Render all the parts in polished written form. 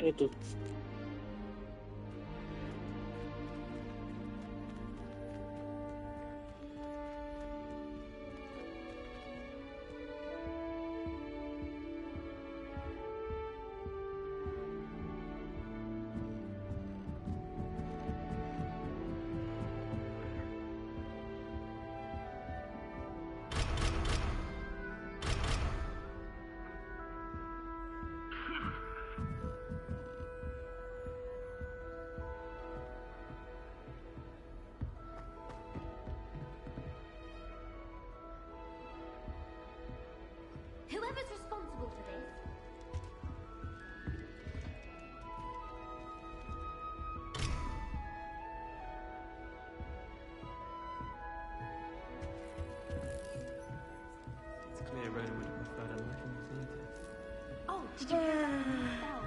itu. Whoever's responsible for this. It's clear Rhoda would have preferred a life in the theatre. Oh, did you hear that?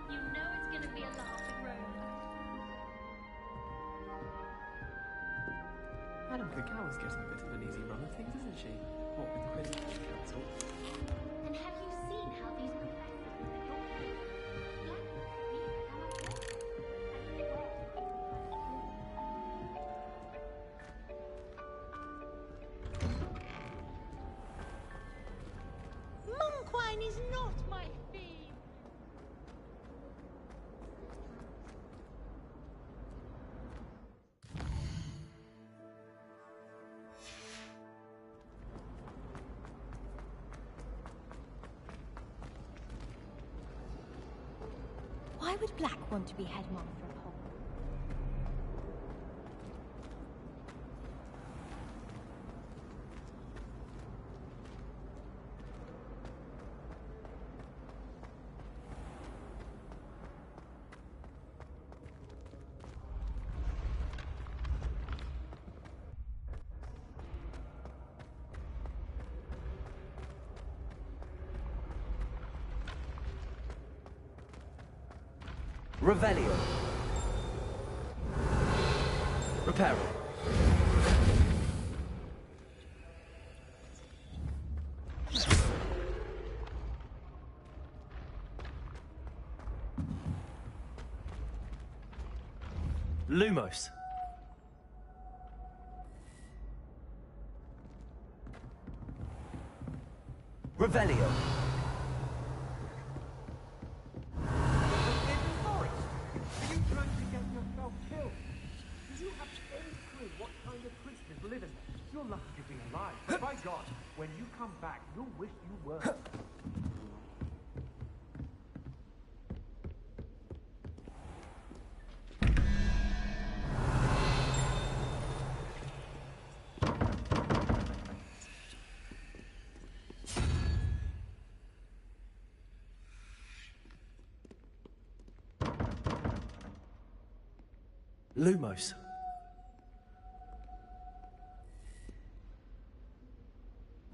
You know it's going to be a laugh at Rome. Madame Cacao is getting a bit of an easy run of things, isn't she? What with the Quidditch Council? And have you seen how these professors that you're paying Monk wine is not my theme. Why would Black want to be headmaster of Hogwarts? Revelio. Reparo. Lumos. Revelio. You're lucky to be alive. By God, when you come back, you'll wish you were. Lumos.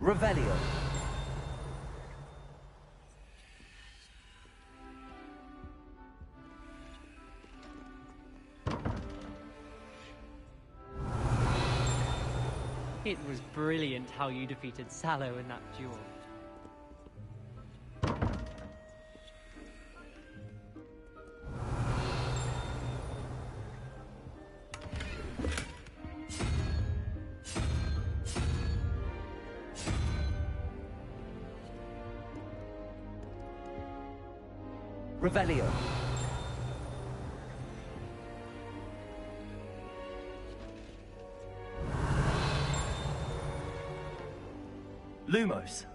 Revelio. It was brilliant how you defeated Sallow in that duel. Revelio. Lumos.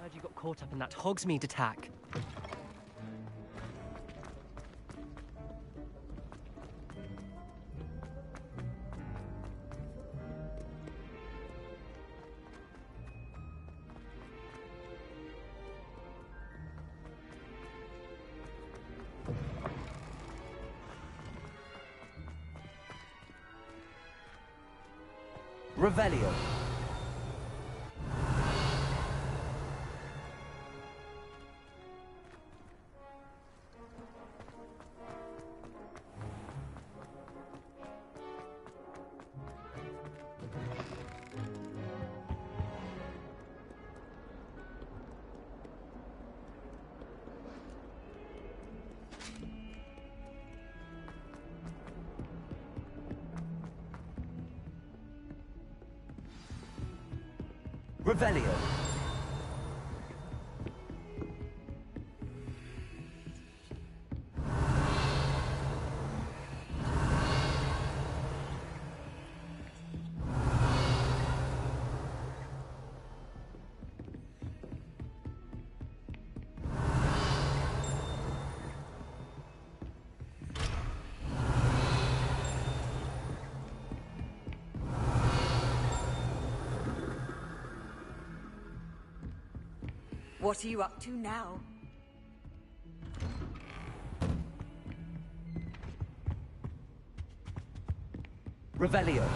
Heard you got caught up in that Hogsmeade attack. Revelio. Revelio. What are you up to now? Revelio.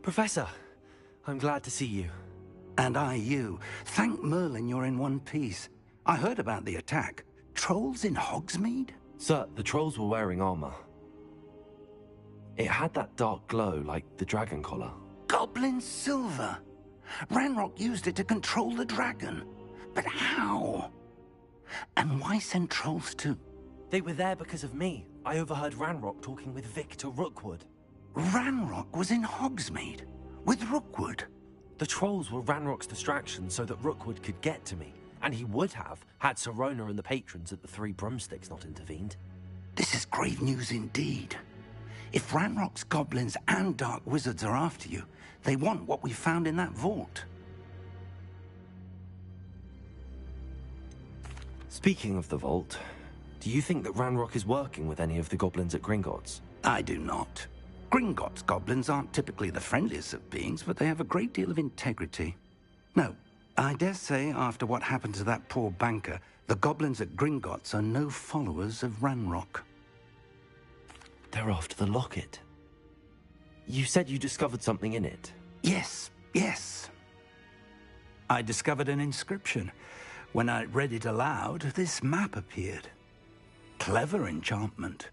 Professor, I'm glad to see you. And I you. Thank Merlin you're in one piece. I heard about the attack. Trolls in Hogsmeade? Sir, the trolls were wearing armor. It had that dark glow like the dragon collar. Goblin silver. Ranrock used it to control the dragon. But how? And why send trolls too? They were there because of me. I overheard Ranrock talking with Victor Rookwood. Ranrock was in Hogsmeade? With Rookwood? The trolls were Ranrock's distraction so that Rookwood could get to me. And he would have, had Sirona and the patrons at the Three Broomsticks not intervened. This is grave news indeed. If Ranrock's goblins and dark wizards are after you, they want what we found in that vault. Speaking of the vault, do you think that Ranrock is working with any of the goblins at Gringotts? I do not. Gringotts goblins aren't typically the friendliest of beings, but they have a great deal of integrity. No, I dare say after what happened to that poor banker, the goblins at Gringotts are no followers of Ranrock. They're after the locket. You said you discovered something in it. Yes. I discovered an inscription. When I read it aloud, this map appeared. Clever enchantment.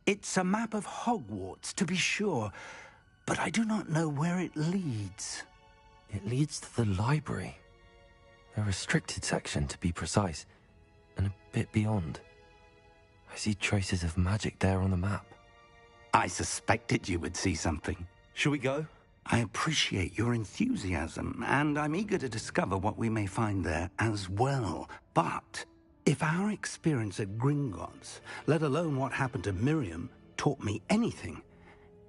It's a map of Hogwarts, to be sure, but I do not know where it leads. It leads to the library. A restricted section, to be precise, and a bit beyond. I see traces of magic there on the map. I suspected you would see something. Shall we go? I appreciate your enthusiasm, and I'm eager to discover what we may find there as well. But if our experience at Gringotts, let alone what happened to Miriam, taught me anything,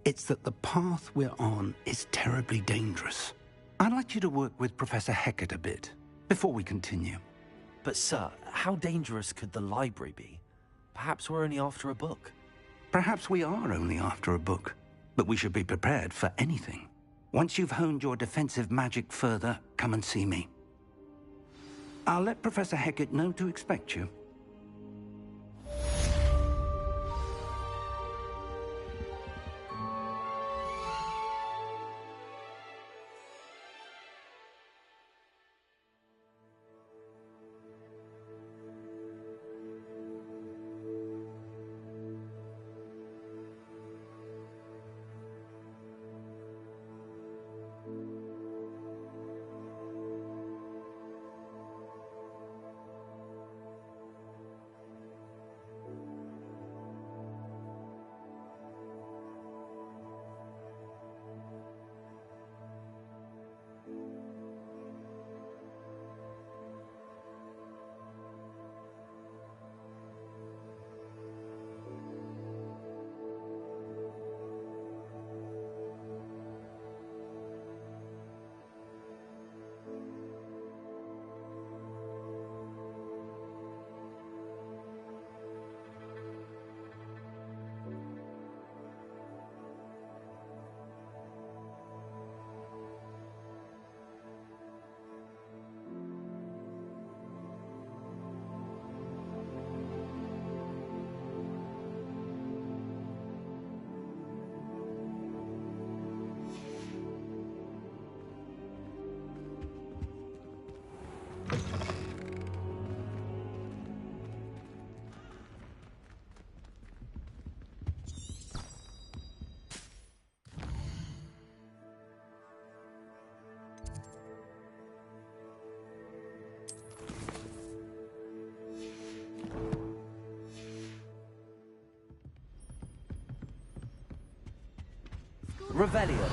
it's that the path we're on is terribly dangerous. I'd like you to work with Professor Hecat a bit, before we continue. But sir, how dangerous could the library be? Perhaps we're only after a book. Perhaps we are only after a book, but we should be prepared for anything. Once you've honed your defensive magic further, come and see me. I'll let Professor Hecat know to expect you. Revelio.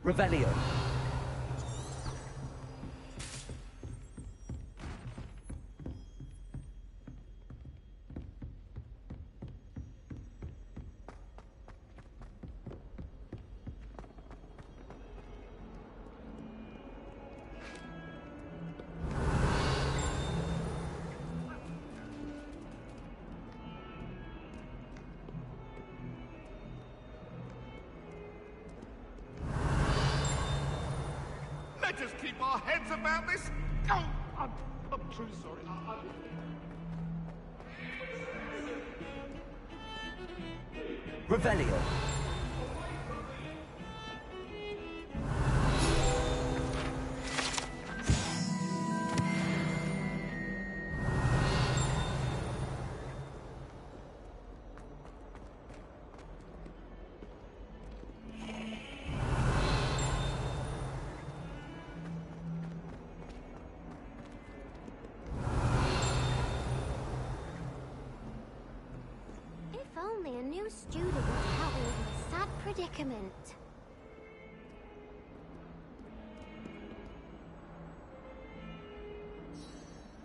Revelio. Let us keep our heads about this. Oh, I'm truly sorry. Revelio. If only a new student would help me with my sad predicament.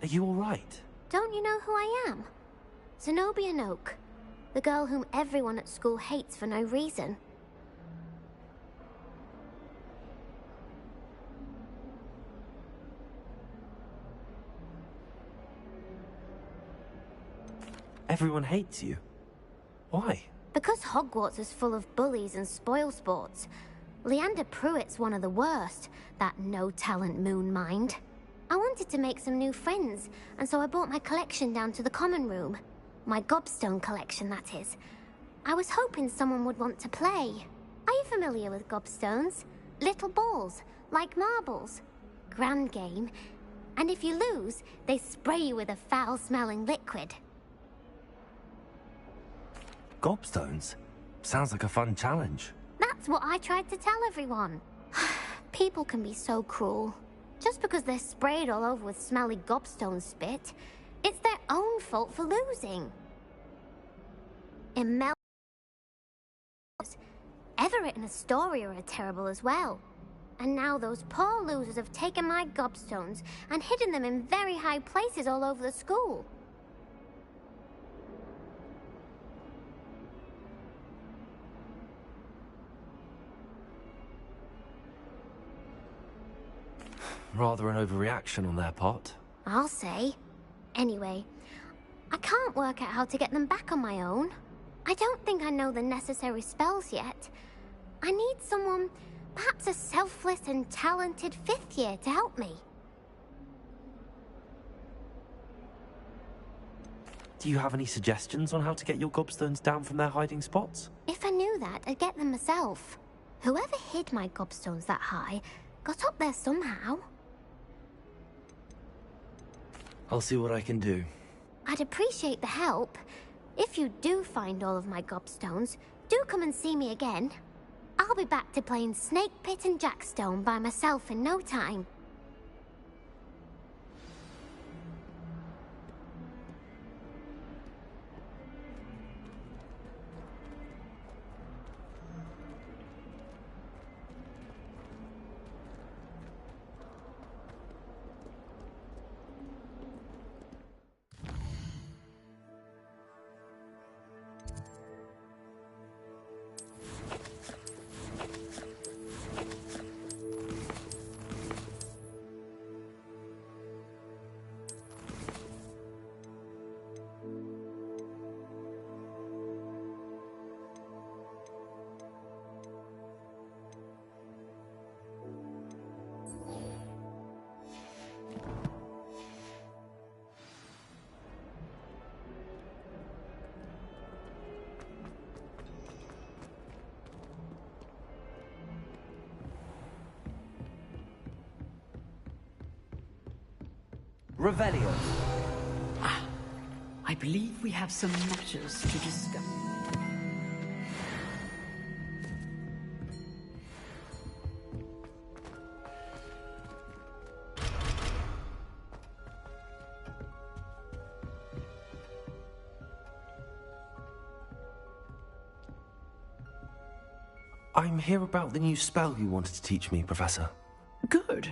Are you all right? Don't you know who I am? Zenobia Noak, the girl whom everyone at school hates for no reason. Everyone hates you. Why? Because Hogwarts is full of bullies and spoilsports. Leander Pruitt's one of the worst, that no-talent moon mind. I wanted to make some new friends, and so I brought my collection down to the common room. My gobstone collection, that is. I was hoping someone would want to play. Are you familiar with gobstones? Little balls, like marbles. Grand game. And if you lose, they spray you with a foul-smelling liquid. Gobstones? Sounds like a fun challenge. That's what I tried to tell everyone. People can be so cruel. Just because they're sprayed all over with smelly gobstone spit, it's their own fault for losing. In Everett and Astoria are terrible as well. And now those poor losers have taken my gobstones and hidden them in very high places all over the school. Rather an overreaction on their part. I'll say. Anyway, I can't work out how to get them back on my own. I don't think I know the necessary spells yet. I need someone, perhaps a selfless and talented fifth year to help me. Do you have any suggestions on how to get your gobstones down from their hiding spots? If I knew that, I'd get them myself. Whoever hid my gobstones that high got up there somehow. I'll see what I can do. I'd appreciate the help. If you do find all of my gobstones, do come and see me again. I'll be back to playing Snake Pit and Jackstone by myself in no time. Revelio. I believe we have some matters to discuss. I'm here about the new spell you wanted to teach me, Professor. Good.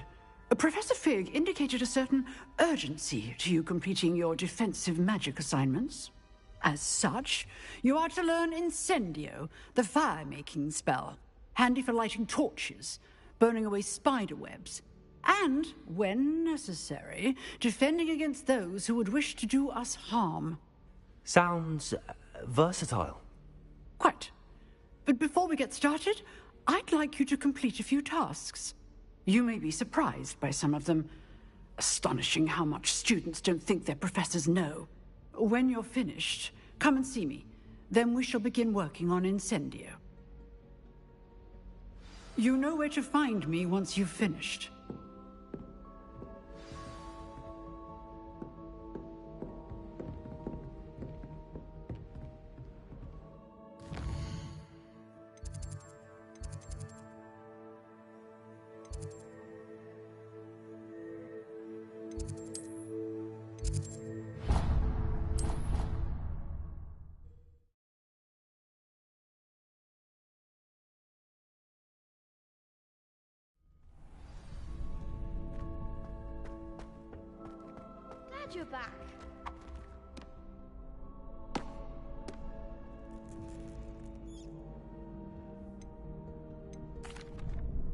Professor Fig indicated a certain urgency to you completing your defensive magic assignments. As such, you are to learn Incendio, the fire-making spell, handy for lighting torches, burning away spider webs, and, when necessary, defending against those who would wish to do us harm. Sounds versatile. Quite. But before we get started, I'd like you to complete a few tasks. You may be surprised by some of them. Astonishing how much students don't think their professors know. When you're finished, come and see me. Then we shall begin working on Incendio. You know where to find me once you've finished. Glad you're back.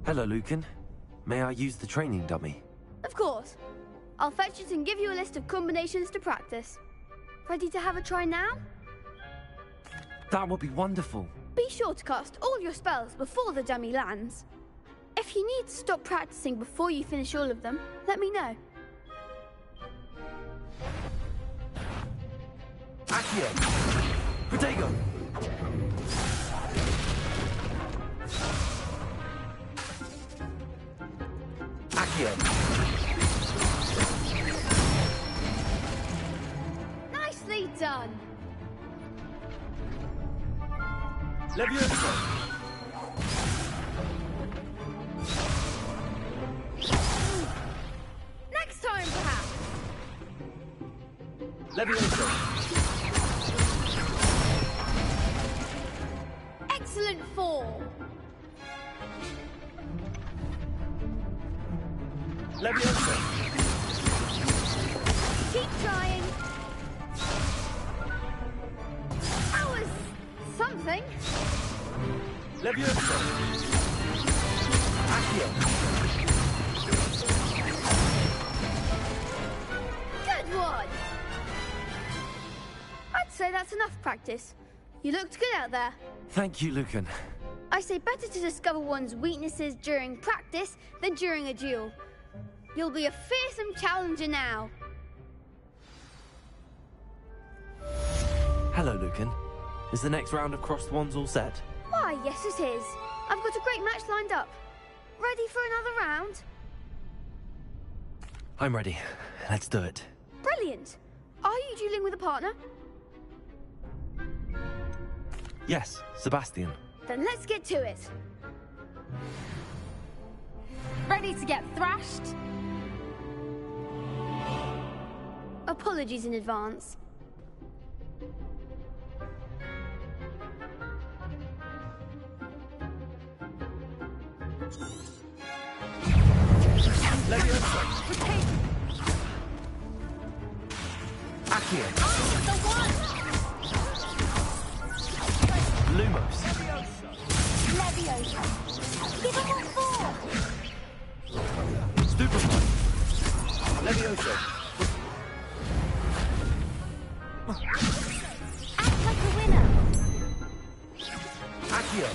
Hello, Lucan. May I use the training dummy? Of course. I'll fetch it and give you a list of combinations to practice. Ready to have a try now? That would be wonderful. Be sure to cast all your spells before the dummy lands. If you need to stop practicing before you finish all of them, let me know. Accio! Protego! Accio! Nicely done! Levioso! Next time, perhaps! Levioso! Excellent form! Levioso! Keep trying! That was something! Levioso! Accio! Good one! I'd say that's enough practice. You looked good out there. Thank you, Lucan. I say better to discover one's weaknesses during practice than during a duel. You'll be a fearsome challenger now. Hello, Lucan. Is the next round of Crossed Wands all set? Why, yes it is. I've got a great match lined up. Ready for another round? I'm ready. Let's do it. Brilliant. Are you dueling with a partner? Yes, Sebastian. Then let's get to it. Ready to get thrashed? Apologies in advance. Levioso! Accio! The one! Lumos! Leviosa! Give him what for! Stupefy! Levioso! Act like a winner! Accio!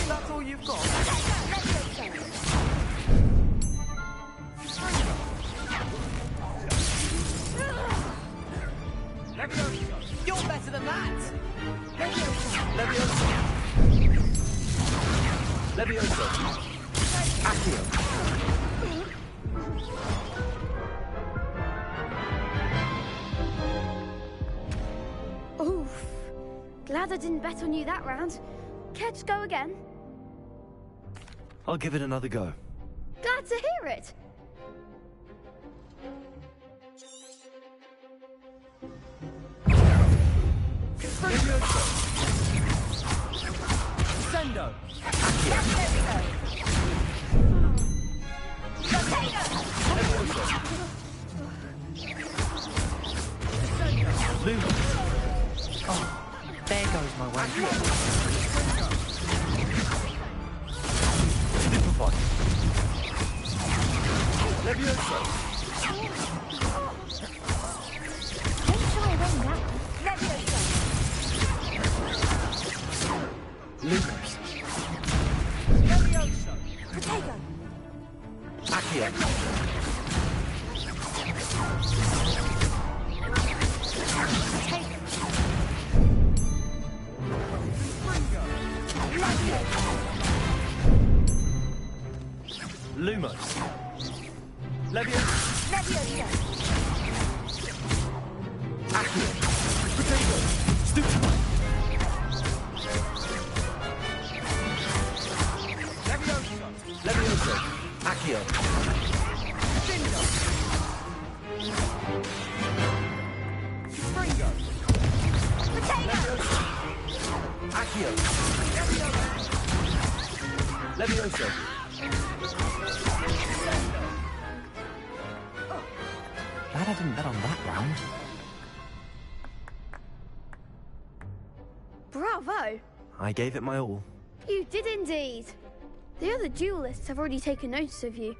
That's all you've got? Levioso! You're better than that! Levioso! Levioso! Accio! Oof. Glad I didn't bet on you that round. Care to go again? I'll give it another go. Glad to hear it. Sendo! Oh, there goes my way. Stupefy! Levioso! Lumos! Levioso! Protego! Accio! Lumos! Levioso! Levioso! Accio! Protego! Stupefy! Levioso! Accio! Springo! Protego! Accio! Levioso! Glad I didn't bet on that round. Bravo! I gave it my all. You did indeed. The other duelists have already taken notice of you,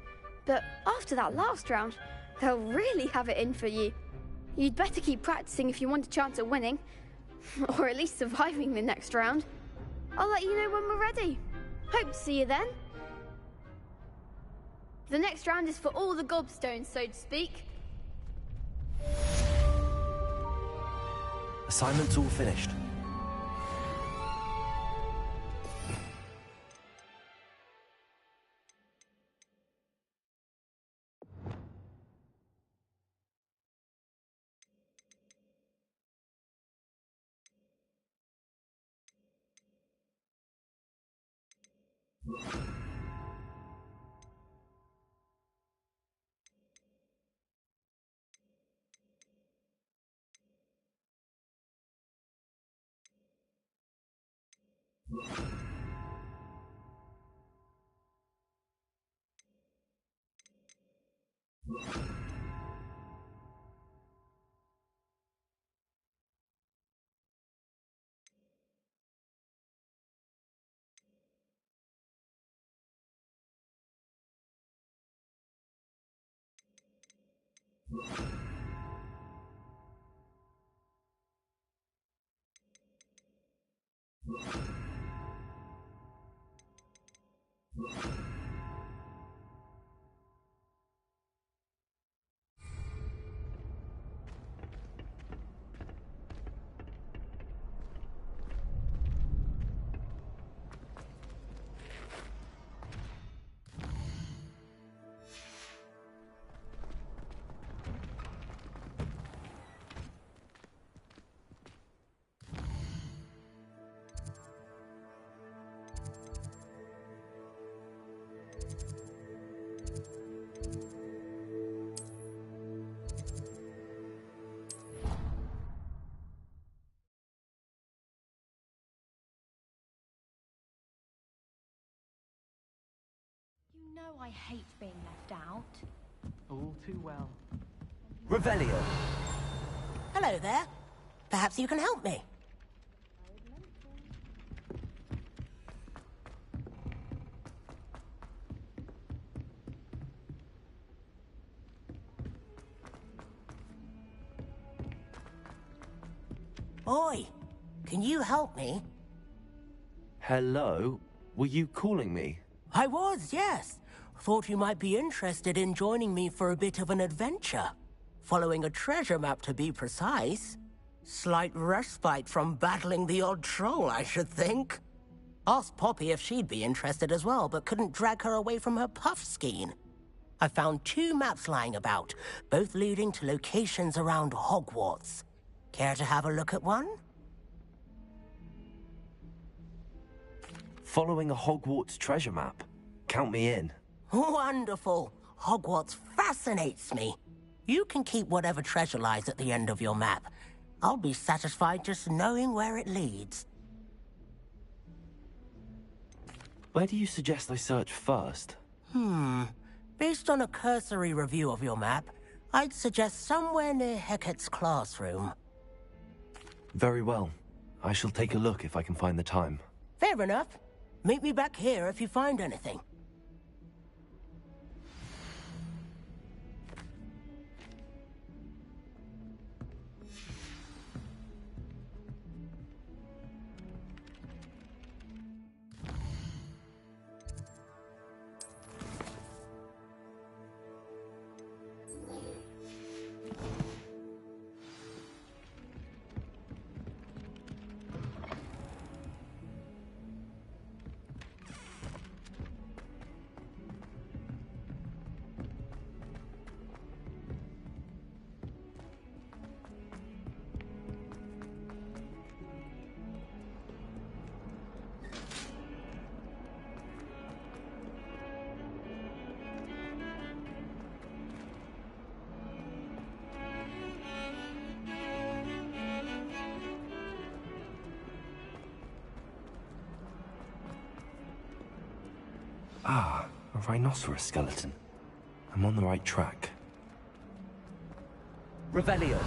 but after that last round, they'll really have it in for you. You'd better keep practicing if you want a chance at winning, or at least surviving the next round. I'll let you know when we're ready. Hope to see you then. The next round is for all the gobstones, so to speak. Assignment's all finished. You know I hate being left out. All too well. Revelio. Hello there. Perhaps you can help me. Oi, can you help me? Hello? Were you calling me? I was, yes. Thought you might be interested in joining me for a bit of an adventure. Following a treasure map, to be precise. Slight respite from battling the odd troll, I should think. Asked Poppy if she'd be interested as well, but couldn't drag her away from her puff skein. I found 2 maps lying about, both leading to locations around Hogwarts. Care to have a look at one? Following a Hogwarts treasure map. Count me in. Wonderful. Hogwarts fascinates me. You can keep whatever treasure lies at the end of your map. I'll be satisfied just knowing where it leads. Where do you suggest I search first? Based on a cursory review of your map, I'd suggest somewhere near Hecat's classroom. Very well. I shall take a look if I can find the time. Fair enough. Meet me back here if you find anything. Ah, a rhinoceros skeleton. I'm on the right track. Revelio.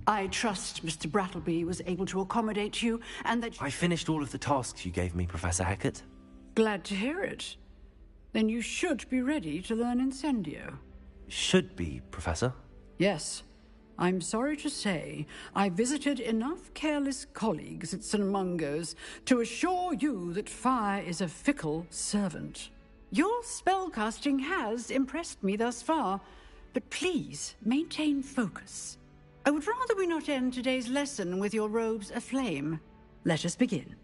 I trust Mr. Brattleby was able to accommodate you, and that... I finished all of the tasks you gave me, Professor Hecat. Glad to hear it. Then you should be ready to learn Incendio. Should be, Professor. Yes. I'm sorry to say, I visited enough careless colleagues at St. Mungo's to assure you that fire is a fickle servant. Your spellcasting has impressed me thus far, but please maintain focus. I would rather we not end today's lesson with your robes aflame. Let us begin.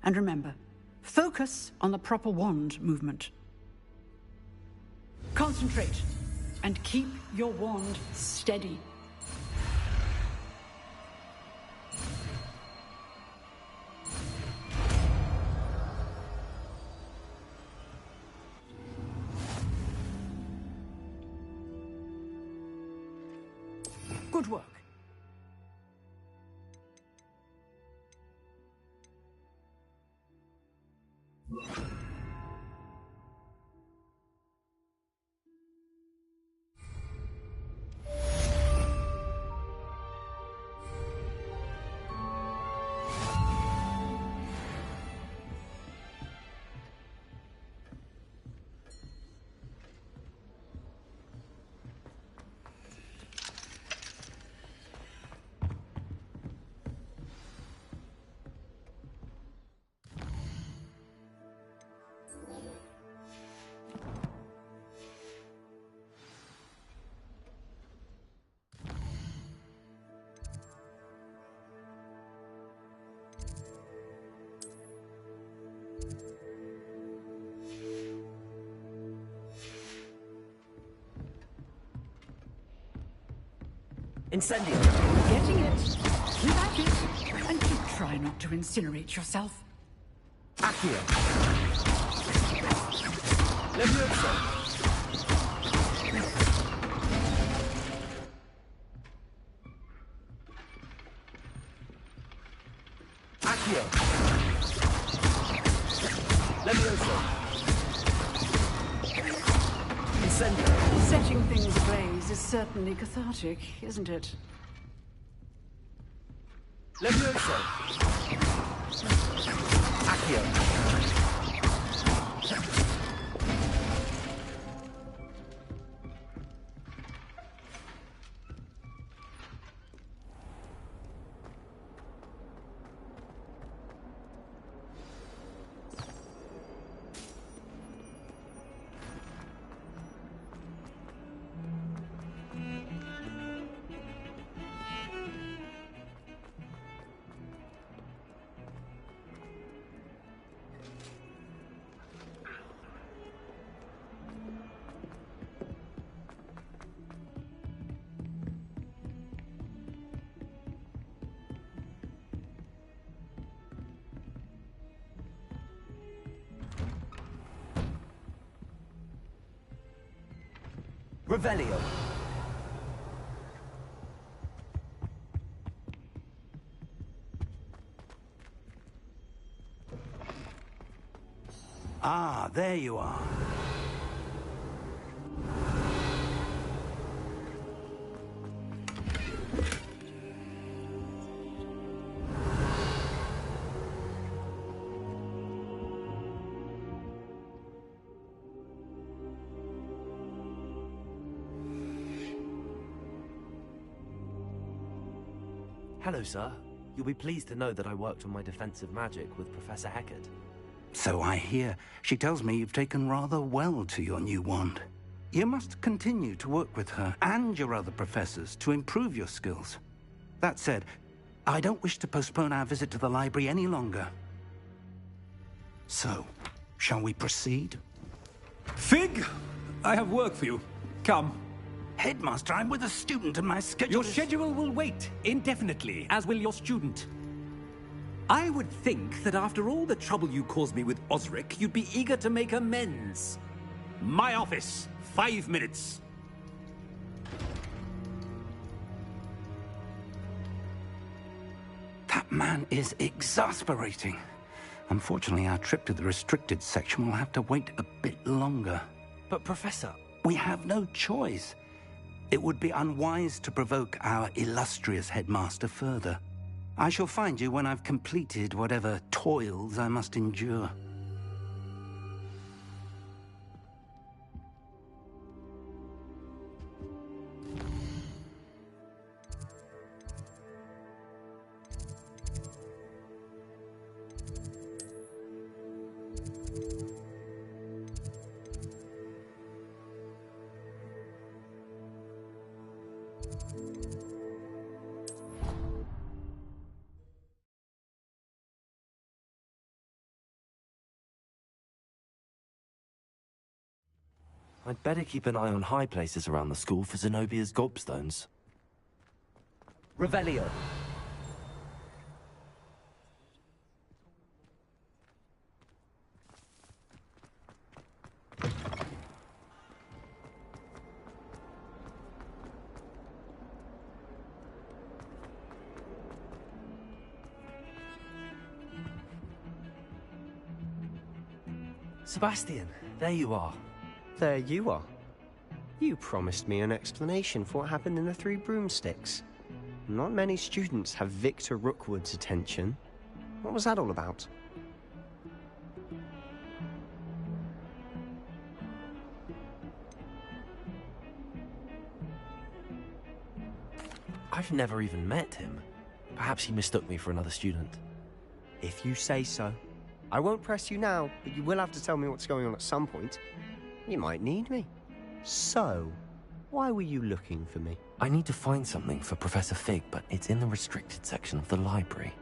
And remember, focus on the proper wand movement. Concentrate, and keep your wand steady. Good work. Incendio. Getting it. You like it. And do try not to incinerate yourself. Accio. Levioso. Accio. Levioso. Incendio. Setting things ablaze is certainly cathartic, isn't it? Levioso. Accio. Revelio. Ah, there you are. Hello, sir. You'll be pleased to know that I worked on my defensive magic with Professor Heckard. So I hear. She tells me you've taken rather well to your new wand. You must continue to work with her and your other professors to improve your skills. That said, I don't wish to postpone our visit to the library any longer. So, shall we proceed? Fig, I have work for you. Come. Headmaster, I'm with a student and my schedule Your schedule will wait indefinitely, as will your student. I would think that after all the trouble you caused me with Osric, you'd be eager to make amends. My office, 5 minutes. That man is exasperating. Unfortunately, our trip to the restricted section will have to wait a bit longer. But, Professor... We have no choice. It would be unwise to provoke our illustrious headmaster further. I shall find you when I've completed whatever toils I must endure. I'd better keep an eye on high places around the school for Zenobia's gobstones. Revelio. Sebastian, there you are. There you are. You promised me an explanation for what happened in the Three Broomsticks. Not many students have Victor Rookwood's attention. What was that all about? I've never even met him. Perhaps he mistook me for another student. If you say so. I won't press you now, but you will have to tell me what's going on at some point. You might need me. So, why were you looking for me? I need to find something for Professor Fig, but it's in the restricted section of the library.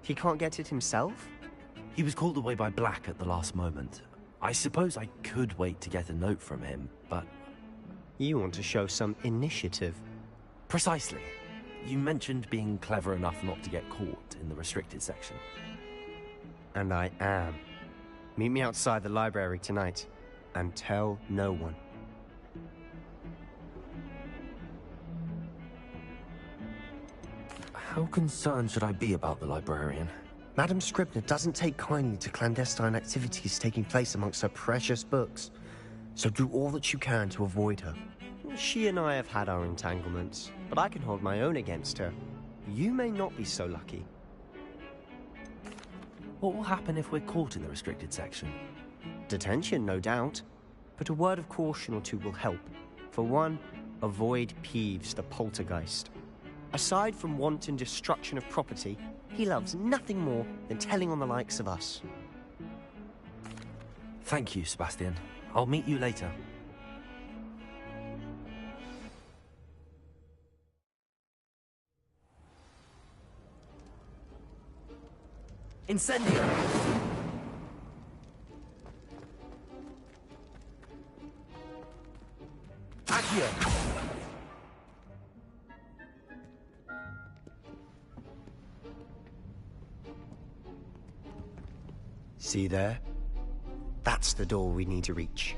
He can't get it himself? He was called away by Black at the last moment. I suppose I could wait to get a note from him, but... You want to show some initiative. Precisely. You mentioned being clever enough not to get caught in the restricted section. And I am. Meet me outside the library tonight. And tell no one. How concerned should I be about the librarian? Madam Scribner doesn't take kindly to clandestine activities taking place amongst her precious books. So do all that you can to avoid her. She and I have had our entanglements, but I can hold my own against her. You may not be so lucky. What will happen if we're caught in the restricted section? Detention, no doubt. But a word of caution or two will help. For one, avoid Peeves, the poltergeist. Aside from wanton destruction of property, he loves nothing more than telling on the likes of us. Thank you, Sebastian. I'll meet you later. Incendio. Accio. See there? That's the door we need to reach.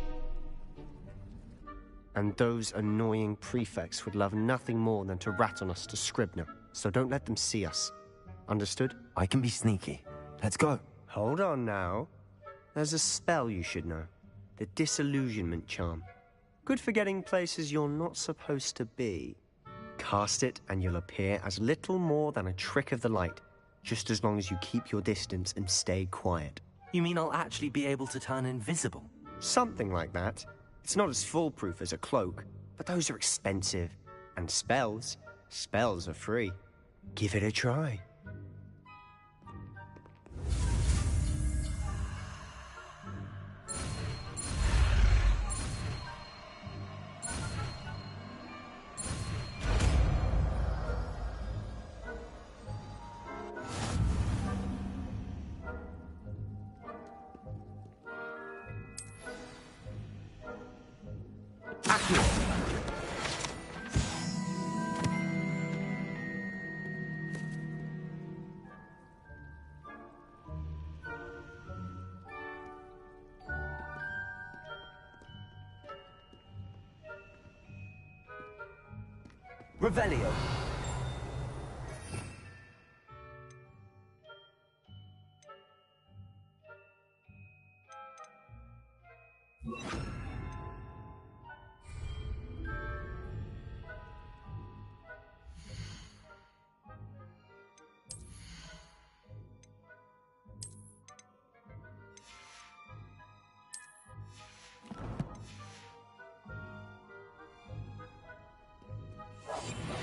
And those annoying prefects would love nothing more than to rat on us to Scribner, so don't let them see us. Understood? I can be sneaky. Let's go. Hold on now. There's a spell you should know. The Disillusionment Charm. Good for getting places you're not supposed to be. Cast it and you'll appear as little more than a trick of the light, just as long as you keep your distance and stay quiet. You mean I'll actually be able to turn invisible? Something like that. It's not as foolproof as a cloak, but those are expensive. And spells are free. Give it a try. Revelio.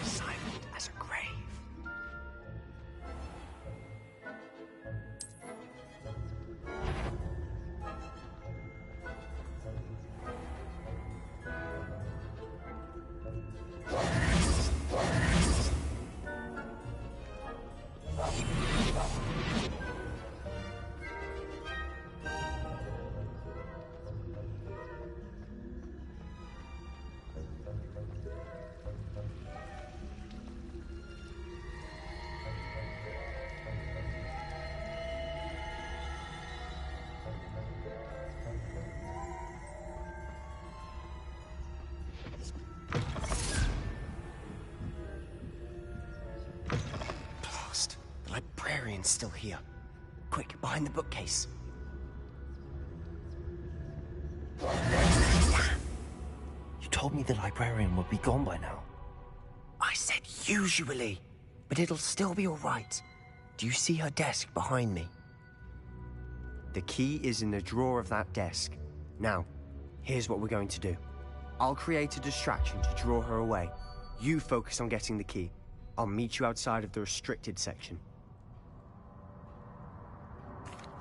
Silent as a grave. The librarian's still here. Quick, behind the bookcase. You told me the librarian would be gone by now. I said usually, but it'll still be all right. Do you see her desk behind me? The key is in the drawer of that desk. Now, here's what we're going to do. I'll create a distraction to draw her away. You focus on getting the key. I'll meet you outside of the restricted section.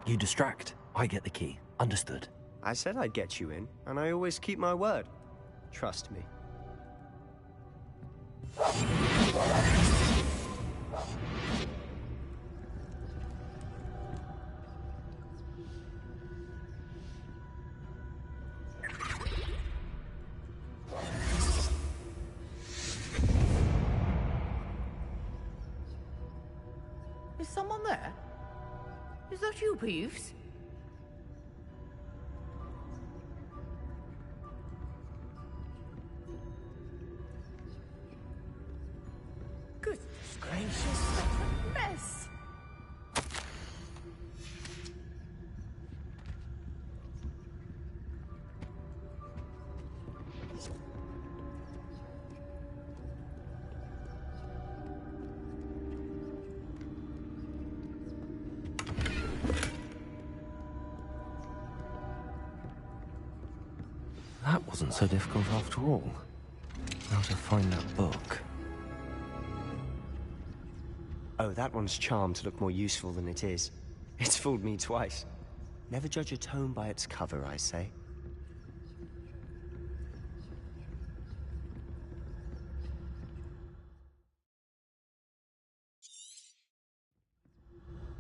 You distract. I get the key. Understood. I said I'd get you in, and I always keep my word. Trust me. Is someone there? Is that you, Peeves? Goodness gracious, what a mess! That wasn't so difficult after all. Now to find that book. Oh, that one's charmed to look more useful than it is. It's fooled me twice. Never judge a tome by its cover, I say.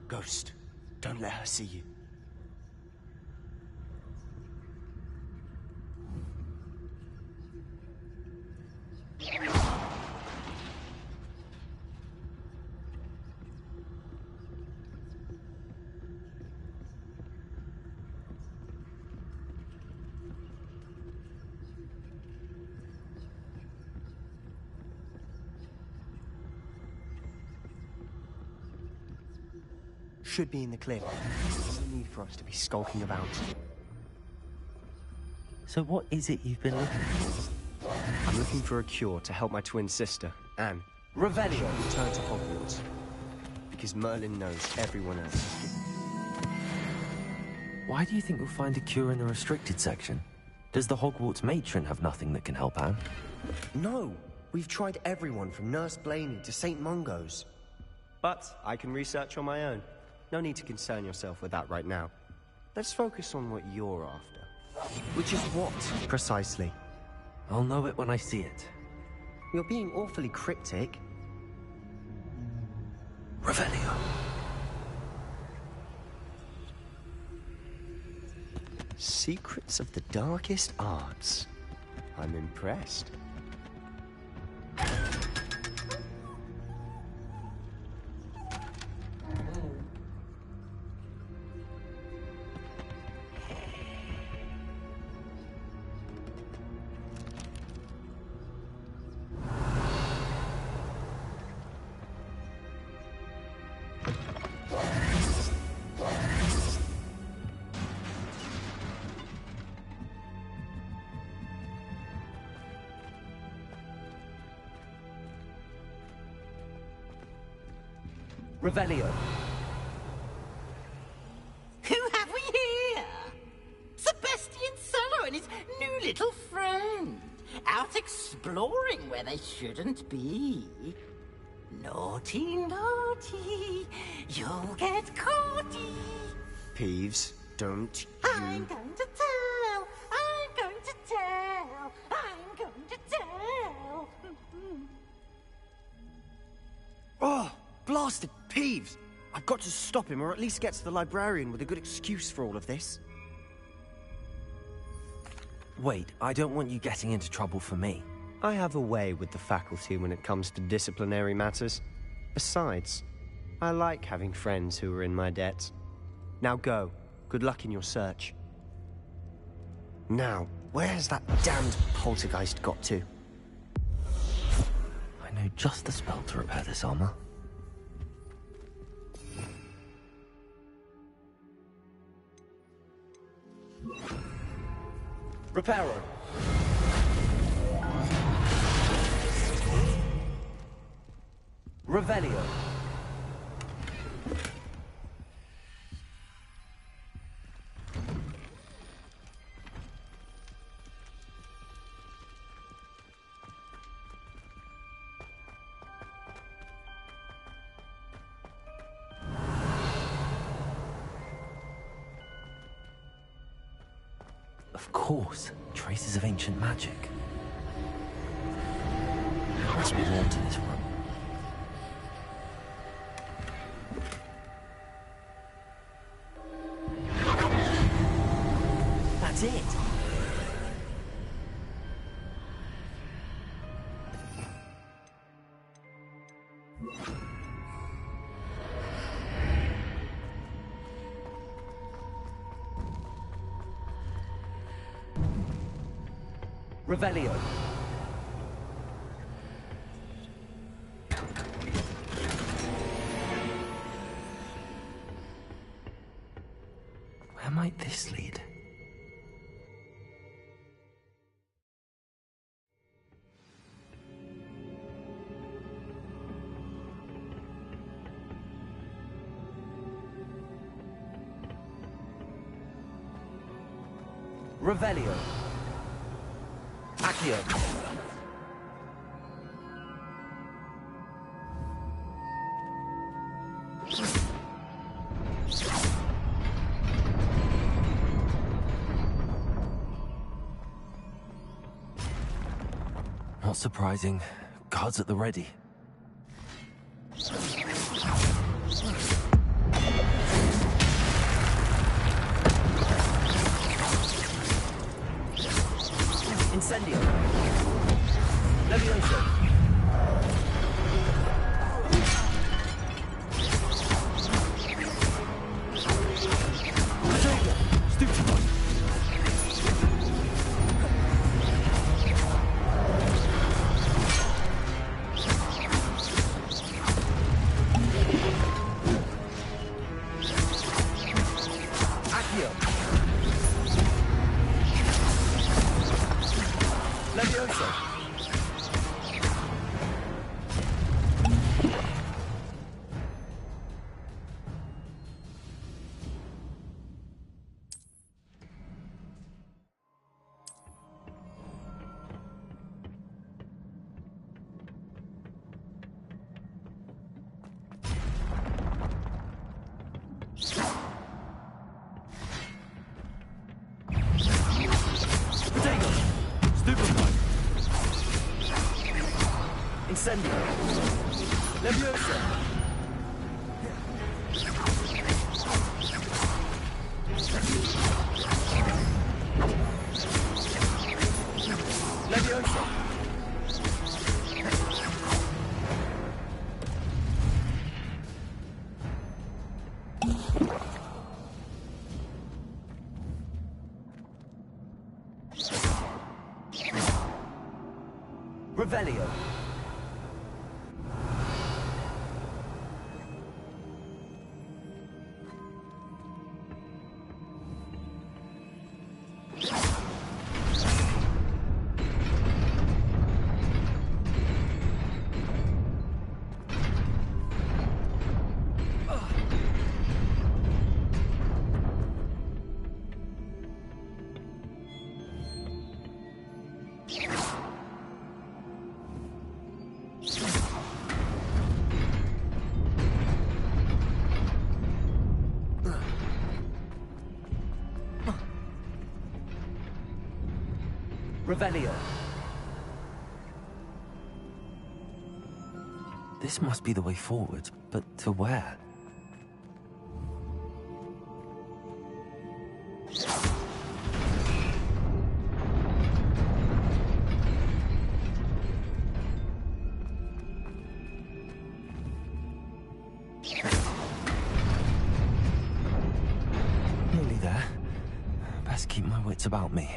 Ghost, don't let her see you. should be in the clear. There's no need for us to be skulking about. So what is it you've been looking for? I'm looking for a cure to help my twin sister, Anne. Revelio. Return to Hogwarts. Because Merlin knows everyone else. Why do you think we'll find a cure in the restricted section? Does the Hogwarts matron have nothing that can help Anne? No! We've tried everyone from Nurse Blaney to St. Mungo's. But I can research on my own. No need to concern yourself with that right now. Let's focus on what you're after. Which is what, precisely? I'll know it when I see it. You're being awfully cryptic. Revelio. Secrets of the darkest arts. I'm impressed. Revelio. Who have we here? Sebastian Sallow and his new little friend. Out exploring where they shouldn't be. Naughty, naughty. You'll get caughty. Peeves, don't you... I'm going to tell. I'm going to tell. I'm going to tell. Oh, blasted Peeves! I've got to stop him, or at least get to the librarian with a good excuse for all of this. Wait, I don't want you getting into trouble for me. I have a way with the faculty when it comes to disciplinary matters. Besides, I like having friends who are in my debt. Now go. Good luck in your search. Now, where's that damned poltergeist got to? I know just the spell to repair this armor. Reparo. Revelio. Of course, traces of ancient magic. There must be more to this room. That's it. Revelio. Where might this lead? Revelio. Accio. Not surprising. Guards at the ready. Incendio. Levioso. Leviosa! Incendio! Leviosa! Leviosa! Revelio! Revelio. This must be the way forward, but to where? Nearly there. Best keep my wits about me.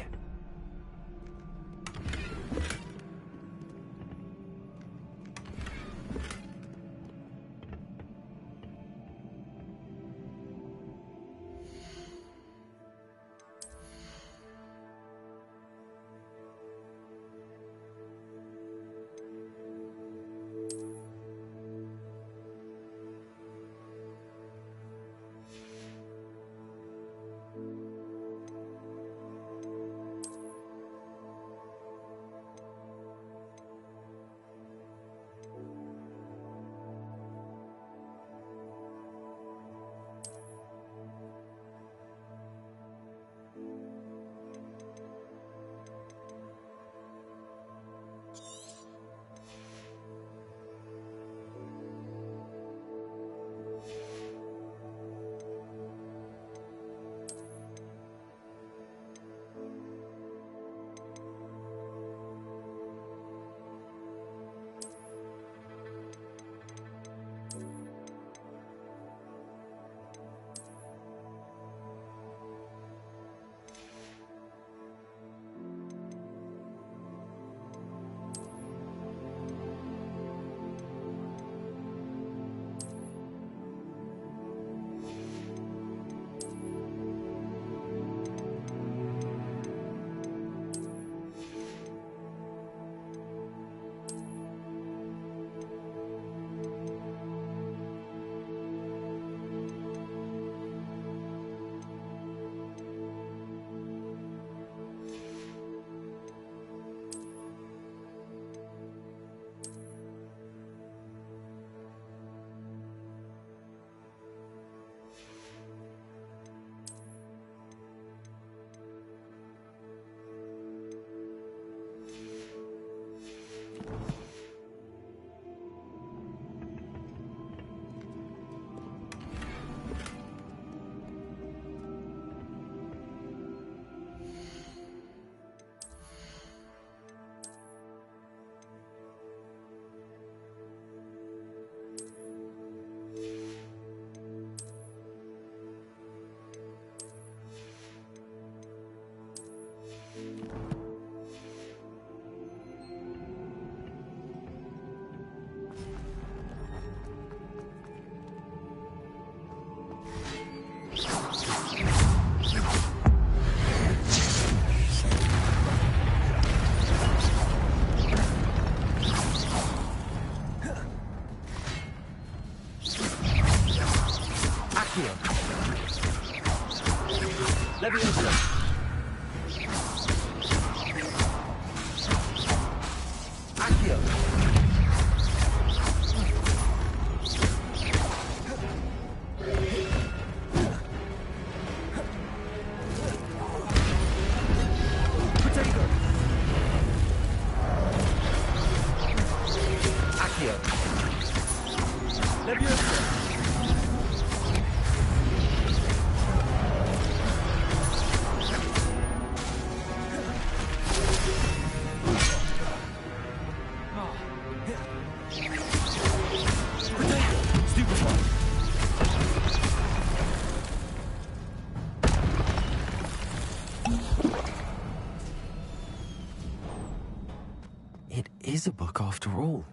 It is a book after all.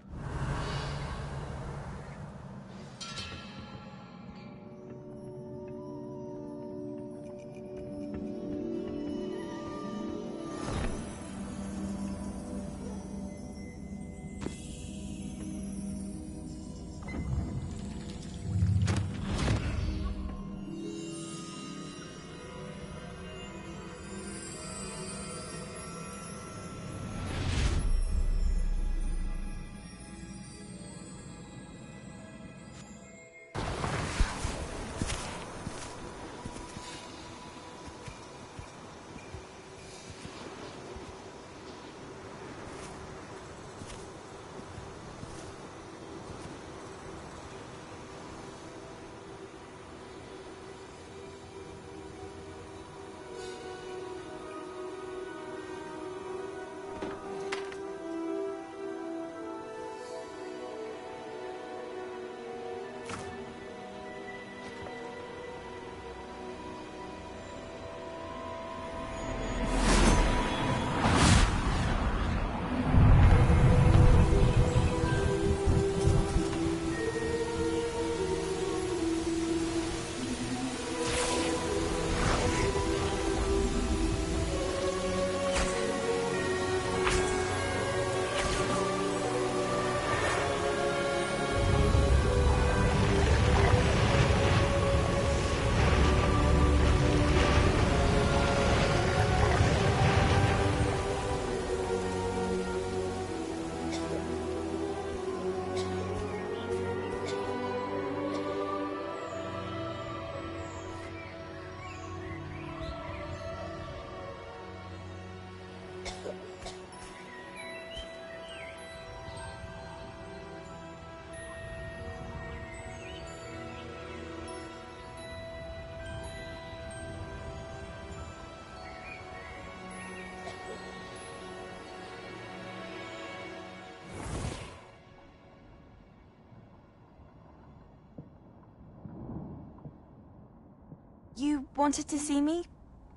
You wanted to see me?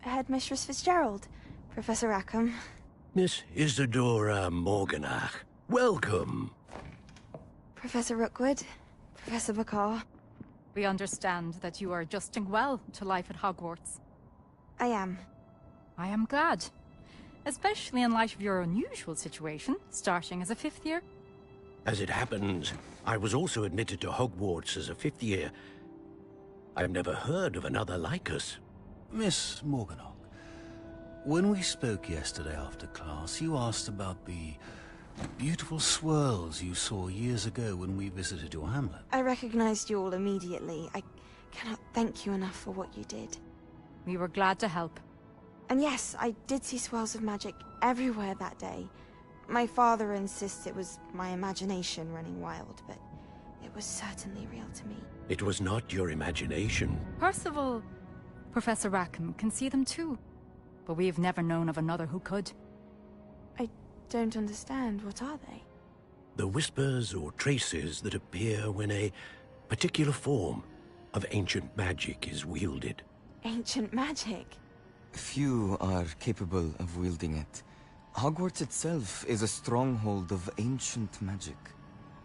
Headmistress Fitzgerald, Professor Rackham. Miss Isadora Morganach, welcome. Professor Rookwood, Professor Bakar. We understand that you are adjusting well to life at Hogwarts. I am. I am glad. Especially in light of your unusual situation, starting as a 5th year. As it happens, I was also admitted to Hogwarts as a 5th year. I've never heard of another like us. Miss Morganach, when we spoke yesterday after class, you asked about the beautiful swirls you saw years ago when we visited your hamlet. I recognized you all immediately. I cannot thank you enough for what you did. We were glad to help. And yes, I did see swirls of magic everywhere that day. My father insists it was my imagination running wild, but it was certainly real to me. It was not your imagination. Percival, Professor Rackham can see them too. But we have never known of another who could. I don't understand. What are they? The whispers or traces that appear when a particular form of ancient magic is wielded. Ancient magic? Few are capable of wielding it. Hogwarts itself is a stronghold of ancient magic.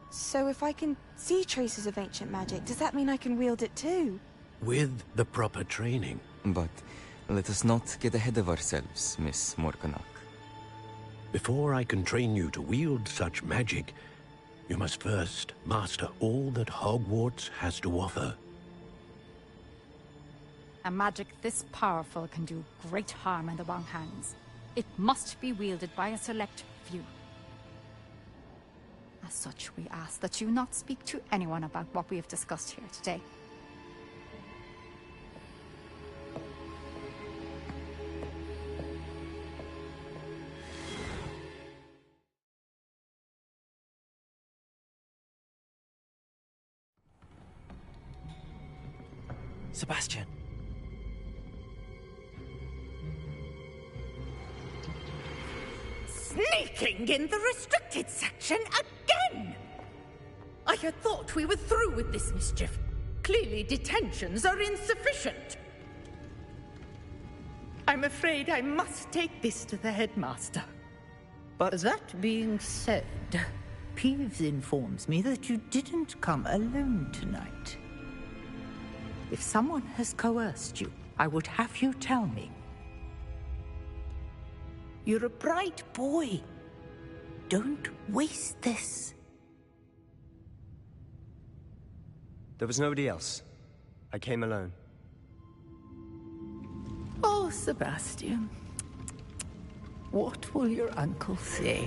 So if I can see traces of ancient magic, does that mean I can wield it too? With the proper training. But let us not get ahead of ourselves, Miss Morganach. Before I can train you to wield such magic, you must first master all that Hogwarts has to offer. A magic this powerful can do great harm in the wrong hands. It must be wielded by a select few. As such, we ask that you not speak to anyone about what we have discussed here today. Sebastian. Sneaking in the restricted section again! I had thought we were through with this mischief. Clearly detentions are insufficient. I'm afraid I must take this to the headmaster. But that being said, Peeves informs me that you didn't come alone tonight. If someone has coerced you, I would have you tell me. You're a bright boy. Don't waste this. there was nobody else. I came alone. Oh, Sebastian. What will your uncle say?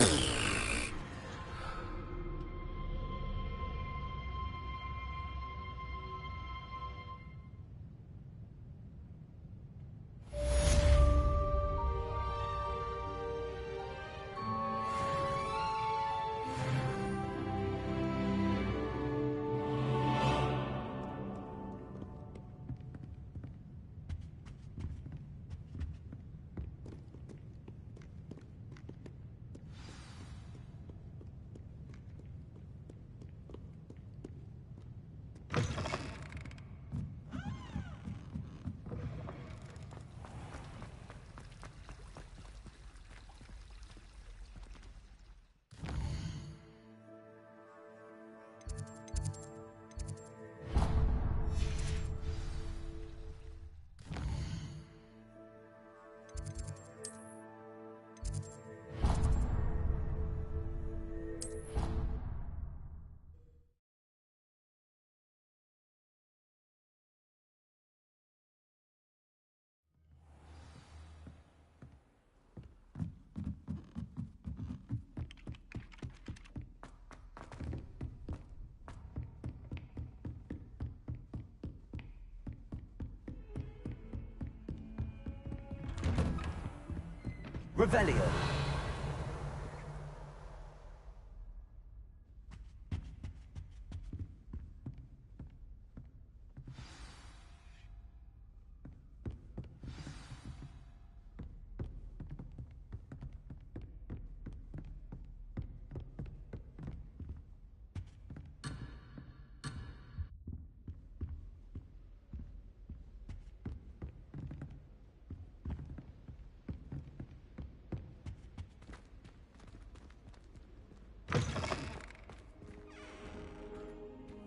Revelio.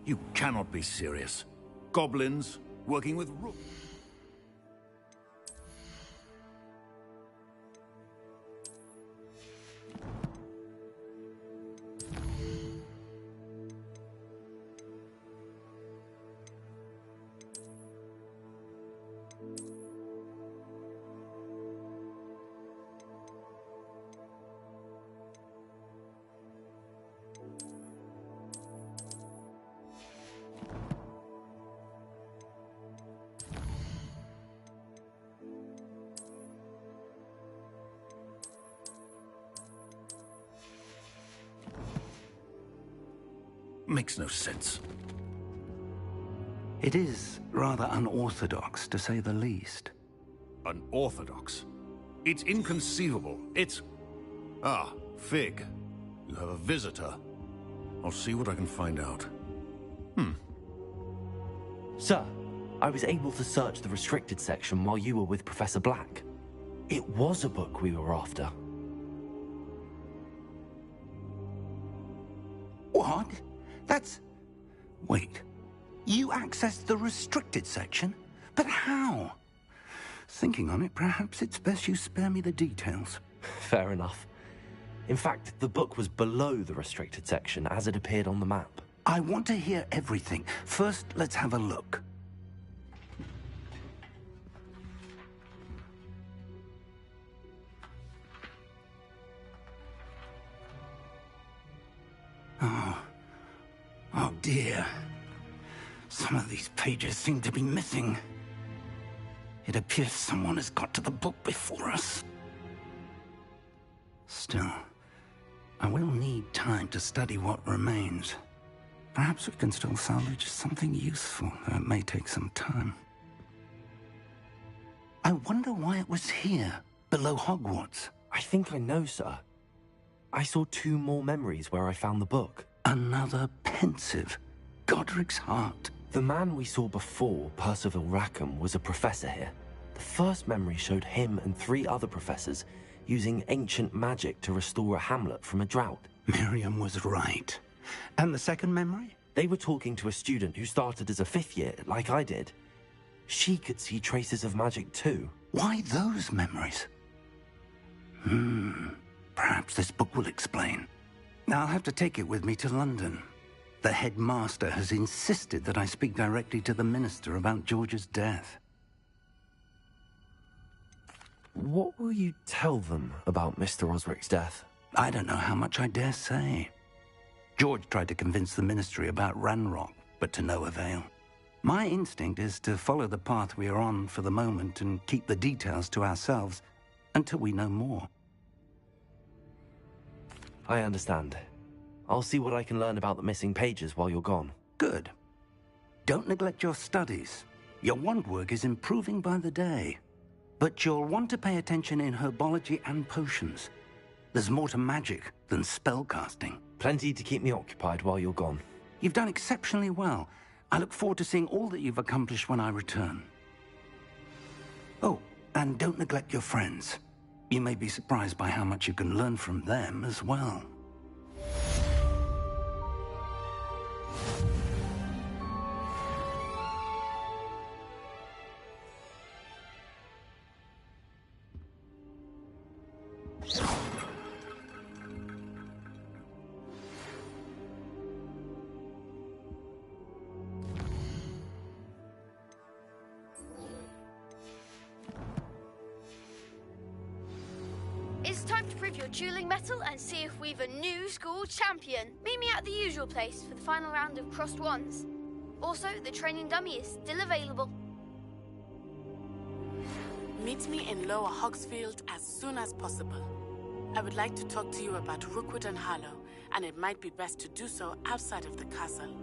You cannot be serious. Goblins working with rook. Makes no sense. It is rather unorthodox, to say the least. Unorthodox? It's inconceivable. It's... Ah, Fig. You have a visitor. I'll see what I can find out. Sir, I was able to search the restricted section while you were with Professor Black. It was a book we were after. What? That's... Wait. You accessed the restricted section? But how? Thinking on it, perhaps it's best you spare me the details. Fair enough. In fact, the book was below the restricted section as it appeared on the map. I want to hear everything. First, let's have a look. Oh dear. Some of these pages seem to be missing. It appears someone has got to the book before us. Still, I will need time to study what remains. Perhaps we can still salvage something useful, though it may take some time. I wonder why it was here, below Hogwarts. I think I know, sir. I saw 2 more memories where I found the book. Another pensive. Godric's heart. The man we saw before, Percival Rackham, was a professor here. The first memory showed him and 3 other professors using ancient magic to restore a hamlet from a drought. Miriam was right. And the second memory? They were talking to a student who started as a 5th year, like I did. She could see traces of magic too. Why those memories? Perhaps this book will explain. I'll have to take it with me to London. The headmaster has insisted that I speak directly to the minister about George's death. What will you tell them about Mr. Osric's death? I don't know how much I dare say. George tried to convince the ministry about Ranrock, but to no avail. My instinct is to follow the path we are on for the moment and keep the details to ourselves until we know more. I understand. I'll see what I can learn about the missing pages while you're gone. Good. Don't neglect your studies. Your wand work is improving by the day. But you'll want to pay attention in herbology and potions. There's more to magic than spellcasting. Plenty to keep me occupied while you're gone. You've done exceptionally well. I look forward to seeing all that you've accomplished when I return. Oh, and don't neglect your friends. You may be surprised by how much you can learn from them as well. It's time to prove your dueling mettle and see if we've a new school champion. Meet me at the usual place for the final round of crossed wands. Also, the training dummy is still available. Meet me in Lower Hogsfield as soon as possible. I would like to talk to you about Rookwood and Harlow, and it might be best to do so outside of the castle.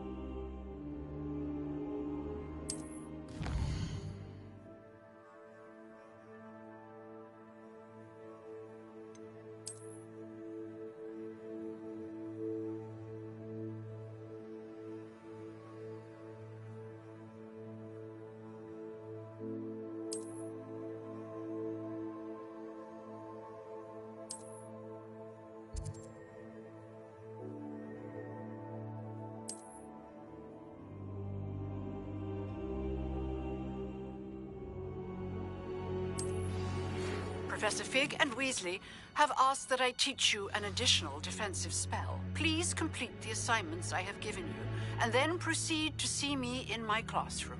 Professor Fig and Weasley have asked that I teach you an additional defensive spell. Please complete the assignments I have given you, and then proceed to see me in my classroom.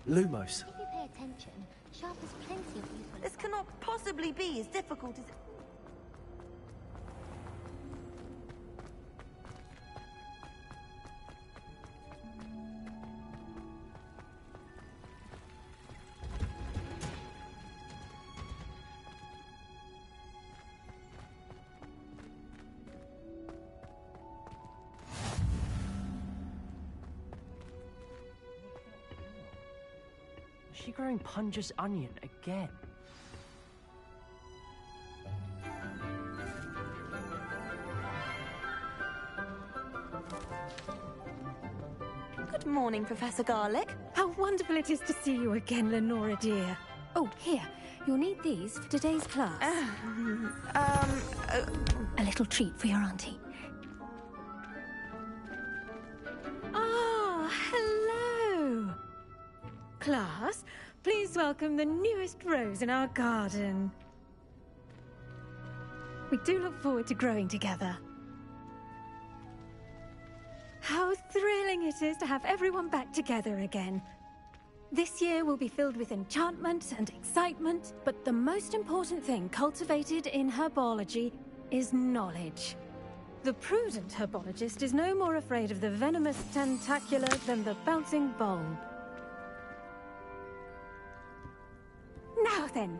Lumos. If you pay attention, Sharp has plenty of useful... This cannot possibly be as difficult as it... Is she growing Punja's onion again? Good morning, Professor Garlick. How wonderful it is to see you again, Lenora dear. Oh, here. You'll need these for today's class. A little treat for your auntie. Ah, hello! Class, please welcome the newest rose in our garden. We do look forward to growing together. How thrilling it is to have everyone back together again. This year will be filled with enchantment and excitement, but the most important thing cultivated in herbology is knowledge. The prudent herbologist is no more afraid of the venomous tentacula than the bouncing bulb. Now then,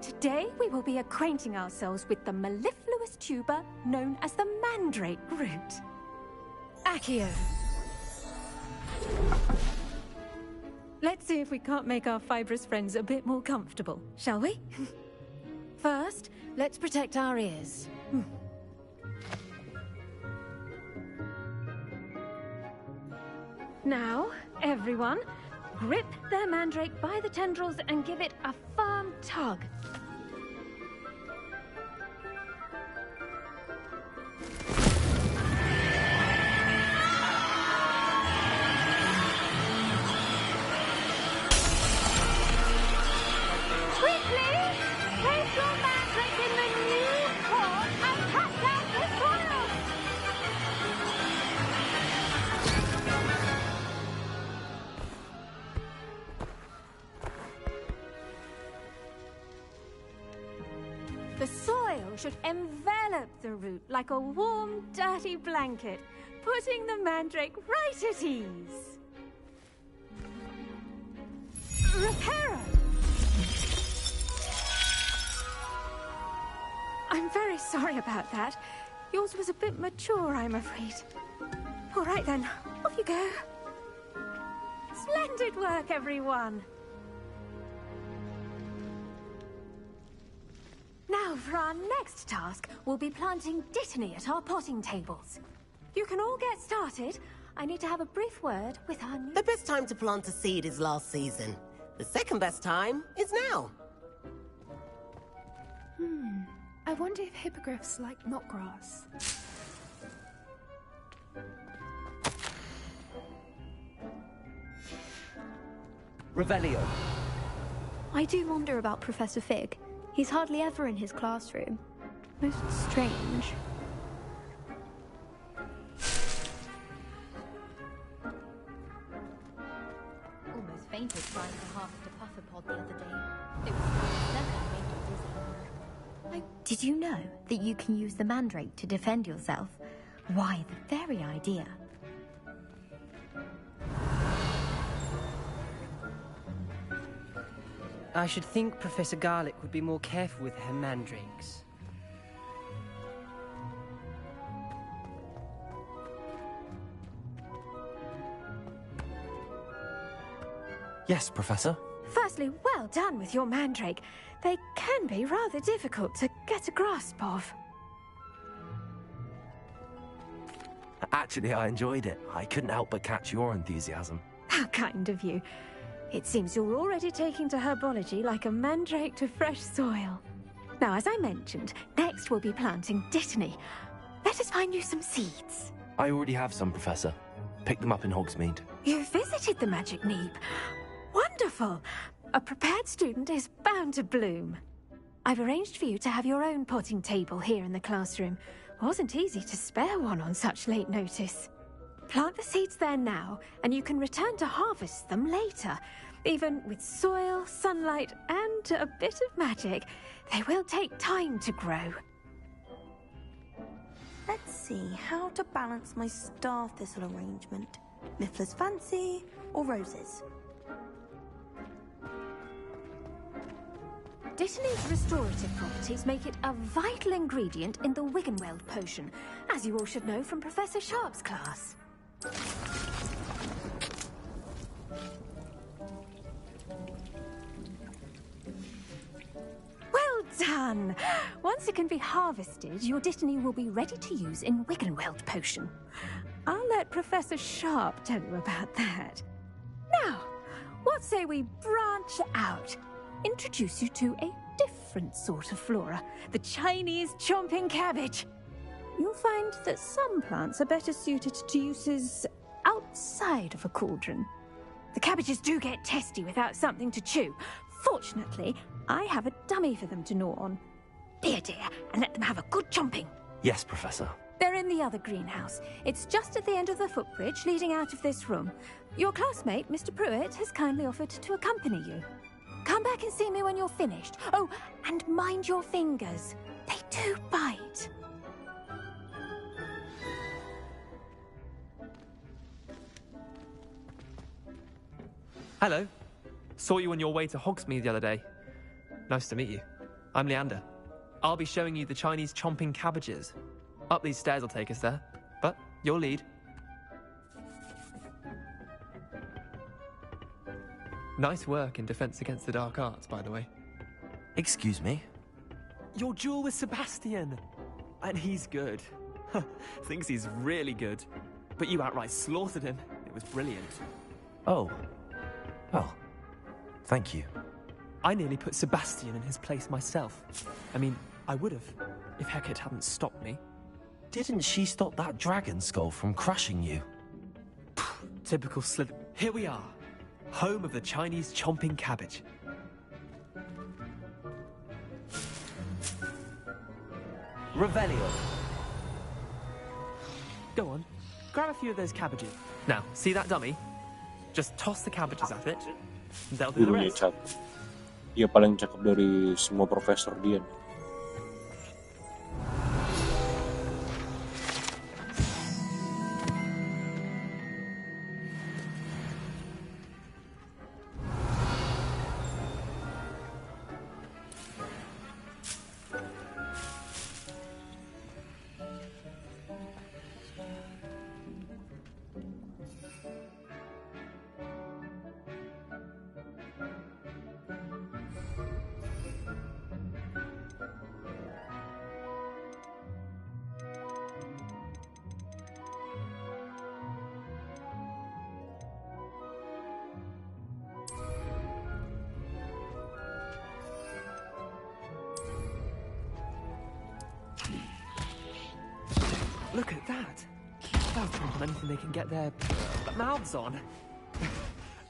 today we will be acquainting ourselves with the mellifluous tuber known as the mandrake root. Accio. Let's see if we can't make our fibrous friends a bit more comfortable, shall we? First, let's protect our ears. Now, everyone, grip their mandrake by the tendrils and give it a firm tug. The soil should envelop the root like a warm, dirty blanket, putting the mandrake right at ease. Reparo! I'm very sorry about that. Yours was a bit mature, I'm afraid. All right then, off you go. Splendid work, everyone! Now, for our next task, we'll be planting dittany at our potting tables. You can all get started. I need to have a brief word with our new... The best time to plant a seed is last season. The second best time is now. I wonder if hippogriffs like knotgrass. Revelio. I do wonder about Professor Fig. He's hardly ever in his classroom. Most strange. Almost fainted trying to half the puffer pod the other day. It was never made me dizzy. Did you know that you can use the mandrake to defend yourself? Why, the very idea. I should think Professor Garlick would be more careful with her mandrakes. Yes, Professor? Firstly, well done with your mandrake. They can be rather difficult to get a grasp of. Actually, I enjoyed it. I couldn't help but catch your enthusiasm. How kind of you. It seems you're already taking to herbology like a mandrake to fresh soil. Now, as I mentioned, next we'll be planting dittany. Let us find you some seeds. I already have some, Professor. Picked them up in Hogsmeade. You visited the Magic Neep. Wonderful! A prepared student is bound to bloom. I've arranged for you to have your own potting table here in the classroom. Wasn't easy to spare one on such late notice. Plant the seeds there now, and you can return to harvest them later. Even with soil, sunlight, and a bit of magic, they will take time to grow. Let's see how to balance my star thistle arrangement. Miffler's fancy or roses? Dittany's restorative properties make it a vital ingredient in the Wiggenweld potion, as you all should know from Professor Sharp's class. Well done! Once it can be harvested, your Dittany will be ready to use in Wiggenweld potion. I'll let Professor Sharp tell you about that. Now, what say we branch out? Introduce you to a different sort of flora, the Chinese chomping cabbage. You'll find that some plants are better suited to uses outside of a cauldron. The cabbages do get testy without something to chew. Fortunately, I have a dummy for them to gnaw on. Dear, and let them have a good chomping. Yes, Professor. They're in the other greenhouse. It's just at the end of the footbridge leading out of this room. Your classmate, Mr. Pruitt, has kindly offered to accompany you. Come back and see me when you're finished. Oh, and mind your fingers. They do bite. Hello. Saw you on your way to Hogsmeade the other day. Nice to meet you. I'm Leander. I'll be showing you the Chinese chomping cabbages. Up these stairs will take us there, but you'll lead. Nice work in Defense Against the Dark Arts, by the way. Excuse me? Your duel with Sebastian! And he's good. Thinks he's really good. But you outright slaughtered him. It was brilliant. Oh. Well, thank you. I nearly put Sebastian in his place myself. I mean, I would have, if Hecate hadn't stopped me. Didn't she stop that dragon skull from crushing you? Typical Slytherin. Here we are. Home of the Chinese chomping cabbage. Revelio. Go on, grab a few of those cabbages. Now, see that dummy? Just toss the cabbages at it. They'll do the Gurunya rest. cakep. Dia paling cakep dari semua profesor dia. Look at that. They'll tromp on anything they can get their mouths on.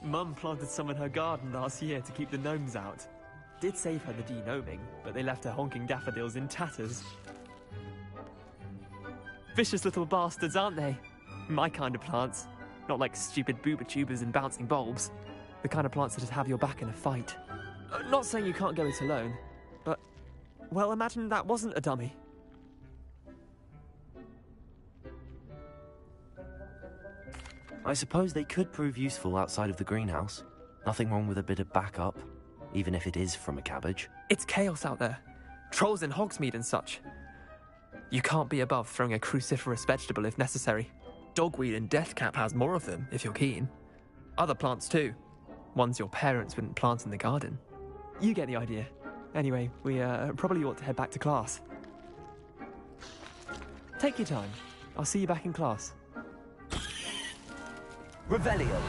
Mum planted some in her garden last year to keep the gnomes out. Did save her the de-gnoming, but they left her honking daffodils in tatters. Vicious little bastards, aren't they? My kind of plants. Not like stupid booba tubers and bouncing bulbs. The kind of plants that'd have your back in a fight. Not saying you can't go it alone, but... well, imagine that wasn't a dummy. I suppose they could prove useful outside of the greenhouse. Nothing wrong with a bit of backup, even if it is from a cabbage. It's chaos out there. Trolls in Hogsmeade and such. You can't be above throwing a cruciferous vegetable if necessary. Dogweed and deathcap has more of them, if you're keen. Other plants too. Ones your parents wouldn't plant in the garden. You get the idea. Anyway, we probably ought to head back to class. Take your time. I'll see you back in class. Revelio.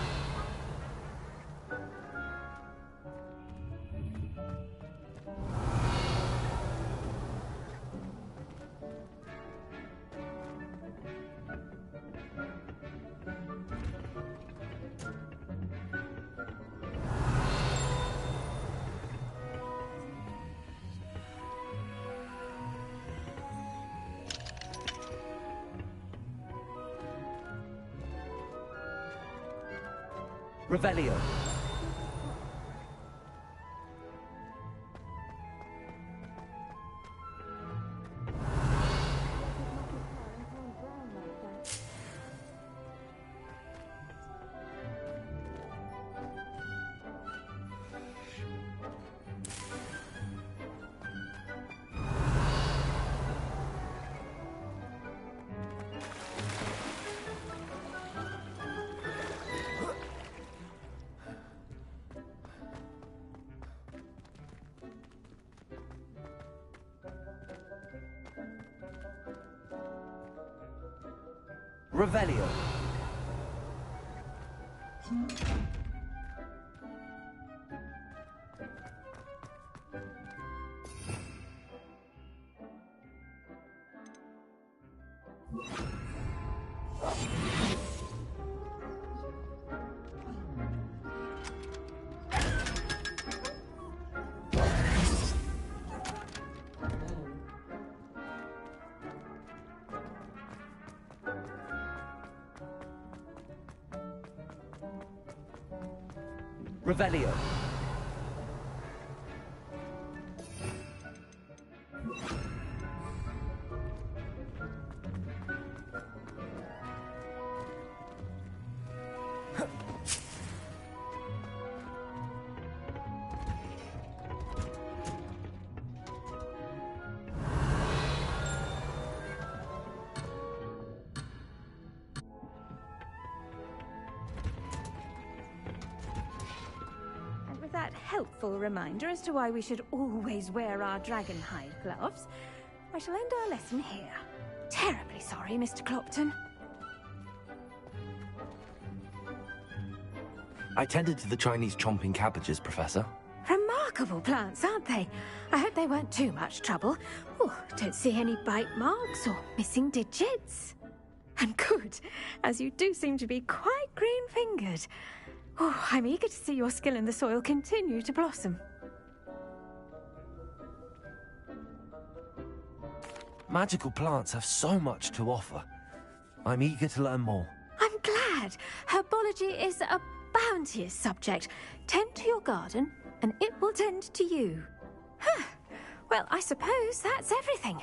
Revelio. Revelio. Revelio. That helpful reminder as to why we should always wear our dragon hide gloves, I shall end our lesson here. Terribly sorry, Mr. Clopton. I tended to the Chinese chomping cabbages, Professor. Remarkable plants, aren't they? I hope they weren't too much trouble. Oh, don't see any bite marks or missing digits. And good, as you do seem to be quite green-fingered. Oh, I'm eager to see your skill in the soil continue to blossom. Magical plants have so much to offer. I'm eager to learn more. I'm glad. Herbology is a bounteous subject. Tend to your garden, and it will tend to you. Huh. Well, I suppose that's everything.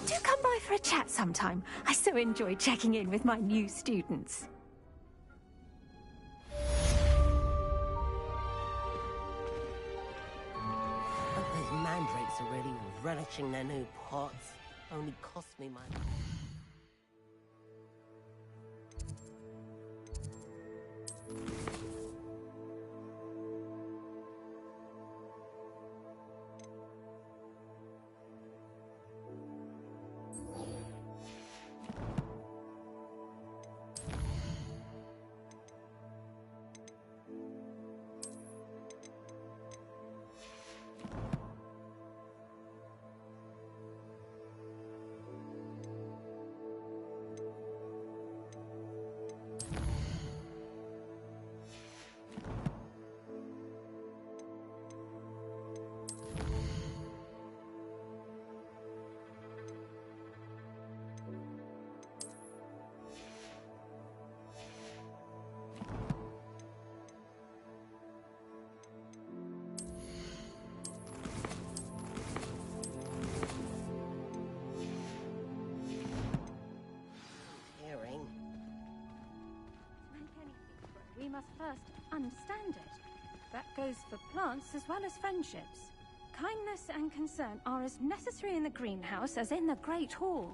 Do come by for a chat sometime. I so enjoy checking in with my new students. Those mandrakes are really relishing their new pots. Only cost me my... We must first understand it. That goes for plants as well as friendships. Kindness and concern are as necessary in the greenhouse as in the Great Hall.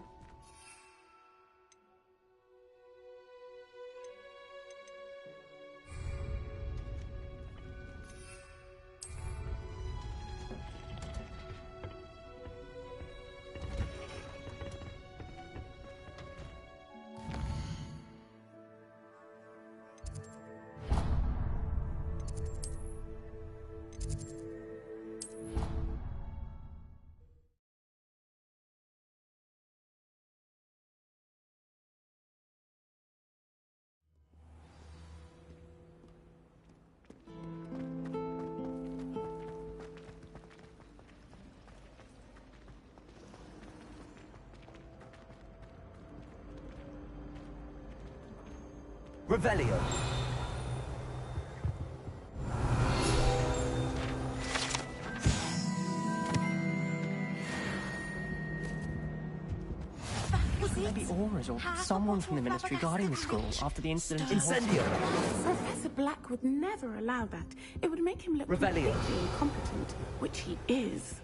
Revelio. Maybe Aura's or someone from the Ministry guarding the school after the incident in Incendio! Professor Black would never allow that. It would make him look Revelio. completely incompetent, which he is.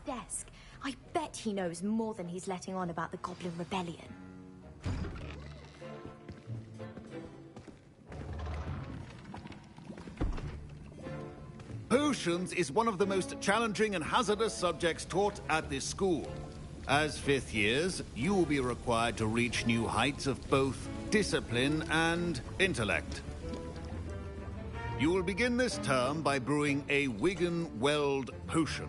desk. I bet he knows more than he's letting on about the Goblin Rebellion. Potions is one of the most challenging and hazardous subjects taught at this school. As fifth years, you will be required to reach new heights of both discipline and intellect. You will begin this term by brewing a Wiggenweld potion.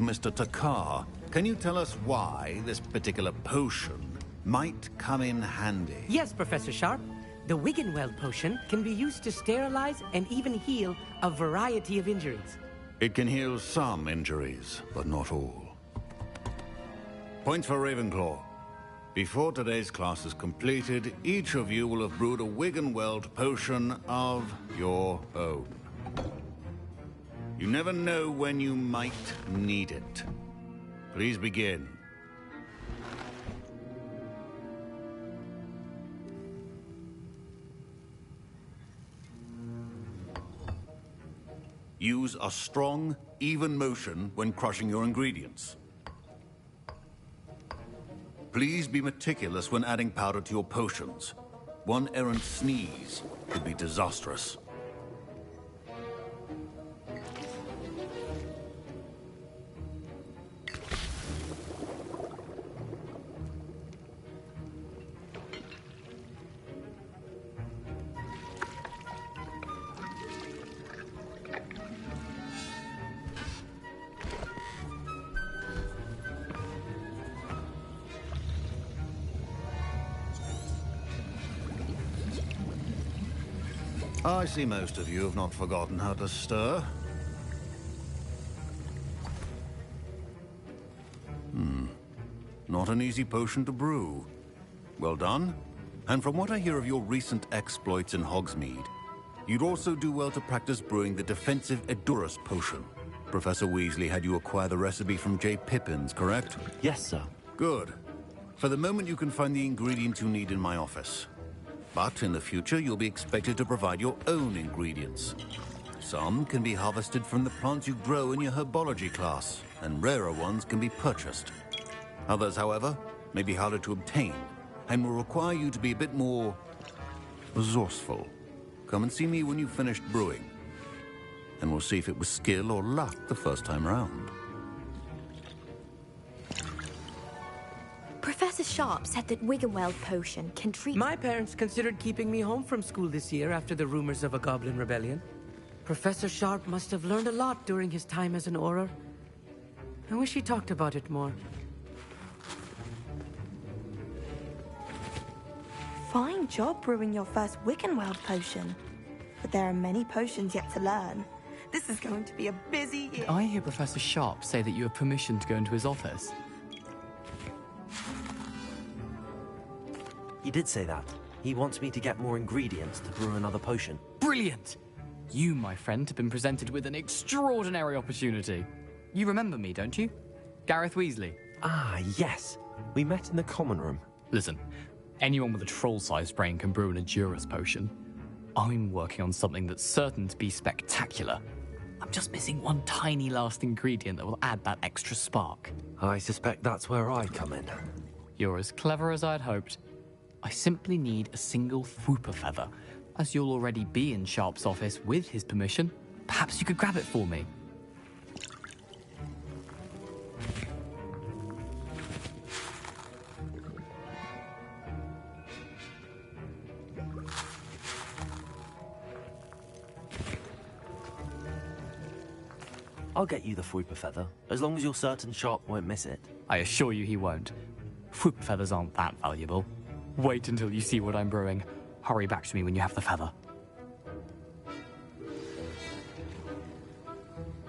Mr. Takar, can you tell us why this particular potion might come in handy? Yes, Professor Sharp. The Wiggenweld potion can be used to sterilize and even heal a variety of injuries. It can heal some injuries, but not all. Points for Ravenclaw. Before today's class is completed, each of you will have brewed a Wiggenweld potion of your own. You never know when you might need it. Please begin. Use a strong, even motion when crushing your ingredients. Please be meticulous when adding powder to your potions. One errant sneeze could be disastrous. I see most of you have not forgotten how to stir. Not an easy potion to brew. Well done. And from what I hear of your recent exploits in Hogsmeade, you'd also do well to practice brewing the defensive Edurus potion. Professor Weasley had you acquire the recipe from J. Pippins, correct? Yes, sir. Good. For the moment, you can find the ingredients you need in my office. But in the future, you'll be expected to provide your own ingredients. Some can be harvested from the plants you grow in your herbology class, and rarer ones can be purchased. Others, however, may be harder to obtain, and will require you to be a bit more resourceful. Come and see me when you've finished brewing, and we'll see if it was skill or luck the first time round. Professor Sharp said that Wiggenweld potion can treat... My parents considered keeping me home from school this year after the rumors of a Goblin Rebellion. Professor Sharp must have learned a lot during his time as an Auror. I wish he talked about it more. Fine job brewing your first Wiggenweld potion. But there are many potions yet to learn. This is going to be a busy year. Did I hear Professor Sharp say that you have permission to go into his office? He did say that. He wants me to get more ingredients to brew another potion. Brilliant! You, my friend, have been presented with an extraordinary opportunity. You remember me, don't you? Gareth Weasley. Ah, yes. We met in the common room. Listen, anyone with a troll-sized brain can brew an Edurus potion. I'm working on something that's certain to be spectacular. I'm just missing one tiny last ingredient that will add that extra spark. I suspect that's where I come in. You're as clever as I'd hoped. I simply need a single Fwooper feather. As you'll already be in Sharp's office with his permission, perhaps you could grab it for me. I'll get you the Fwooper feather, as long as you're certain Sharp won't miss it. I assure you he won't. Fwooper feathers aren't that valuable. Wait until you see what I'm brewing. Hurry back to me when you have the feather.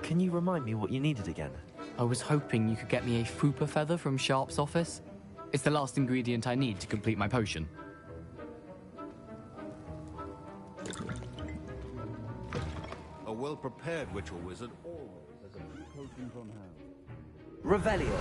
Can you remind me what you needed again? I was hoping you could get me a Fwooper feather from Sharp's office. It's the last ingredient I need to complete my potion. A well-prepared witch or wizard always has a few potions on hand. Revelio.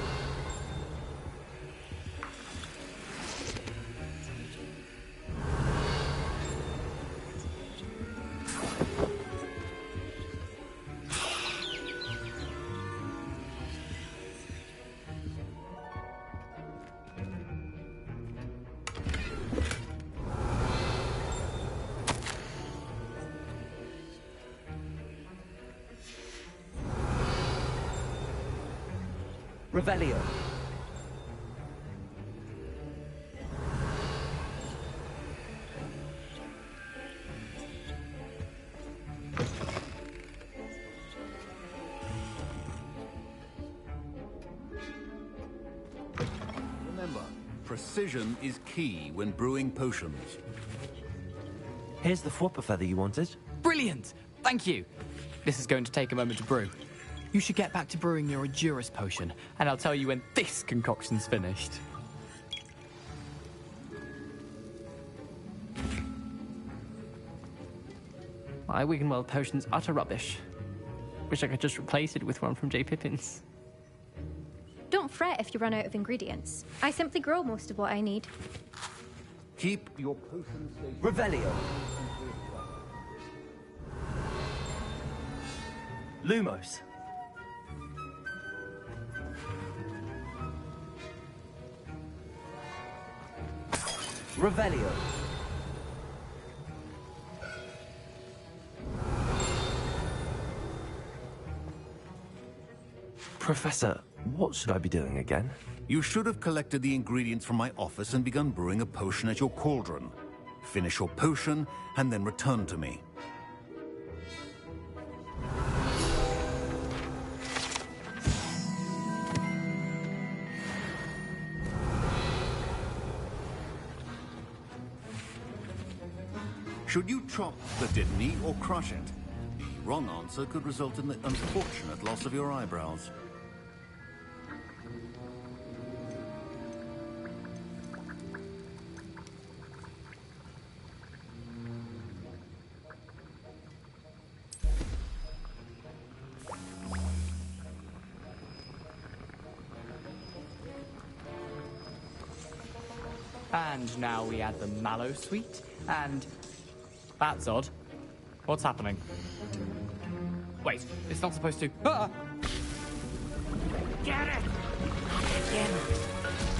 Revelio. Remember, precision is key when brewing potions. Here's the Fwopper feather you wanted. Brilliant! Thank you. This is going to take a moment to brew. You should get back to brewing your Endurus potion, and I'll tell you when this concoction's finished. My Wiggenweld potion's utter rubbish. Wish I could just replace it with one from J. Pippin's. Don't fret if you run out of ingredients. I simply grow most of what I need. Keep your potion safe. Revelio. Lumos. Revelio. Professor, what should I be doing again? You should have collected the ingredients from my office and begun brewing a potion at your cauldron. Finish your potion and then return to me. Should you chop the kidney or crush it? The wrong answer could result in the unfortunate loss of your eyebrows. And now we add the mallow sweet, and... That's odd. What's happening? Wait, it's not supposed to... Ah! Get it! Again!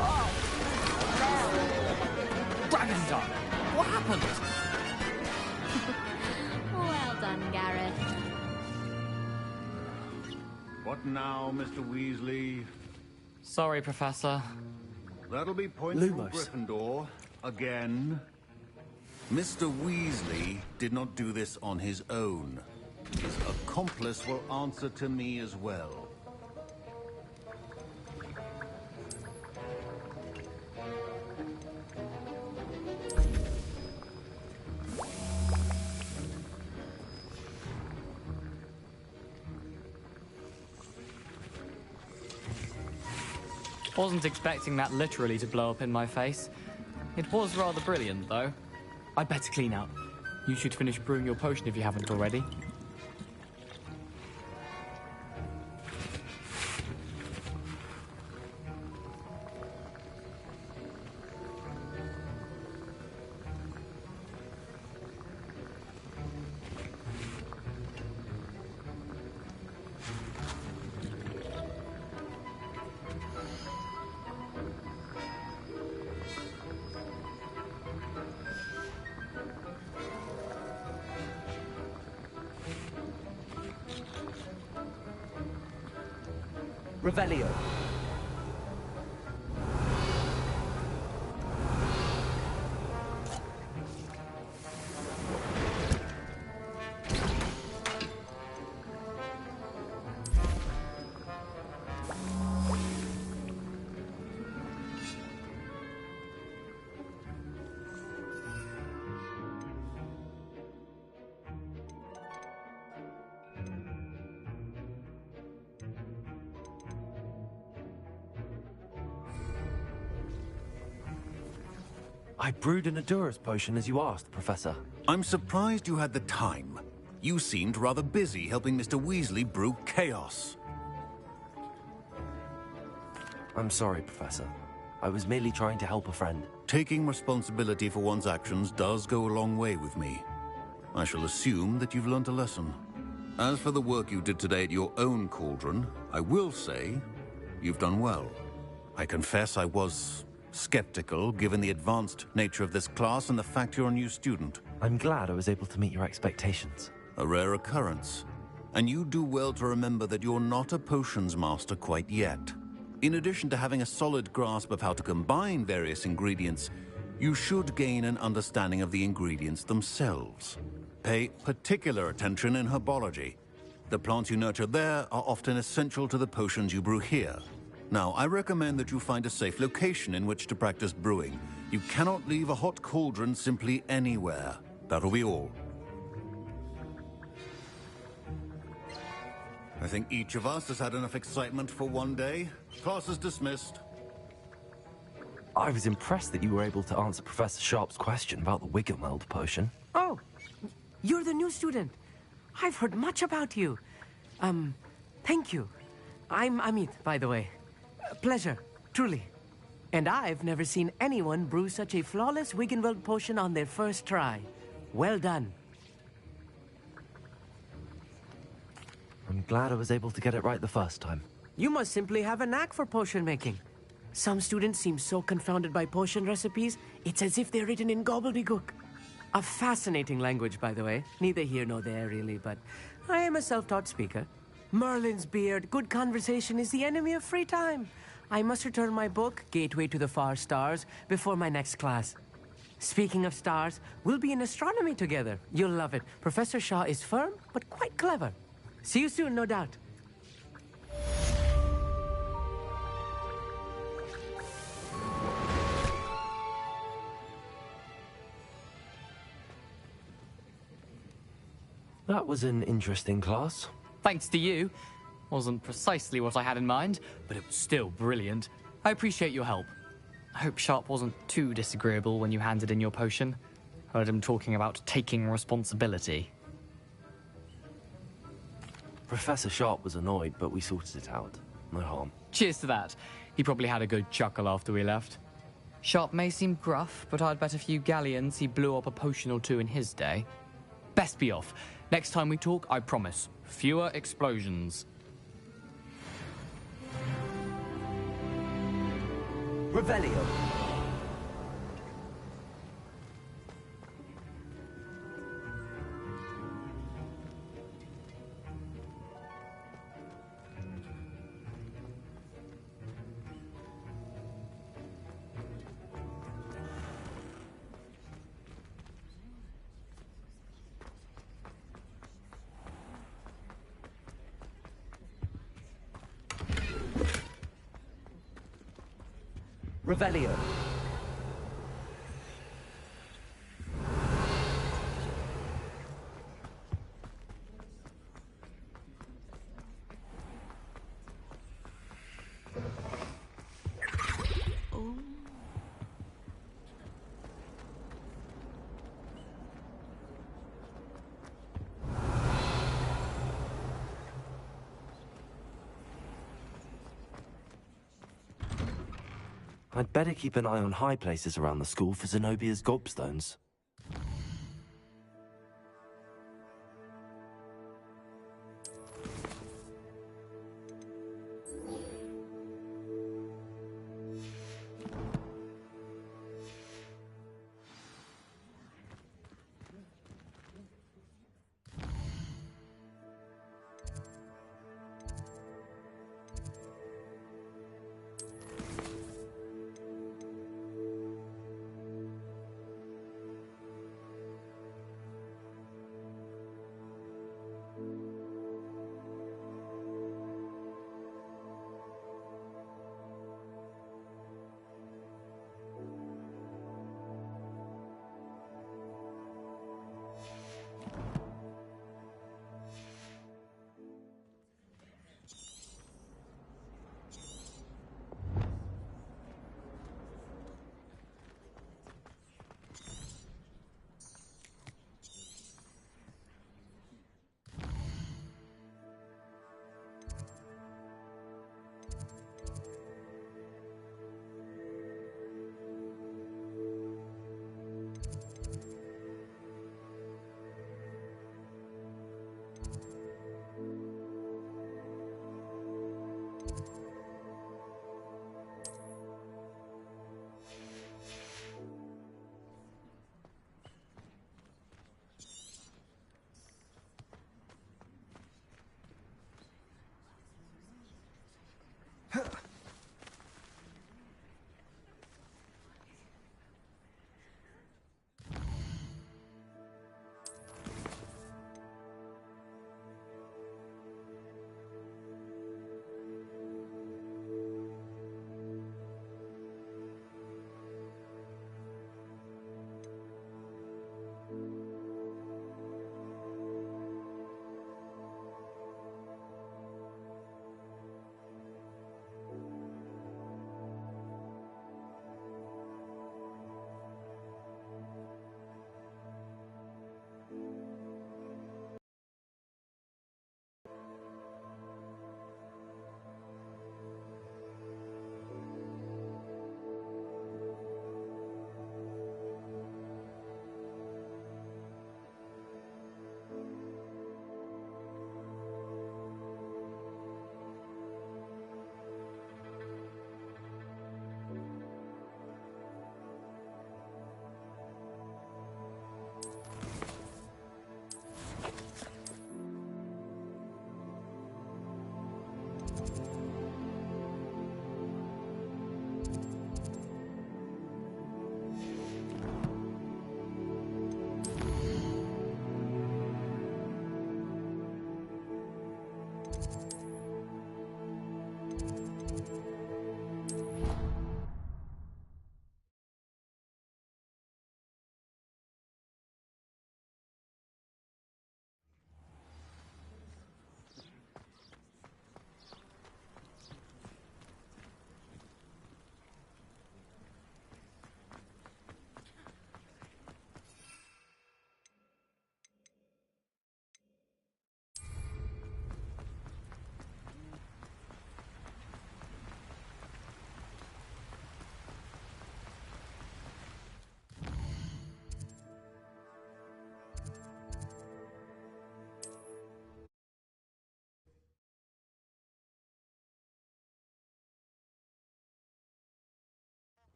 Oh! No! Dragon Dog! What happened? Well done, Gareth. What now, Mr. Weasley? Sorry, Professor. That'll be points Lumos. for Gryffindor. Again. Mr. Weasley did not do this on his own. His accomplice will answer to me as well. Wasn't expecting that literally to blow up in my face. It was rather brilliant, though. I'd better clean up. You should finish brewing your potion if you haven't already. Revelio. I brewed an Endurus potion as you asked, Professor. I'm surprised you had the time. You seemed rather busy helping Mr. Weasley brew chaos. I'm sorry, Professor. I was merely trying to help a friend. Taking responsibility for one's actions does go a long way with me. I shall assume that you've learnt a lesson. As for the work you did today at your own cauldron, I will say you've done well. I confess I was skeptical, given the advanced nature of this class and the fact you're a new student. I'm glad I was able to meet your expectations. A rare occurrence. And you do well to remember that you're not a potions master quite yet. In addition to having a solid grasp of how to combine various ingredients, you should gain an understanding of the ingredients themselves. Pay particular attention in herbology. The plants you nurture there are often essential to the potions you brew here. Now, I recommend that you find a safe location in which to practice brewing. You cannot leave a hot cauldron simply anywhere. That'll be all. I think each of us has had enough excitement for one day. Class is dismissed. I was impressed that you were able to answer Professor Sharp's question about the Wiggenweld potion. Oh, you're the new student. I've heard much about you. Thank you. I'm Amit, by the way. Pleasure, truly. And I've never seen anyone brew such a flawless Wiggenweld potion on their first try. Well done. I'm glad I was able to get it right the first time. You must simply have a knack for potion making. Some students seem so confounded by potion recipes, it's as if they're written in gobbledygook. A fascinating language, by the way. Neither here nor there, really, but I am a self-taught speaker. Merlin's beard, good conversation is the enemy of free time. I must return my book, Gateway to the Far Stars, before my next class. Speaking of stars, we'll be in astronomy together. You'll love it. Professor Shaw is firm, but quite clever. See you soon, no doubt. That was an interesting class. Thanks to you. Wasn't precisely what I had in mind, but it was still brilliant. I appreciate your help. I hope Sharp wasn't too disagreeable when you handed in your potion. Heard him talking about taking responsibility. Professor Sharp was annoyed, but we sorted it out. No harm. Cheers to that. He probably had a good chuckle after we left. Sharp may seem gruff, but I'd bet a few galleons he blew up a potion or two in his day. Best be off. Next time we talk, I promise, fewer explosions. Revelio. Revelio. I'd better keep an eye on high places around the school for Zenobia's gobstones.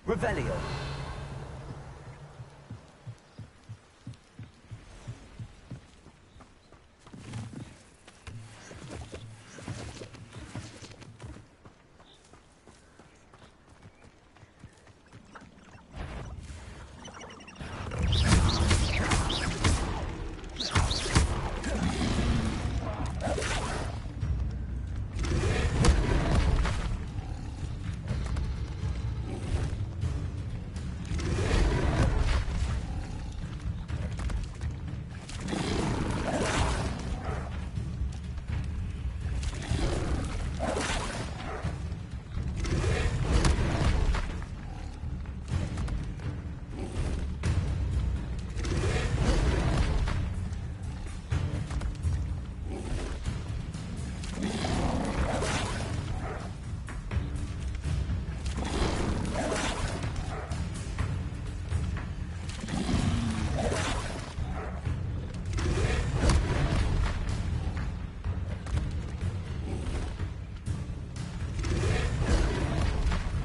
Revelio.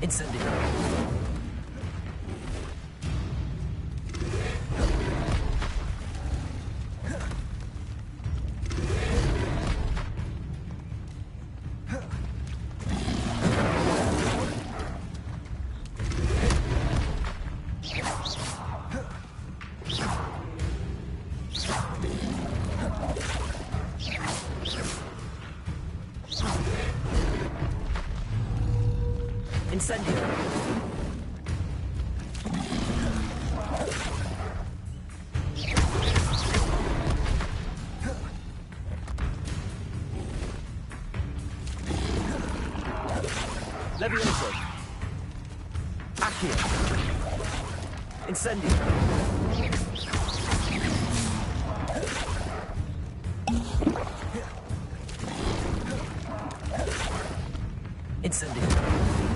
Incendio. Incendio. Levioso. Accio. Incendio. Incendio.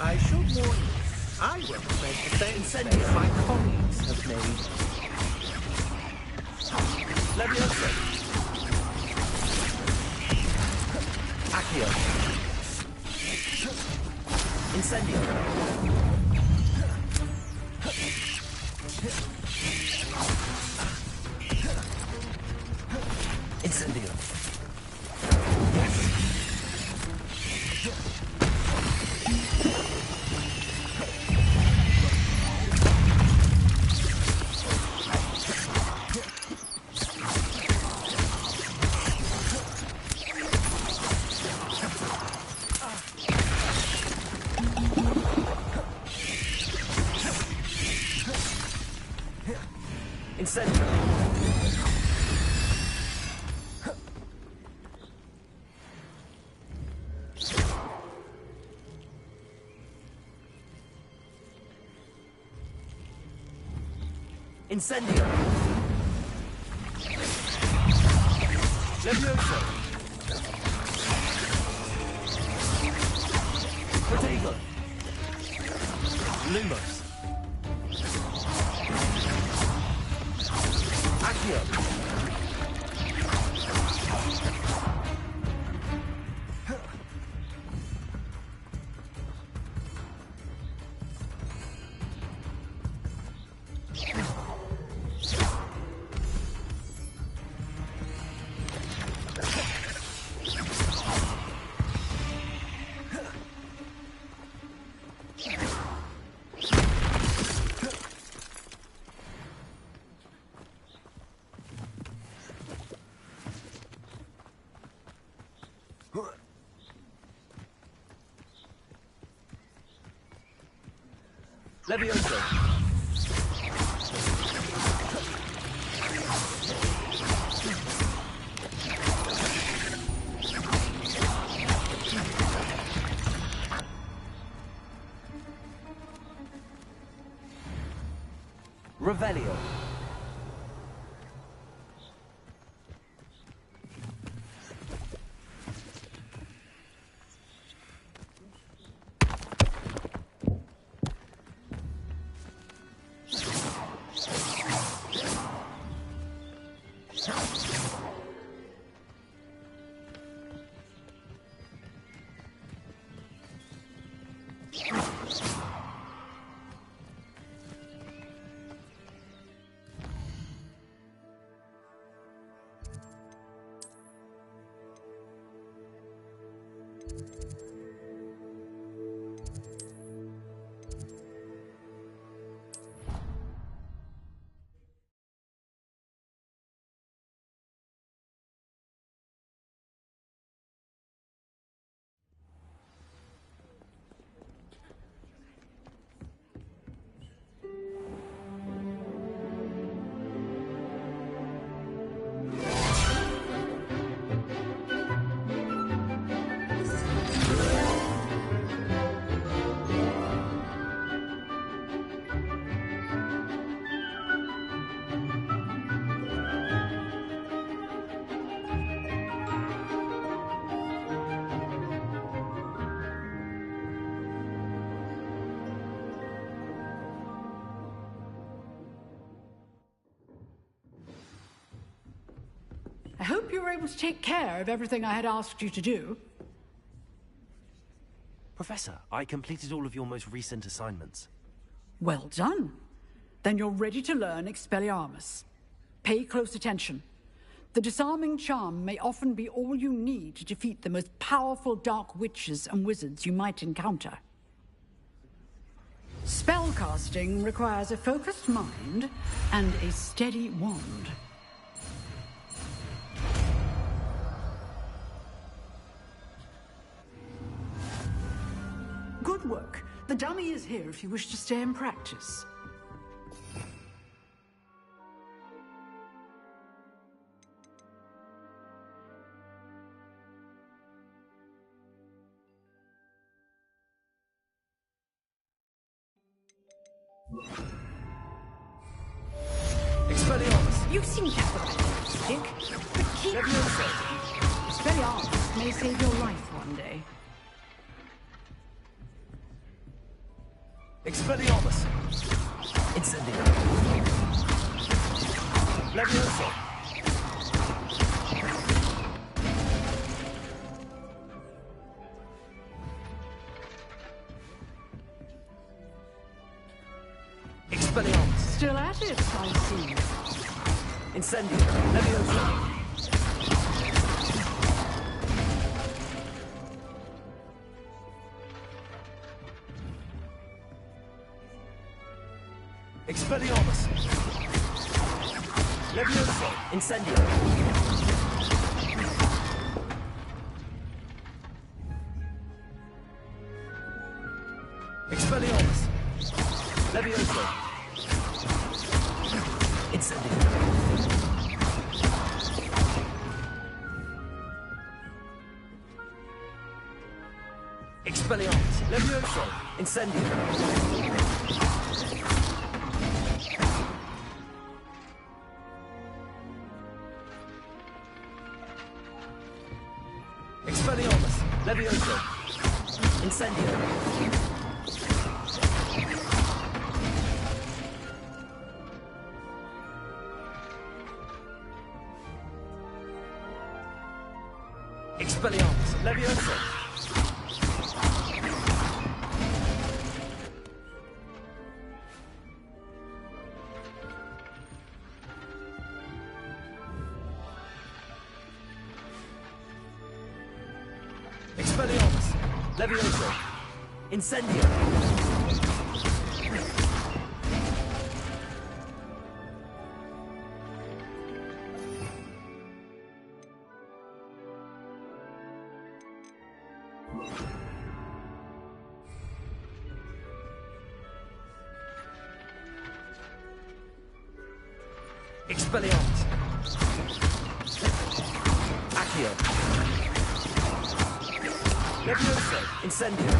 I should warn you, I won't make the same mistake my colleagues have made. Levioso. Accio. Incendio. Incendio. Incendio. Incendio. Levioso. Protego. Lumos. Accio. Levioso. Revelio. I hope you were able to take care of everything I had asked you to do. Professor, I completed all of your most recent assignments. Well done. Then you're ready to learn Expelliarmus. Pay close attention. The disarming charm may often be all you need to defeat the most powerful dark witches and wizards you might encounter. Spellcasting requires a focused mind and a steady wand. Good work. The dummy is here if you wish to stay and practice. Expelliarmus! You seem to have the right stick, but keep Expelliarmus may save your life one day. Expelliarmus! Incendio! Levioso! Expelliarmus! Still at it, I see. Incendio! Levioso! Expelliarmus! Levioso! Incendio! Expelliarmus! Levioso! Incendio! Expelliarmus! Levioso! Incendio! Expelliarmus! Levioso! Incendio! Expelliarmus! Levioso! Expelliarmus! Levioso! Incendio! Expelliarmus! Accio! Levioso! Incendio!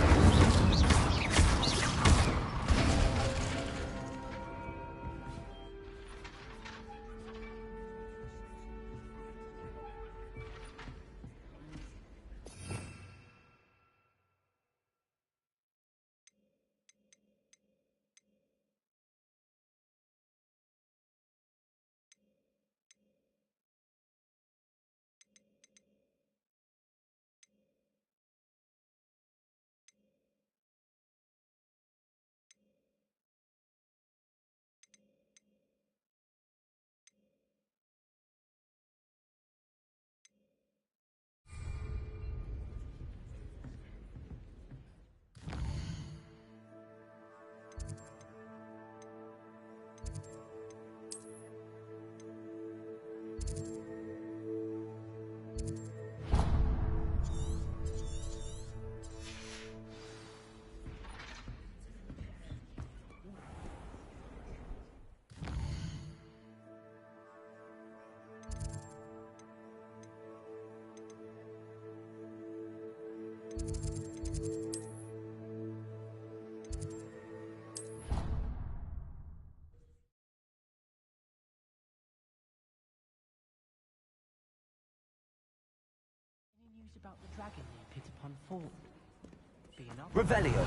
news about the dragon near Pitapon Fall? Be enough. Revelio.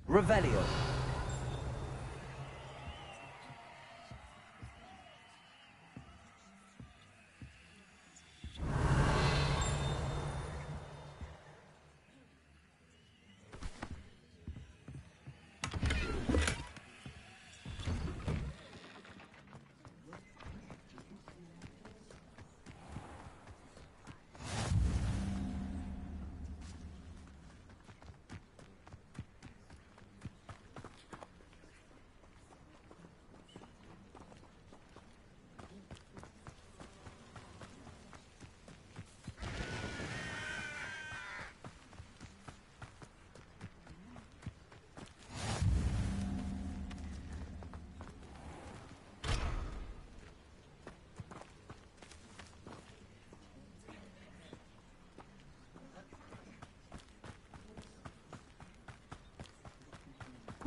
Revelio.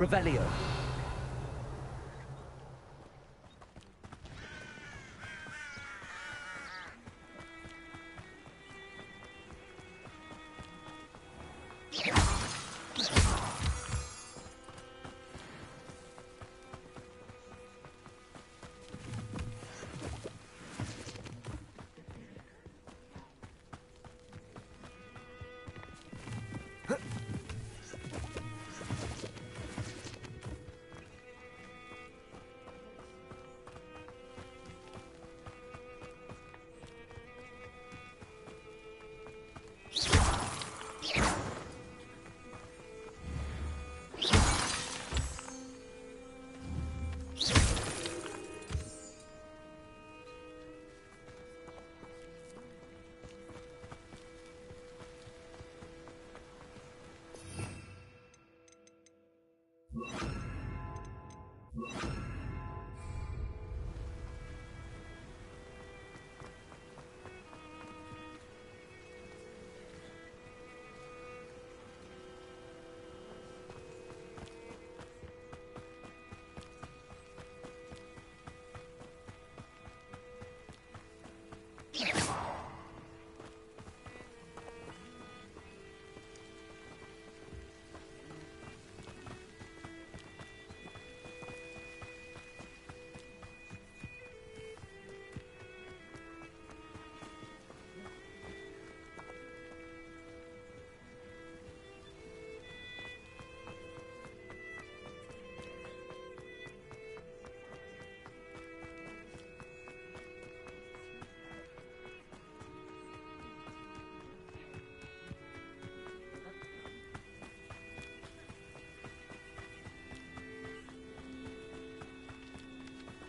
Revelio.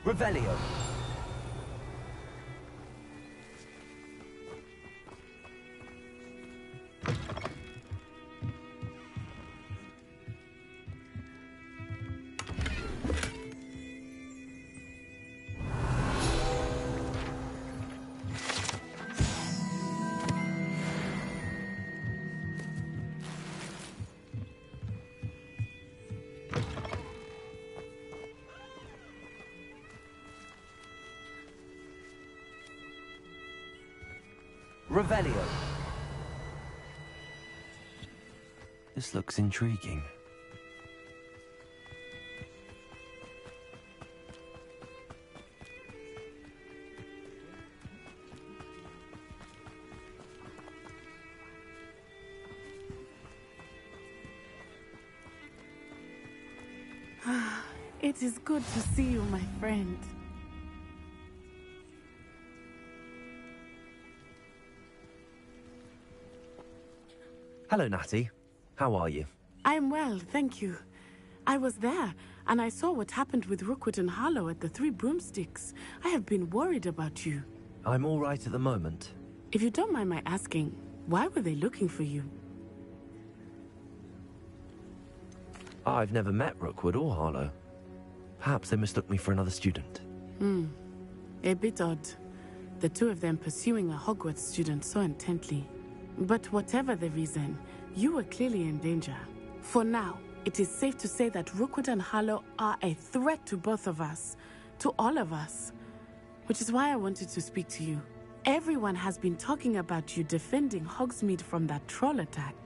Revelio. Revelio. This looks intriguing. It is good to see you, my friend. Hello, Natty. How are you? I'm well, thank you. I was there, and I saw what happened with Rookwood and Harlow at the Three Broomsticks. I have been worried about you. I'm all right at the moment. If you don't mind my asking, why were they looking for you? I've never met Rookwood or Harlow. Perhaps they mistook me for another student. A bit odd. The two of them pursuing a Hogwarts student so intently. But whatever the reason, you were clearly in danger. For now, it is safe to say that Rookwood and Harlow are a threat to both of us. To all of us. Which is why I wanted to speak to you. Everyone has been talking about you defending Hogsmeade from that troll attack.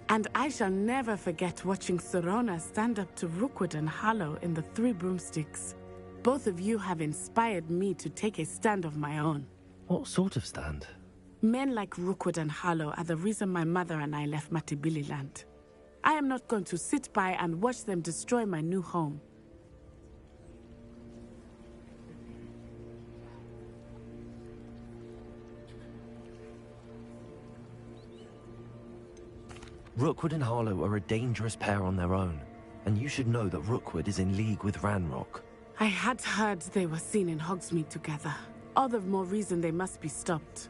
And I shall never forget watching Serona stand up to Rookwood and Harlow in the Three Broomsticks. Both of you have inspired me to take a stand of my own. What sort of stand? Men like Rookwood and Harlow are the reason my mother and I left Matibili land. I am not going to sit by and watch them destroy my new home. Rookwood and Harlow are a dangerous pair on their own, and you should know that Rookwood is in league with Ranrock. I had heard they were seen in Hogsmeade together. All the more reason they must be stopped.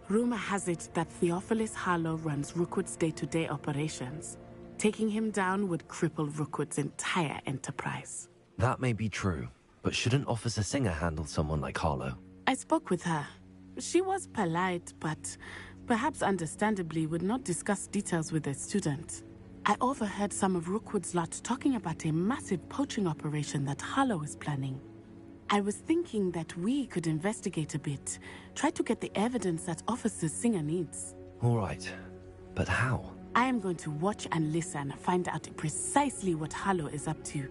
Rumor has it that Theophilus Harlow runs Rookwood's day-to-day operations. Taking him down would cripple Rookwood's entire enterprise. That may be true, but shouldn't Officer Singer handle someone like Harlow? I spoke with her. She was polite, but perhaps understandably would not discuss details with a student. I overheard some of Rookwood's lot talking about a massive poaching operation that Harlow is planning. I was thinking that we could investigate a bit, try to get the evidence that Officer Singer needs. All right, but how? I am going to watch and listen, find out precisely what Harlow is up to.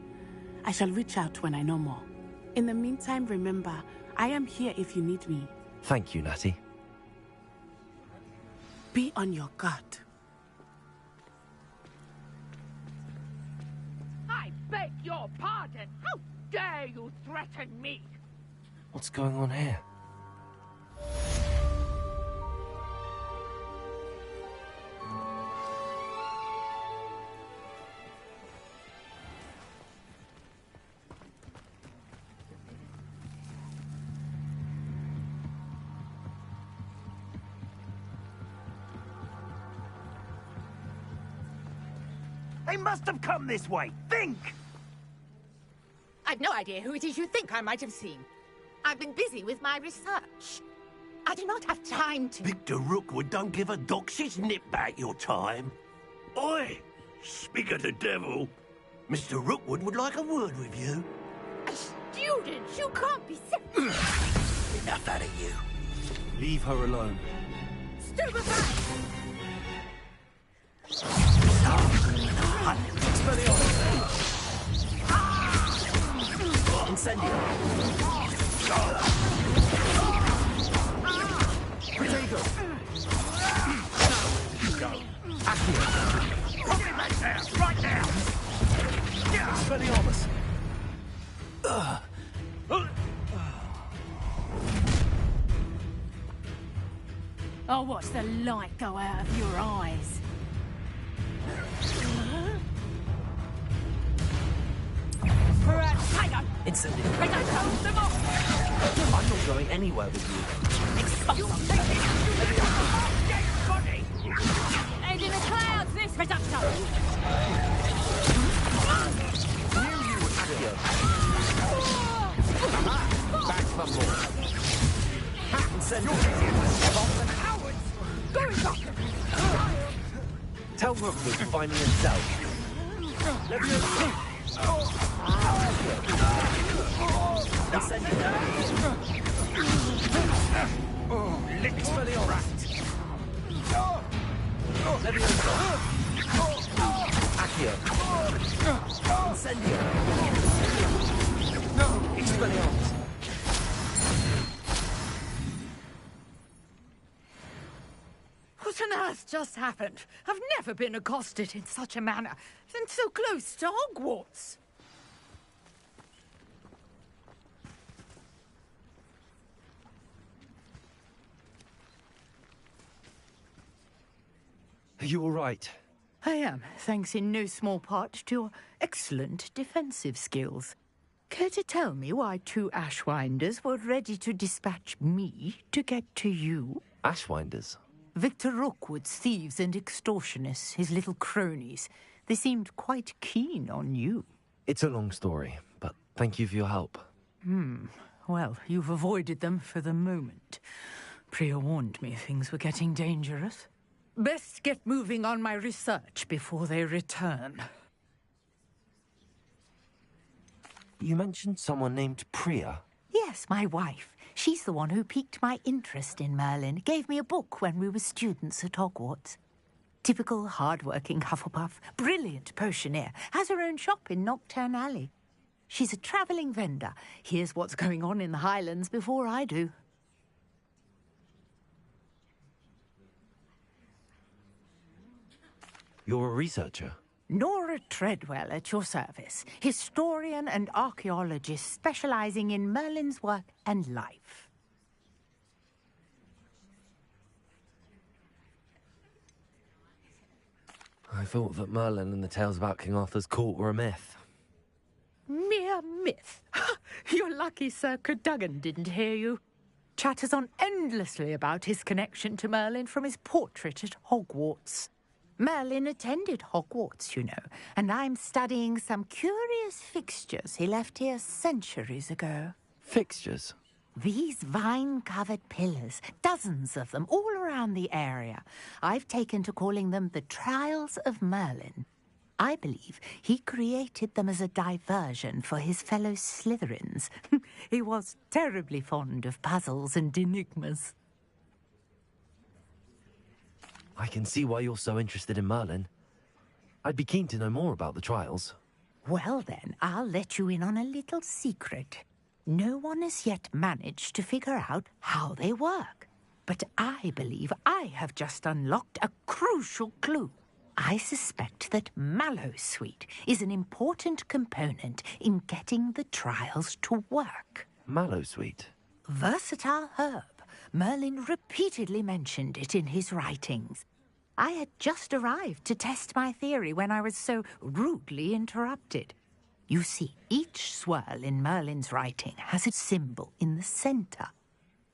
I shall reach out when I know more. In the meantime, remember, I am here if you need me. Thank you, Natty. Be on your guard. I beg your pardon. How dare you threaten me? What's going on here? They must have come this way. Think! I've no idea who it is you think I might have seen. I've been busy with my research. I do not have time to... Victor Rookwood don't give a doxy's nip back your time. Oi! Speak of the devil. Mr. Rookwood would like a word with you. A student? You can't be Enough out of you. Leave her alone. Stupefy! Incendio. Potato. Go. Accio. Put him back there, right now. Expelliarmus. I'll watch the light go out of your eyes. Incendio. Them off! I'm not going anywhere with you. And in the clouds, this reducto! Back for more. Incendio. Tell Rookwood to find me himself. What on earth just happened? I've never been accosted in such a manner, and so close to Hogwarts. Are you all right? I am, thanks in no small part to your excellent defensive skills. Care to tell me why 2 Ashwinders were ready to dispatch me to get to you? Ashwinders? Victor Rookwood's thieves and extortionists, his little cronies. They seemed quite keen on you. It's a long story, but thank you for your help. Well, you've avoided them for the moment. Priya warned me things were getting dangerous. Best get moving on my research before they return. You mentioned someone named Priya. Yes, my wife. She's the one who piqued my interest in Merlin. Gave me a book when we were students at Hogwarts. Typical hard-working Hufflepuff, brilliant potioneer, has her own shop in Nocturne Alley. She's a travelling vendor. Hears what's going on in the Highlands before I do. You're a researcher? Nora Treadwell at your service, historian and archaeologist specialising in Merlin's work and life. I thought that Merlin and the tales about King Arthur's court were a myth. Mere myth. You're lucky Sir Cadogan didn't hear you. Chatters on endlessly about his connection to Merlin from his portrait at Hogwarts. Merlin attended Hogwarts, you know, and I'm studying some curious fixtures he left here centuries ago. Fixtures? These vine-covered pillars, dozens of them, all around the area. I've taken to calling them the Trials of Merlin. I believe he created them as a diversion for his fellow Slytherins. He was terribly fond of puzzles and enigmas. I can see why you're so interested in Merlin. I'd be keen to know more about the trials. Well then, I'll let you in on a little secret. No one has yet managed to figure out how they work. But I believe I have just unlocked a crucial clue. I suspect that Mallowsweet is an important component in getting the trials to work. Mallowsweet? Versatile herb. Merlin repeatedly mentioned it in his writings. I had just arrived to test my theory when I was so rudely interrupted. You see, each swirl in Merlin's writing has a symbol in the centre.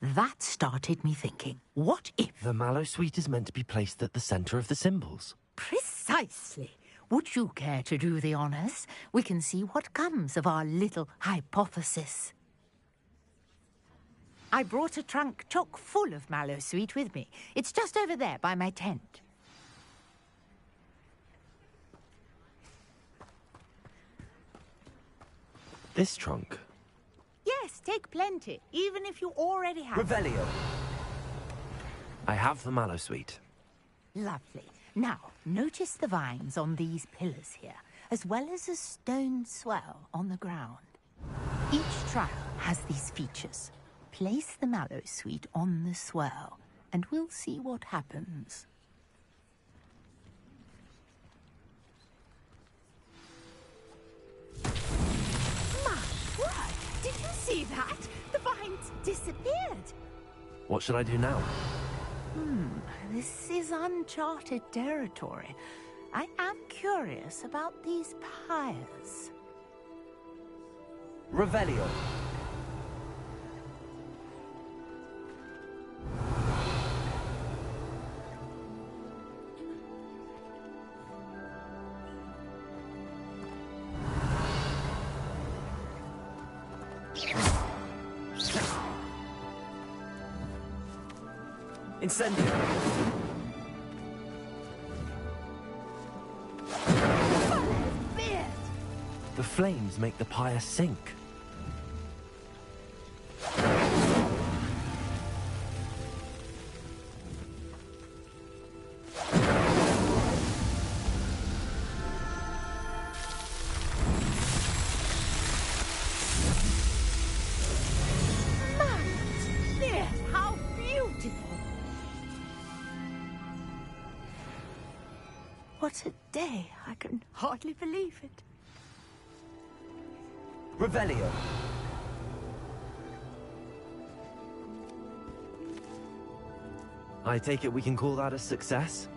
That started me thinking, what if... The Mallowsweet is meant to be placed at the centre of the symbols. Precisely. Would you care to do the honours? We can see what comes of our little hypothesis. I brought a trunk chock full of Mallowsweet with me. It's just over there by my tent. This trunk? Yes, take plenty, even if you already have. Revelio. I have the Mallowsweet. Lovely. Now, notice the vines on these pillars here, as well as a stone swell on the ground. Each trial has these features. Place the Mallowsweet on the swirl, and we'll see what happens. My word! Did you see that? The vines disappeared. What should I do now? This is uncharted territory. I am curious about these pyres. Revelio. Incendio. The flames make the pyre sink. What a day. I can hardly believe it. Revelio. I take it we can call that a success?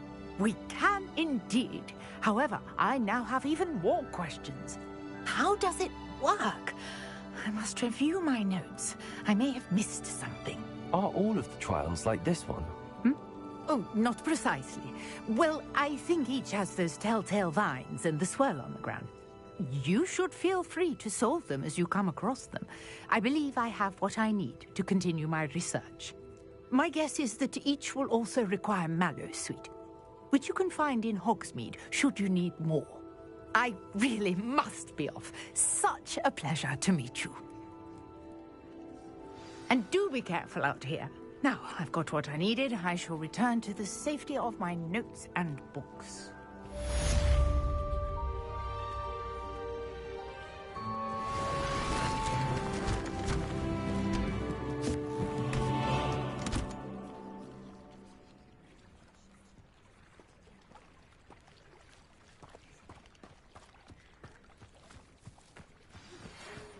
We can indeed. However, I now have even more questions. How does it work? I must review my notes. I may have missed something. Are all of the trials like this one? Oh, not precisely. Well, I think each has those telltale vines and the swirl on the ground. You should feel free to solve them as you come across them. I believe I have what I need to continue my research. My guess is that each will also require mallowsweet, which you can find in Hogsmeade should you need more. I really must be off. Such a pleasure to meet you. And do be careful out here. Now, I've got what I needed. I shall return to the safety of my notes and books.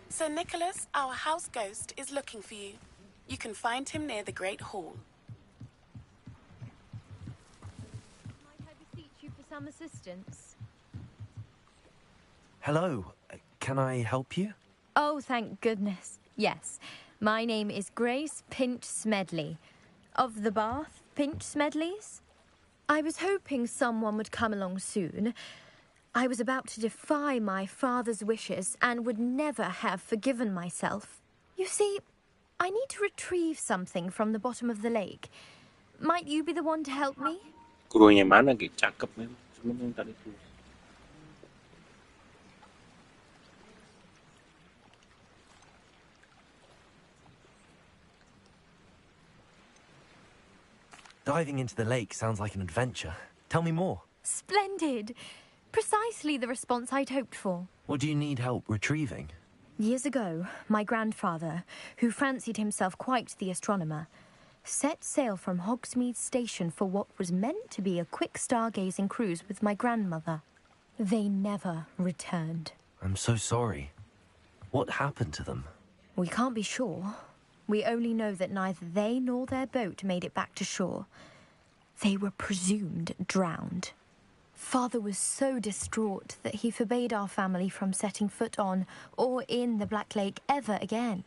Sir Nicholas, our house ghost, is looking for you. You can find him near the Great Hall. Might I beseech you for some assistance? Hello. Can I help you? Oh, thank goodness. Yes. My name is Grace Pinch Smedley. Of the Bath Pinch Smedleys. I was hoping someone would come along soon. I was about to defy my father's wishes and would never have forgiven myself. You see, I need to retrieve something from the bottom of the lake. Might you be the one to help me? Gurunya mana gitu, cakep memang. Cuma yang tadi tuh. Diving into the lake sounds like an adventure. Tell me more. Splendid! Precisely the response I'd hoped for. What do you need help retrieving? Years ago, my grandfather, who fancied himself quite the astronomer, set sail from Hogsmeade Station for what was meant to be a quick stargazing cruise with my grandmother. They never returned. I'm so sorry. What happened to them? We can't be sure. We only know that neither they nor their boat made it back to shore. They were presumed drowned. Father was so distraught that he forbade our family from setting foot on or in the Black Lake ever again.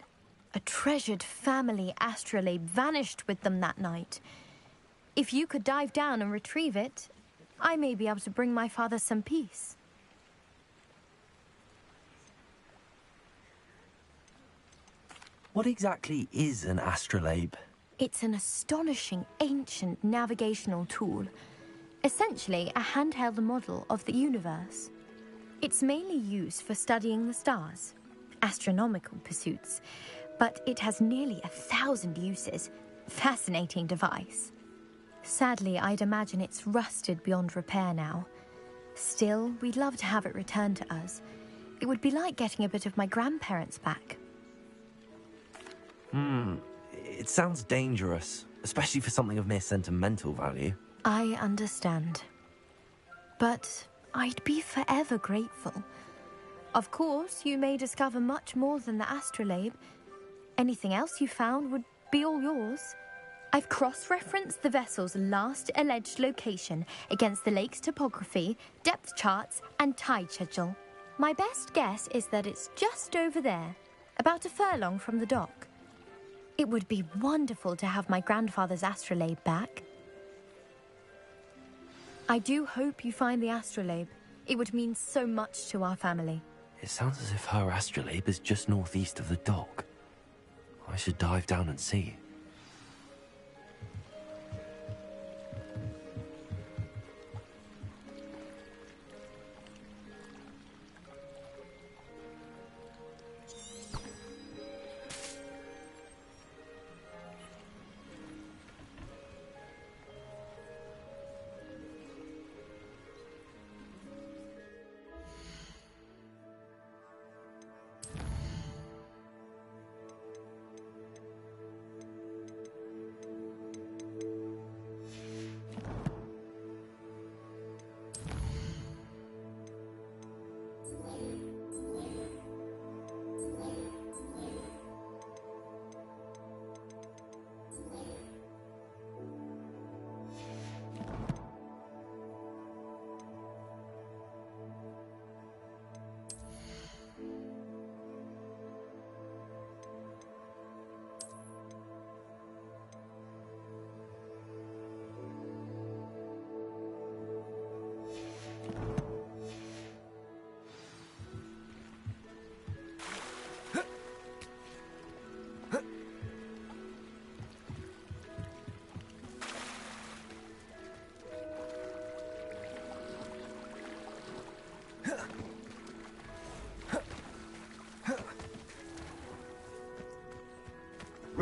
A treasured family astrolabe vanished with them that night. If you could dive down and retrieve it, I may be able to bring my father some peace. What exactly is an astrolabe? It's an astonishing ancient navigational tool. Essentially, a handheld model of the universe. It's mainly used for studying the stars, astronomical pursuits, but it has nearly 1,000 uses. Fascinating device. Sadly, I'd imagine it's rusted beyond repair now. Still, we'd love to have it returned to us. It would be like getting a bit of my grandparents back. It sounds dangerous, especially for something of mere sentimental value. I understand. But I'd be forever grateful. Of course, you may discover much more than the astrolabe. Anything else you found would be all yours. I've cross-referenced the vessel's last alleged location against the lake's topography, depth charts, and tide schedule. My best guess is that it's just over there, about a furlong from the dock. It would be wonderful to have my grandfather's astrolabe back. I do hope you find the astrolabe. It would mean so much to our family. It sounds as if her astrolabe is just northeast of the dock. I should dive down and see.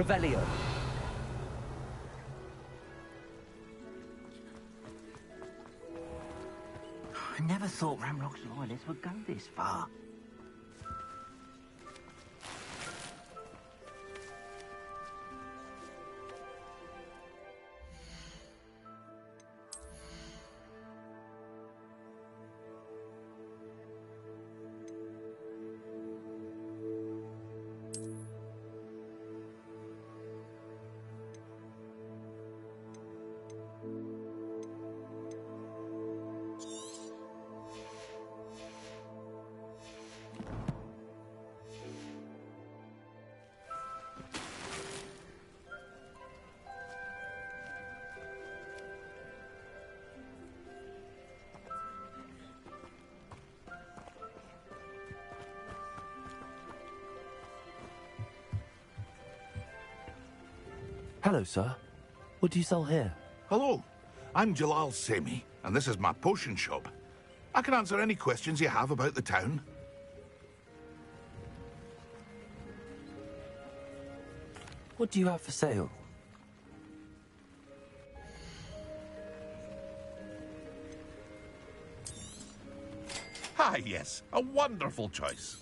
Revelio. I never thought Ramrock's loyalists would go this far. Hello, sir. What do you sell here? Hello, I'm Jalal Semi, and this is my potion shop. I can answer any questions you have about the town. What do you have for sale? Ah, yes, a wonderful choice.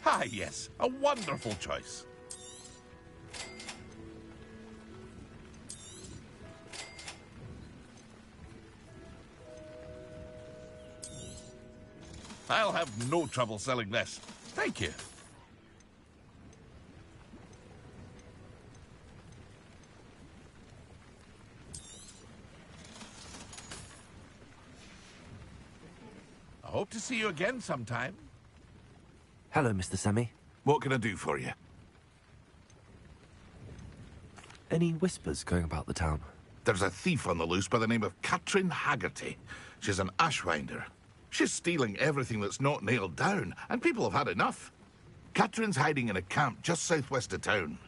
Ah, yes, a wonderful choice. I'll have no trouble selling this. Thank you. I hope to see you again sometime. Hello, Mr. Semi. What can I do for you? Any whispers going about the town? There's a thief on the loose by the name of Katrin Haggerty. She's an ashwinder. She's stealing everything that's not nailed down, and people have had enough. Katrin's hiding in a camp just southwest of town.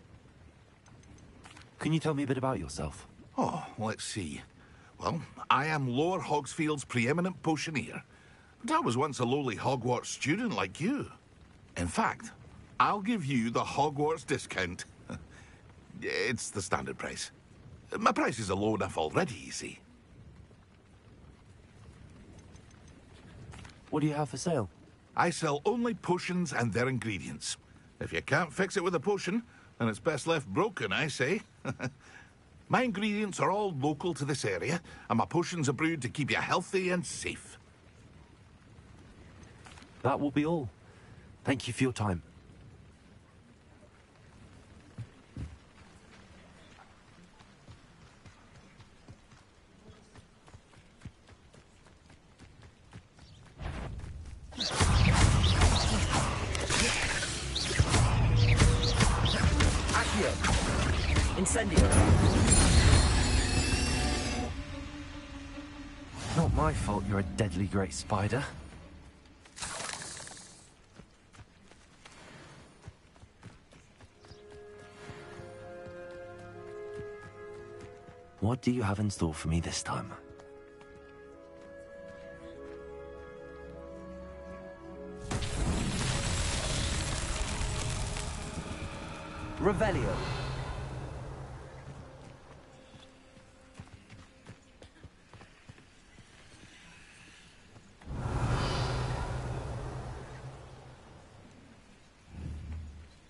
Can you tell me a bit about yourself? Oh, let's see. Well, I am Lower Hogsfield's preeminent potioneer. But I was once a lowly Hogwarts student like you. In fact, I'll give you the Hogwarts discount. It's the standard price. My prices are low enough already, you see. What do you have for sale? I sell only potions and their ingredients. If you can't fix it with a potion, then it's best left broken, I say. My ingredients are all local to this area, and my potions are brewed to keep you healthy and safe. That will be all. Thank you for your time. Accio. Incendio. Not my fault you're a deadly great spider. What do you have in store for me this time? Revelio.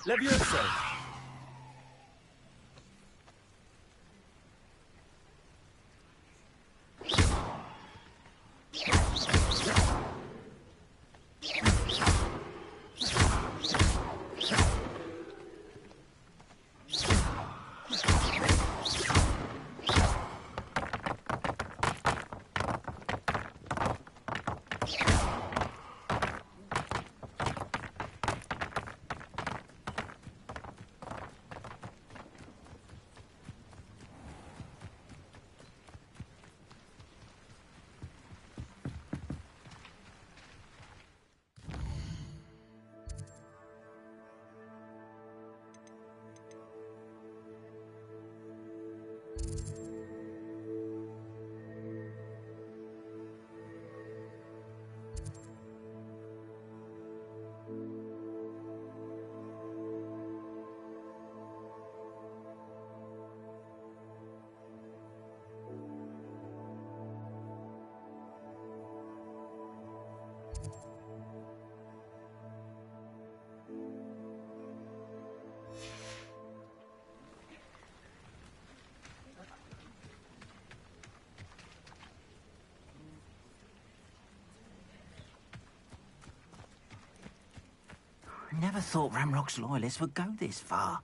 Levioso. Never thought Ramrock's loyalists would go this far.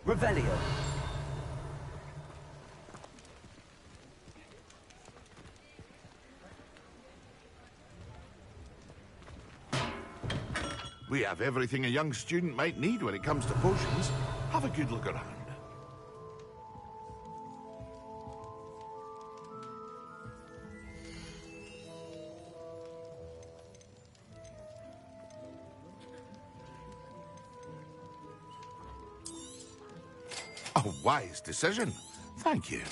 Revelio. We have everything a young student might need when it comes to potions. Have a good look around. A wise decision. Thank you.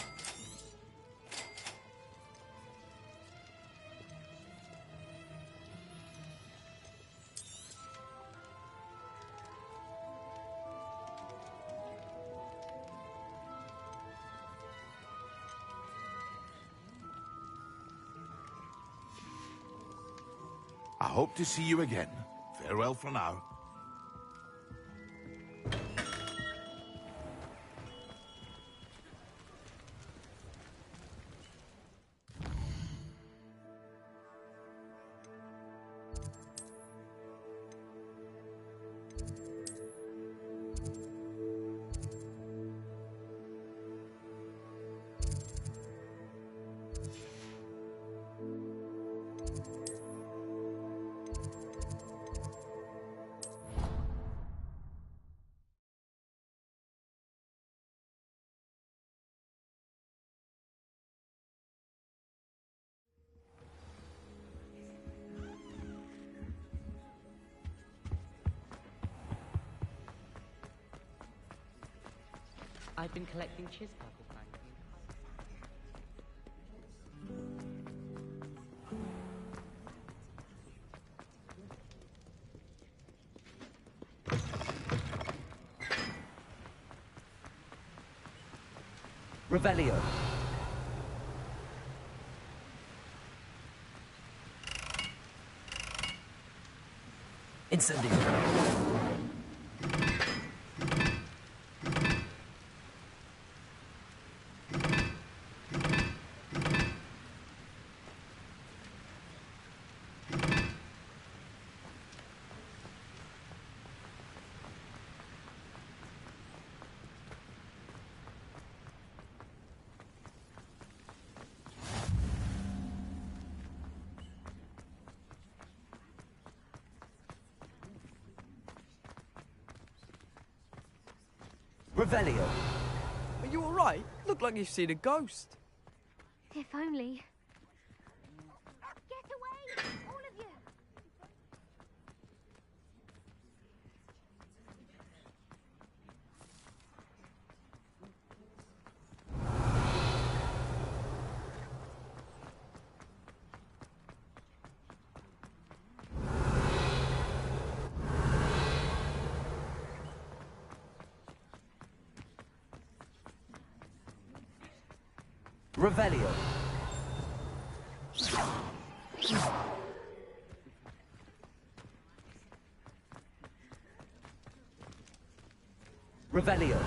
I hope to see you again. Farewell for now. I've been collecting chiz-purple paintings. Revelio. Incendio. Revelio. Are you alright? Look like you've seen a ghost. If only. Get away, all of you! Revelio. Revelio.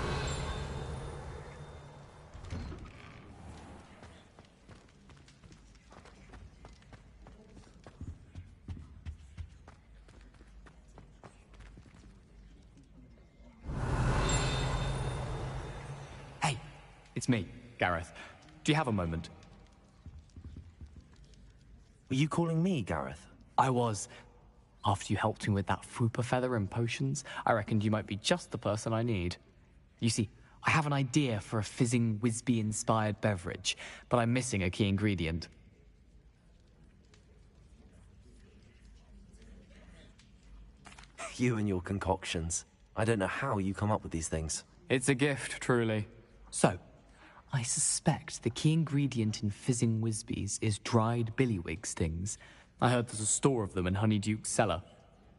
Hey, it's me, Gareth. Do you have a moment? Were you calling me, Gareth? I was. After you helped me with that Fupa feather and potions, I reckoned you might be just the person I need. You see, I have an idea for a fizzing Whizbee-inspired beverage, but I'm missing a key ingredient. You and your concoctions. I don't know how you come up with these things. It's a gift, truly. So, I suspect the key ingredient in fizzing Whizbees is dried billywig stings. I heard there's a store of them in Honeyduke's cellar.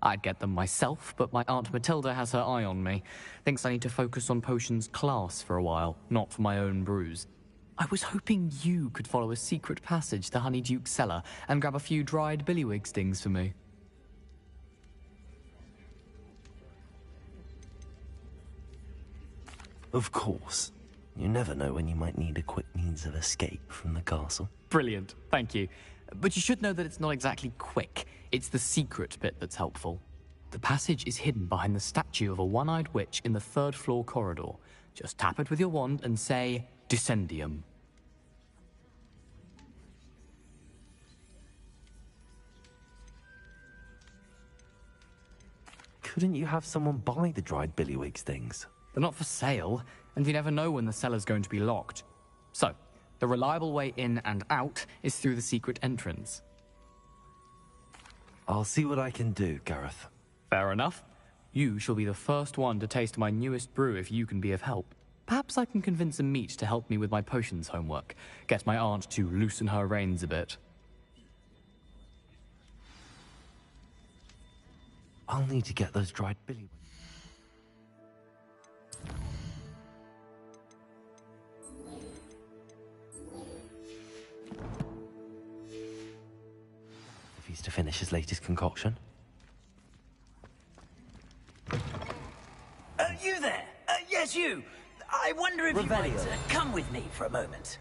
I'd get them myself, but my Aunt Matilda has her eye on me. Thinks I need to focus on potions class for a while, not for my own brews. I was hoping you could follow a secret passage to Honeyduke's cellar and grab a few dried billywig stings for me. Of course. You never know when you might need a quick means of escape from the castle. Brilliant, thank you. But you should know that it's not exactly quick. It's the secret bit that's helpful. The passage is hidden behind the statue of a one-eyed witch in the third-floor corridor. Just tap it with your wand and say, Descendium. Couldn't you have someone buy the dried billywig things? They're not for sale, and you never know when the cellar's going to be locked. So, the reliable way in and out is through the secret entrance. I'll see what I can do, Gareth. Fair enough. You shall be the first one to taste my newest brew if you can be of help. Perhaps I can convince a meat to help me with my potions homework. Get my aunt to loosen her reins a bit. I'll need to get those dried billywig. If he's to finish his latest concoction. You there? Yes, you. I wonder if you might come with me for a moment.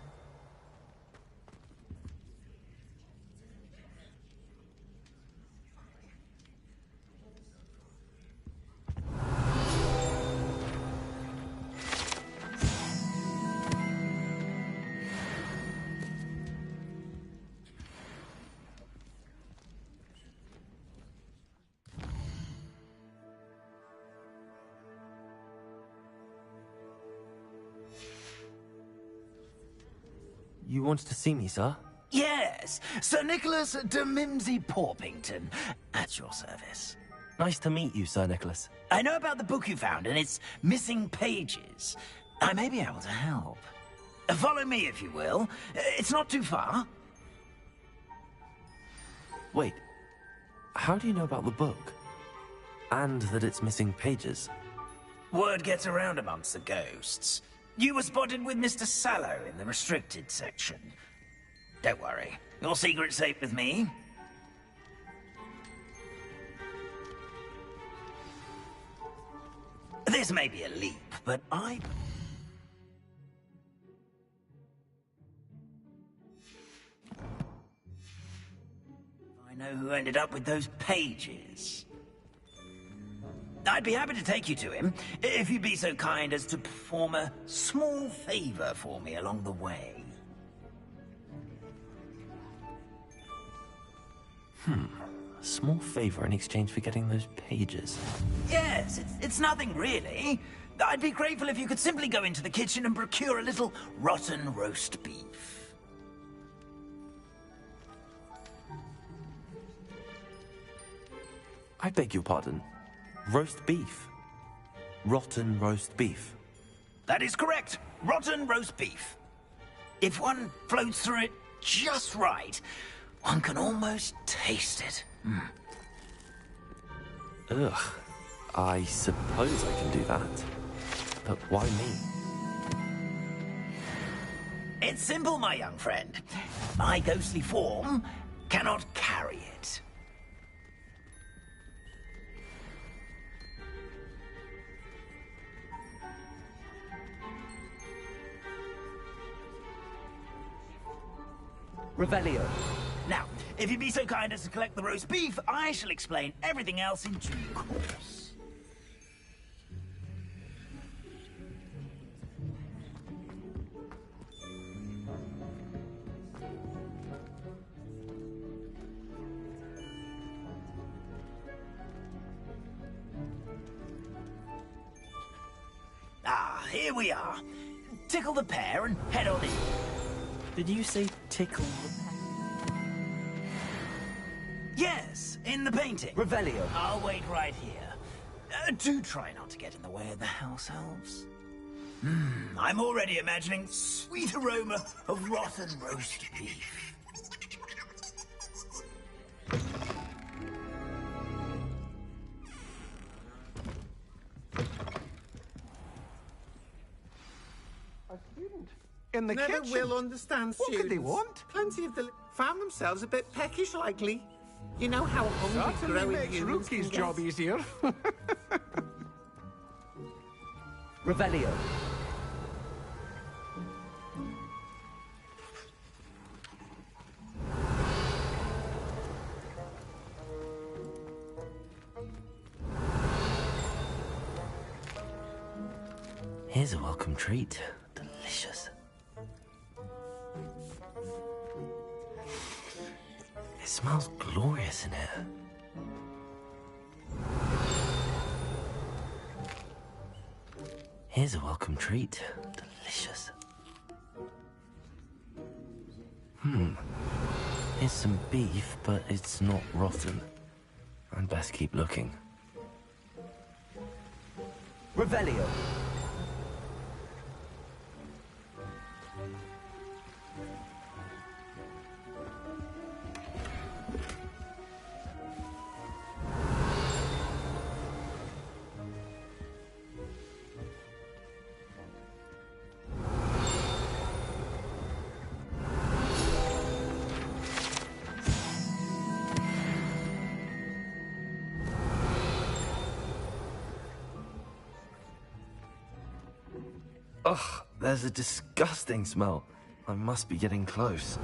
You wanted to see me, sir? Yes, Sir Nicholas de Mimsy Porpington, at your service. Nice to meet you, Sir Nicholas. I know about the book you found and its missing pages. I may be able to help. Follow me, if you will. It's not too far. Wait, how do you know about the book? And that it's missing pages? Word gets around amongst the ghosts. You were spotted with Mr. Sallow in the restricted section. Don't worry, your secret's safe with me. This may be a leap, but I know who ended up with those pages. I'd be happy to take you to him, if you'd be so kind as to perform a small favor for me along the way. A small favor in exchange for getting those pages. Yes, it's nothing really. I'd be grateful if you could simply go into the kitchen and procure a little rotten roast beef. I beg your pardon. Roast beef. Rotten roast beef. That is correct. Rotten roast beef. If one floats through it just right, one can almost taste it. Ugh. I suppose I can do that. But why me? It's simple, my young friend. My ghostly form cannot carry it. Revelio. Now, if you'd be so kind as to collect the roast beef, I shall explain everything else in due course. Ah, here we are. Tickle the pear and head on in. Did you say tickle the pear? Yes, in the painting. Revelio. I'll wait right here. Do try not to get in the way of the house elves. I'm already imagining sweet aroma of rotten roast beef. A student in the Never kitchen. will understand What students. could they want? Plenty of them found themselves a bit peckish lately. You know how hungry Certainly growing makes humans Rookie's can job get. easier. Revelio. Here's a welcome treat. Delicious. It smells glorious in here. Here's a welcome treat. Delicious. Here's some beef, but it's not rotten. I'd best keep looking. Revelio. Ugh, there's a disgusting smell. I must be getting close.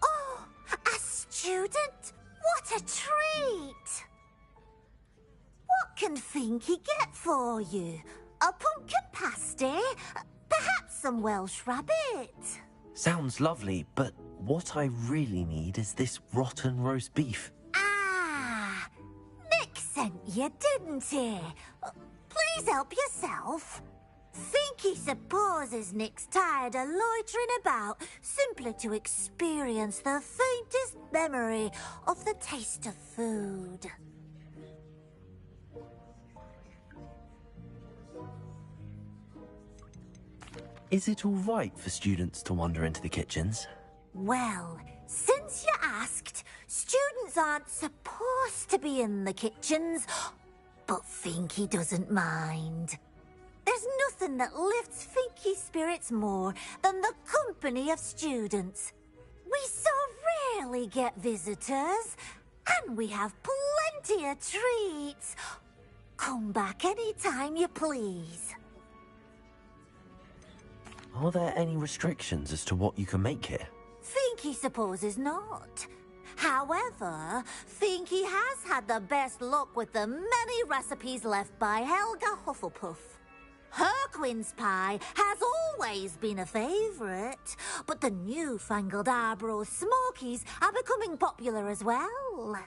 Oh, a student? What a treat! What can Finky get for you? A pumpkin pasty? Perhaps some Welsh rabbit? Sounds lovely, but what I really need is this rotten roast beef. Ah, Nick sent you, didn't he? Please help yourself. Finky supposes Nick's tired of loitering about simply to experience the faintest memory of the taste of food. Is it all right for students to wander into the kitchens? Well, since you asked, students aren't supposed to be in the kitchens, but Finky doesn't mind. There's nothing that lifts Finky's spirits more than the company of students. We so rarely get visitors, and we have plenty of treats. Come back any time you please. Are there any restrictions as to what you can make here? Finky supposes not. However, Finky has had the best luck with the many recipes left by Helga Hufflepuff. Her quince pie has always been a favourite, but the newfangled Arborough Smokies are becoming popular as well.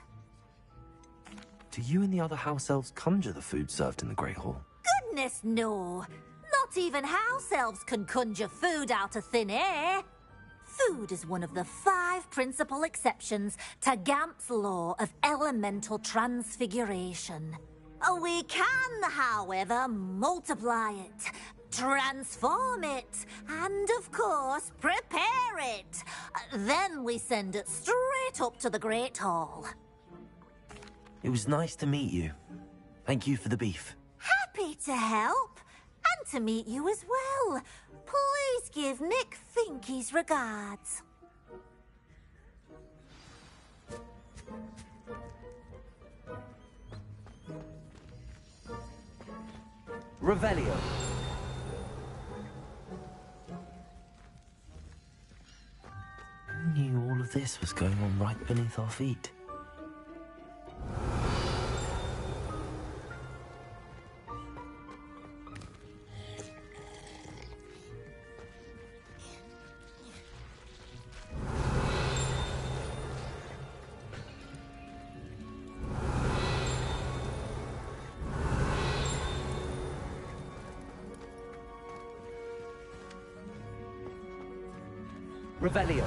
Do you and the other house elves conjure the food served in the Great Hall? Goodness, no. Not even house elves can conjure food out of thin air. Food is one of the 5 principal exceptions to Gamp's law of elemental transfiguration. We can, however, multiply it, transform it, and, of course, prepare it. Then we send it straight up to the Great Hall. It was nice to meet you. Thank you for the beef. Happy to help, and to meet you as well. Please give Nick Finky's regards. Revelio. Who knew all of this was going on right beneath our feet? Revelio.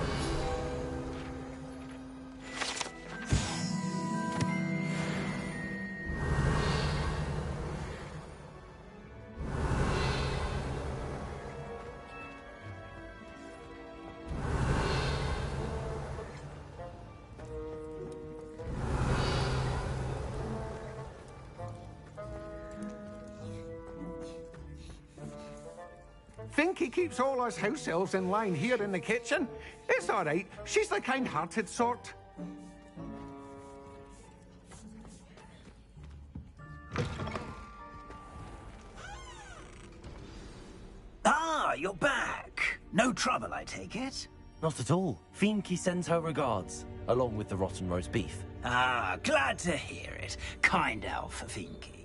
Finky keeps all us house elves in line here in the kitchen. It's all right. She's the kind-hearted sort. Ah, you're back. No trouble, I take it? Not at all. Fienke sends her regards, along with the rotten roast beef. Ah, glad to hear it. Kind elf, Finky.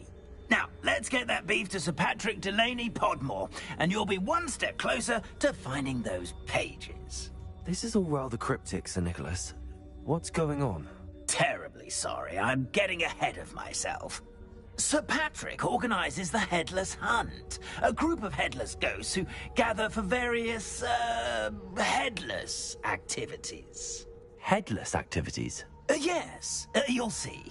Now, let's get that beef to Sir Patrick Delaney Podmore, and you'll be one step closer to finding those pages. This is all rather cryptic, Sir Nicholas. What's going on? Terribly sorry, I'm getting ahead of myself. Sir Patrick organises the Headless Hunt, a group of headless ghosts who gather for various, headless activities. Headless activities? Yes, you'll see.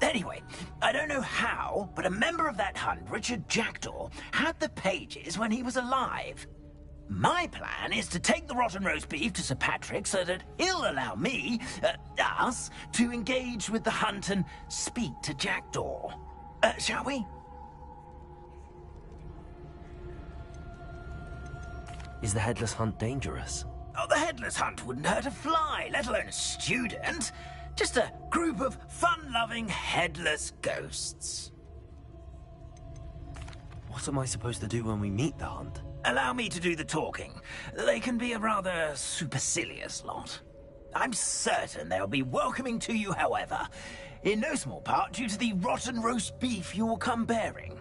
Anyway, I don't know how, but a member of that hunt, Richard Jackdaw, had the pages when he was alive. My plan is to take the rotten roast beef to Sir Patrick so that he'll allow me, us, to engage with the hunt and speak to Jackdaw. Shall we? Is the Headless Hunt dangerous? Oh, the Headless Hunt wouldn't hurt a fly, let alone a student. Just a group of fun-loving headless ghosts. What am I supposed to do when we meet the hunt? Allow me to do the talking. They can be a rather supercilious lot. I'm certain they'll be welcoming to you, however, in no small part due to the rotten roast beef you will come bearing.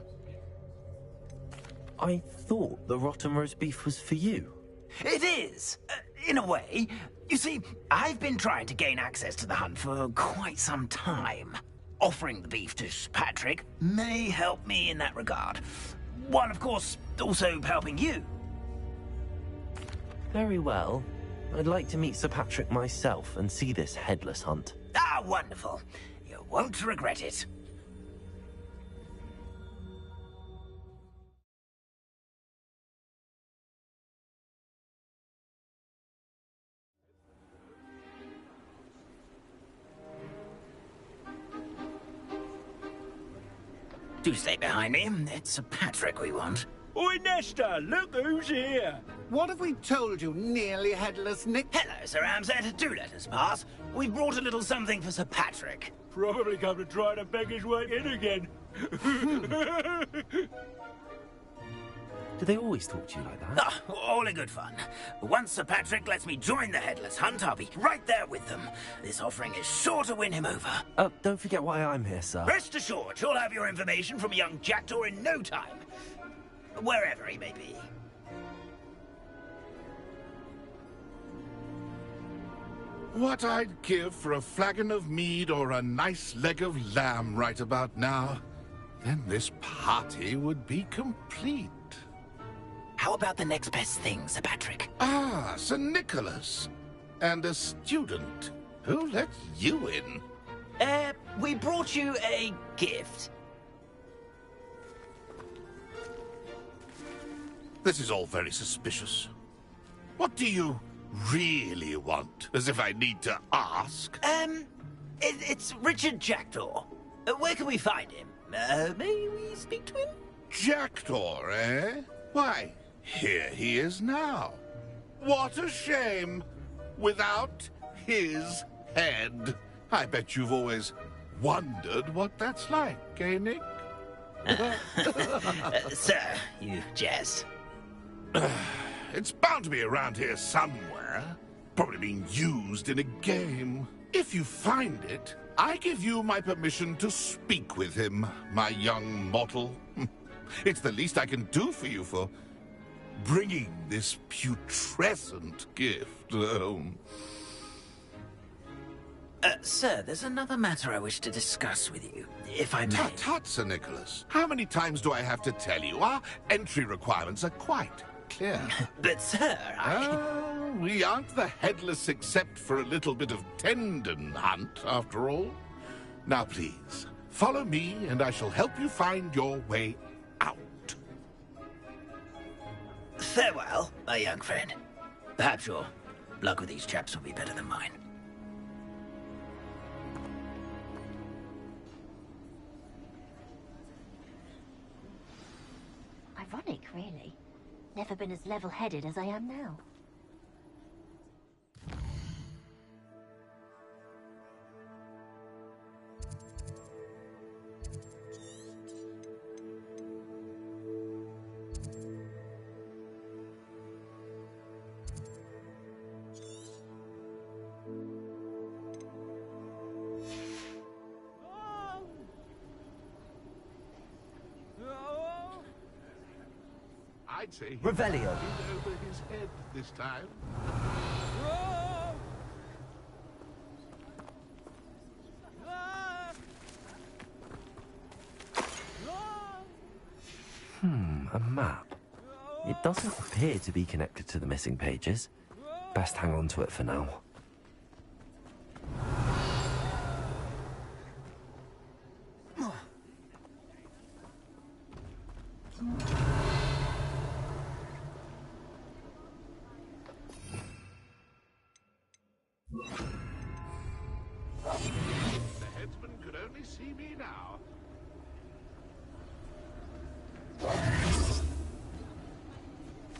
I thought the rotten roast beef was for you. It is, in a way. You see, I've been trying to gain access to the hunt for quite some time. Offering the beef to Patrick may help me in that regard. While, of course, also helping you. Very well. I'd like to meet Sir Patrick myself and see this Headless Hunt. Ah, wonderful. You won't regret it. Do stay behind me. It's Sir Patrick we want. Oi, Nesta, look who's here. What have we told you, nearly headless Nick? Hello, Sir Ramsay. Do let us pass. We've brought a little something for Sir Patrick. Probably come to try to beg his way in again. Do they always talk to you like that? Ah, all in good fun. Once Sir Patrick lets me join the Headless Hunt, I'll be right there with them. This offering is sure to win him over. Don't forget why I'm here, sir. Rest assured, you'll have your information from a young Jackdaw in no time. Wherever he may be. What I'd give for a flagon of mead or a nice leg of lamb right about now. Then this party would be complete. How about the next best thing, Sir Patrick? Ah, Sir Nicholas. And a student. Who let you in? We brought you a gift. This is all very suspicious. What do you really want? As if I need to ask. It's Richard Jackdaw. Where can we find him? May we speak to him? Jackdaw, eh? Why, here he is now. What a shame. Without his head. I bet you've always wondered what that's like, eh, Nick? Sir, you jest. It's bound to be around here somewhere. Probably being used in a game. If you find it, I give you my permission to speak with him, my young mortal. It's the least I can do for you for bringing this putrescent gift home. Sir, there's another matter I wish to discuss with you, if I may. Tut, tut, Sir Nicholas. How many times do I have to tell you? Our entry requirements are quite clear. But, sir, we aren't the headless except for a little bit of tendon hunt, after all. Now, please, follow me, and I shall help you find your way out. Farewell, my young friend. Perhaps your luck with these chaps will be better than mine. Ironic, really. Never been as level-headed as I am now. I'd say Revelio. over his head this time. A map. It doesn't appear to be connected to the missing pages. Best hang on to it for now. The headsman could only see me now.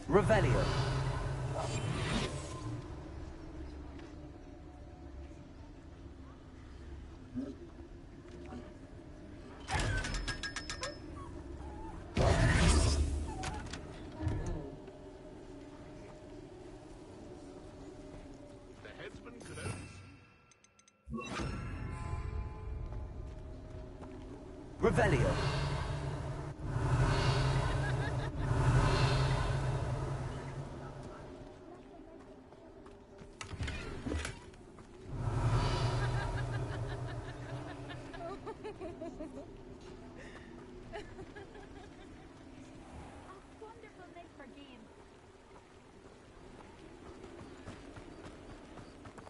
Revelio. The headsman could only Revelio.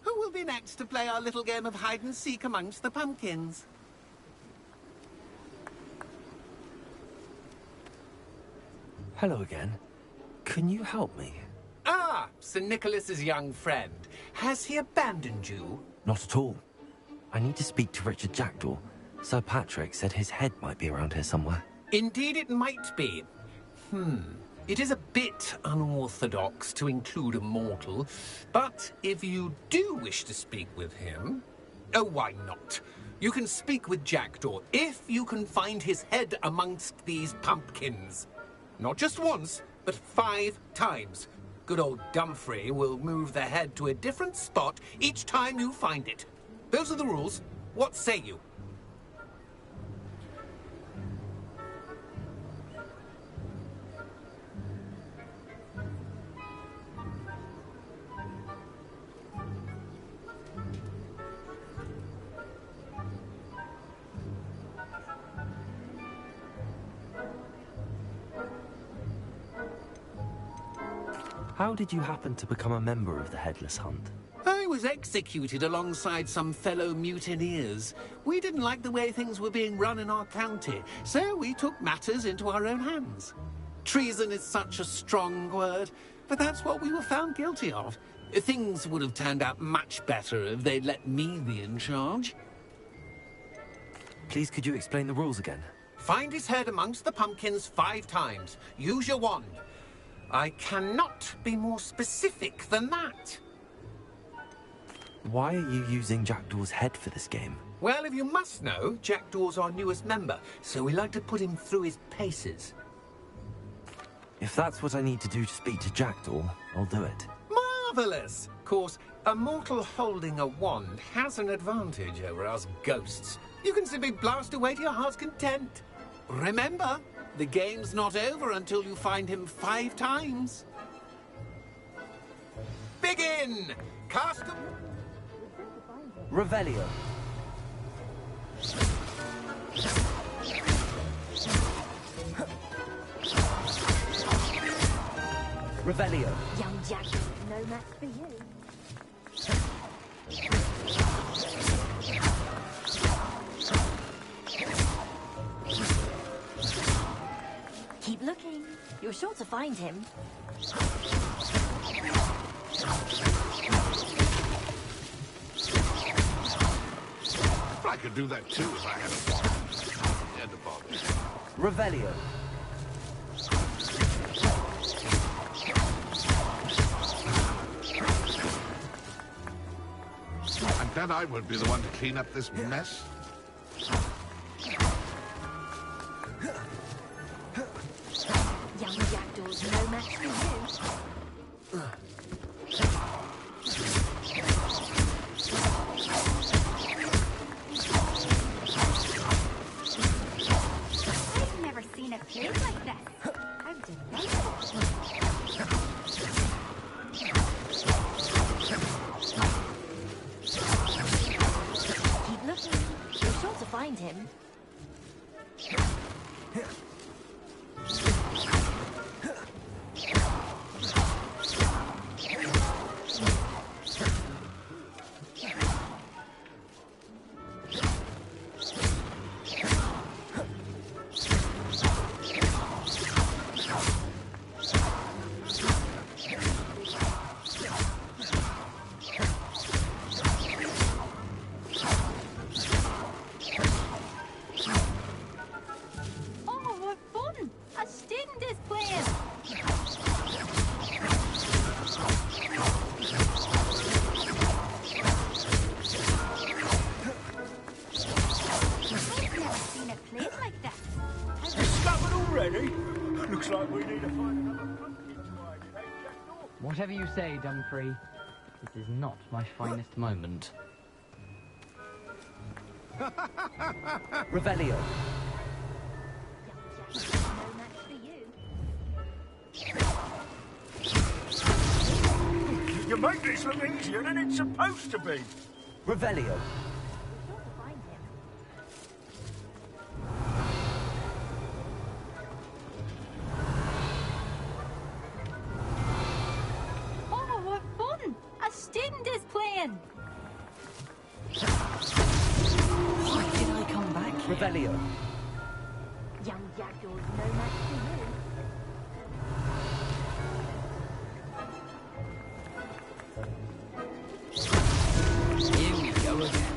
Who will be next to play our little game of hide-and-seek amongst the pumpkins? Hello again. Can you help me? Ah, Sir Nicholas's young friend. Has he abandoned you? Not at all. I need to speak to Richard Jackdaw. Sir Patrick said his head might be around here somewhere. Indeed it might be. It is a bit unorthodox to include a mortal, but if you do wish to speak with him... Oh, why not? You can speak with Jackdaw if you can find his head amongst these pumpkins. Not just once, but 5 times. Good old Dumfrey will move the head to a different spot each time you find it. Those are the rules. What say you? How did you happen to become a member of the Headless Hunt? I was executed alongside some fellow mutineers. We didn't like the way things were being run in our county, so we took matters into our own hands. Treason is such a strong word, but that's what we were found guilty of. Things would have turned out much better if they'd let me be in charge. Please, could you explain the rules again? Find his head amongst the pumpkins 5 times. Use your wand. I cannot be more specific than that. Why are you using Jackdaw's head for this game? Well, if you must know, Jackdaw's our newest member, so we like to put him through his paces. If that's what I need to do to speak to Jackdaw, I'll do it. Marvellous! Of course, a mortal holding a wand has an advantage over us ghosts. You can simply blast away to your heart's content. Remember, the game's not over until you find him 5 times. Begin! Cast a... Revelio. Revelio. Young Jack, no match for you. Keep looking. You're sure to find him. I could do that too if I had a wand. And a bottle. Revelio. Then I would be the one to clean up this mess. Young jackdaws, no match for you. I've never seen a place like this. How delightful. Keep looking. You're sure to find him. Oh, what fun! A student is playing. I've never seen a place like this. Discovered already? Looks like we need to find another pumpkin to hide in, eh, Jackdaw? Whatever you say, Dumfrey. This is not my finest moment. Revelio. No match for you. You make this look easier than it's supposed to be. Revelio. Oh, what fun! A student is playing. Why did I come back here? Revelio. Young jackdaws, no match for you. Here we go again.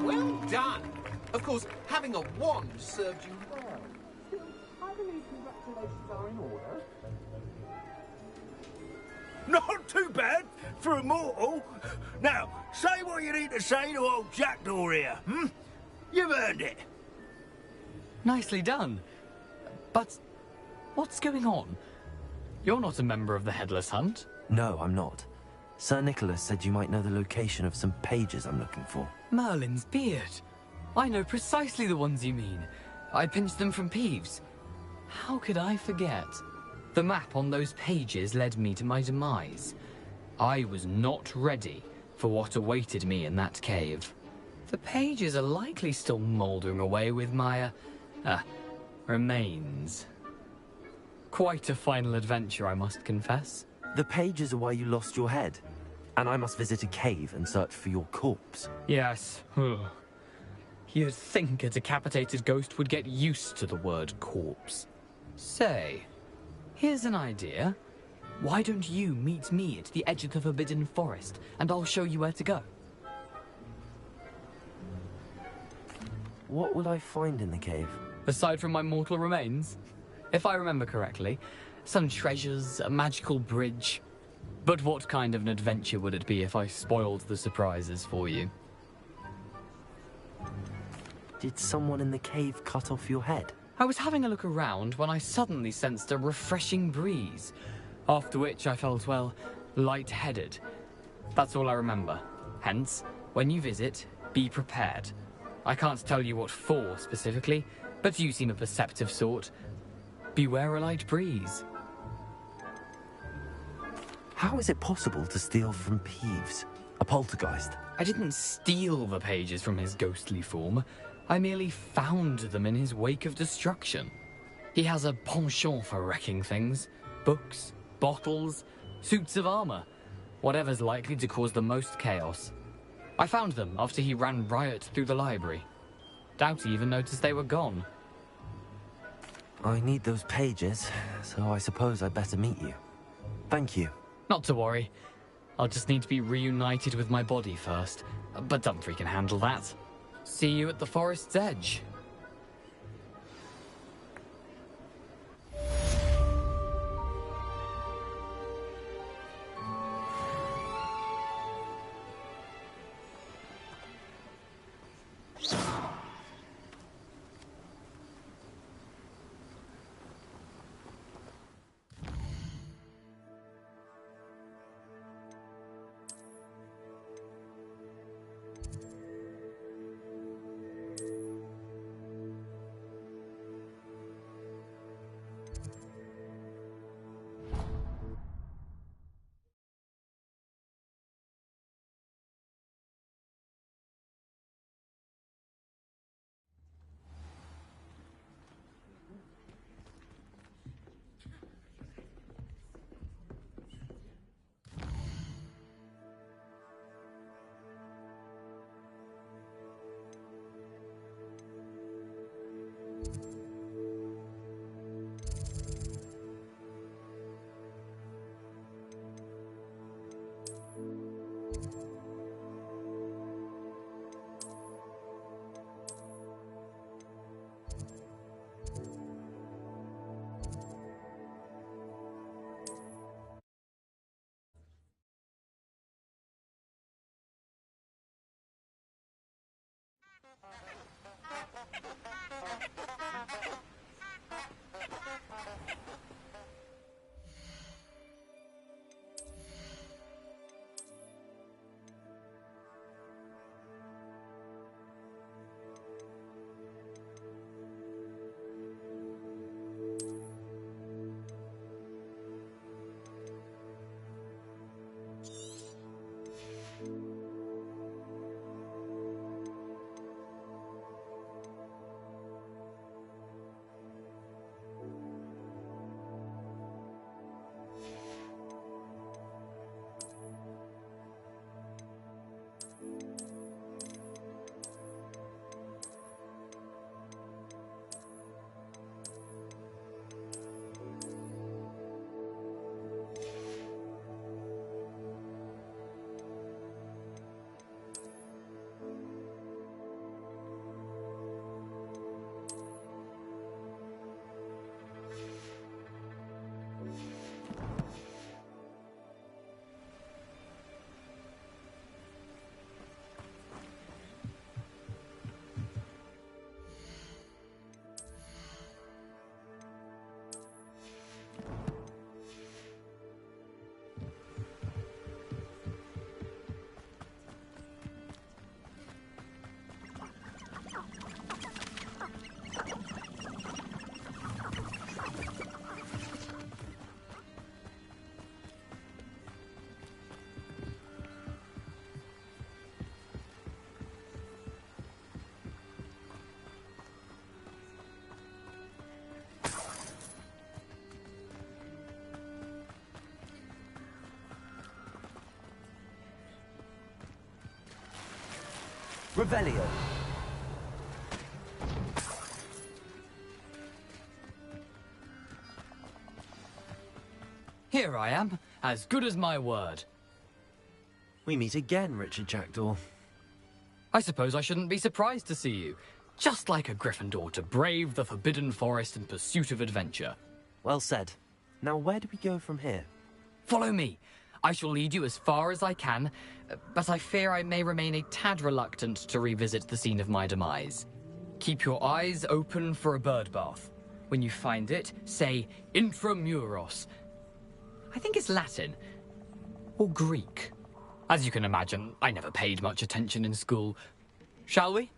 Well done. Of course, having a wand served you well. Still, I believe congratulations are in order. Not too bad for a mortal. Now, say what you need to say to old Jackdaw here, hmm? You've earned it. Nicely done. But what's going on? You're not a member of the Headless Hunt. No, I'm not. Sir Nicholas said you might know the location of some pages I'm looking for. Merlin's beard. I know precisely the ones you mean. I pinched them from Peeves. How could I forget? The map on those pages led me to my demise. I was not ready for what awaited me in that cave. The pages are likely still mouldering away with my, remains. Quite a final adventure, I must confess. The pages are why you lost your head, and I must visit a cave and search for your corpse. Yes. You'd think a decapitated ghost would get used to the word corpse. Say, here's an idea. Why don't you meet me at the edge of the Forbidden Forest, and I'll show you where to go? What will I find in the cave? Aside from my mortal remains? If I remember correctly, some treasures, a magical bridge. But what kind of an adventure would it be if I spoiled the surprises for you? Did someone in the cave cut off your head? I was having a look around when I suddenly sensed a refreshing breeze, after which I felt, well, lightheaded. That's all I remember. Hence, when you visit, be prepared. I can't tell you what for specifically, but you seem a perceptive sort. Beware a light breeze. How is it possible to steal from Peeves, a poltergeist? I didn't steal the pages from his ghostly form. I merely found them in his wake of destruction. He has a penchant for wrecking things. Books, bottles, suits of armor. Whatever's likely to cause the most chaos. I found them after he ran riot through the library. Doubt he even noticed they were gone. I need those pages, so I suppose I'd better meet you. Thank you. Not to worry. I'll just need to be reunited with my body first. But Dumfrey can handle that. See you at the forest's edge. Revelio. Here I am, as good as my word. We meet again, Richard Jackdaw. I suppose I shouldn't be surprised to see you. Just like a Gryffindor to brave the Forbidden Forest in pursuit of adventure. Well said. Now where do we go from here? Follow me. I shall lead you as far as I can, but I fear I may remain a tad reluctant to revisit the scene of my demise. Keep your eyes open for a bird bath. When you find it, say Intramuros. I think it's Latin. Or Greek. As you can imagine, I never paid much attention in school. Shall we?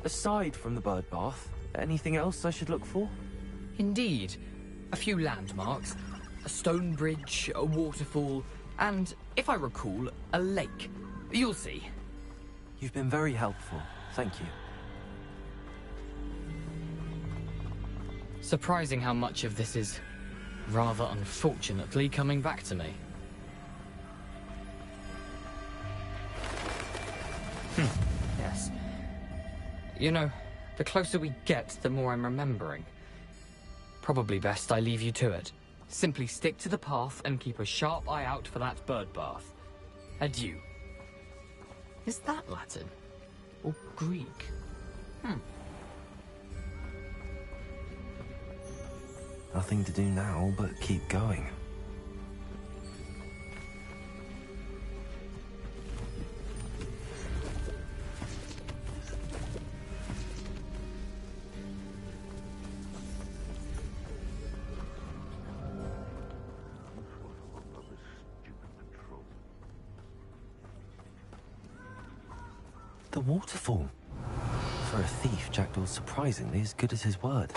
Aside from the bird bath, anything else I should look for? Indeed. A few landmarks, a stone bridge, a waterfall, and, if I recall, a lake. You'll see. You've been very helpful. Thank you. Surprising how much of this is, rather unfortunately, coming back to me. Yes. You know, the closer we get, the more I'm remembering. Probably best I leave you to it. Simply stick to the path and keep a sharp eye out for that bird bath. Adieu. Is that Latin? Or Greek? Nothing to do now but keep going. The waterfall. For a thief, Jackdaw's surprisingly as good as his word.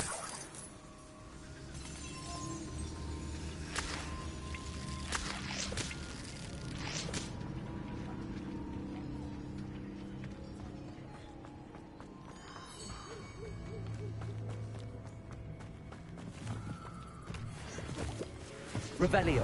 Revelio.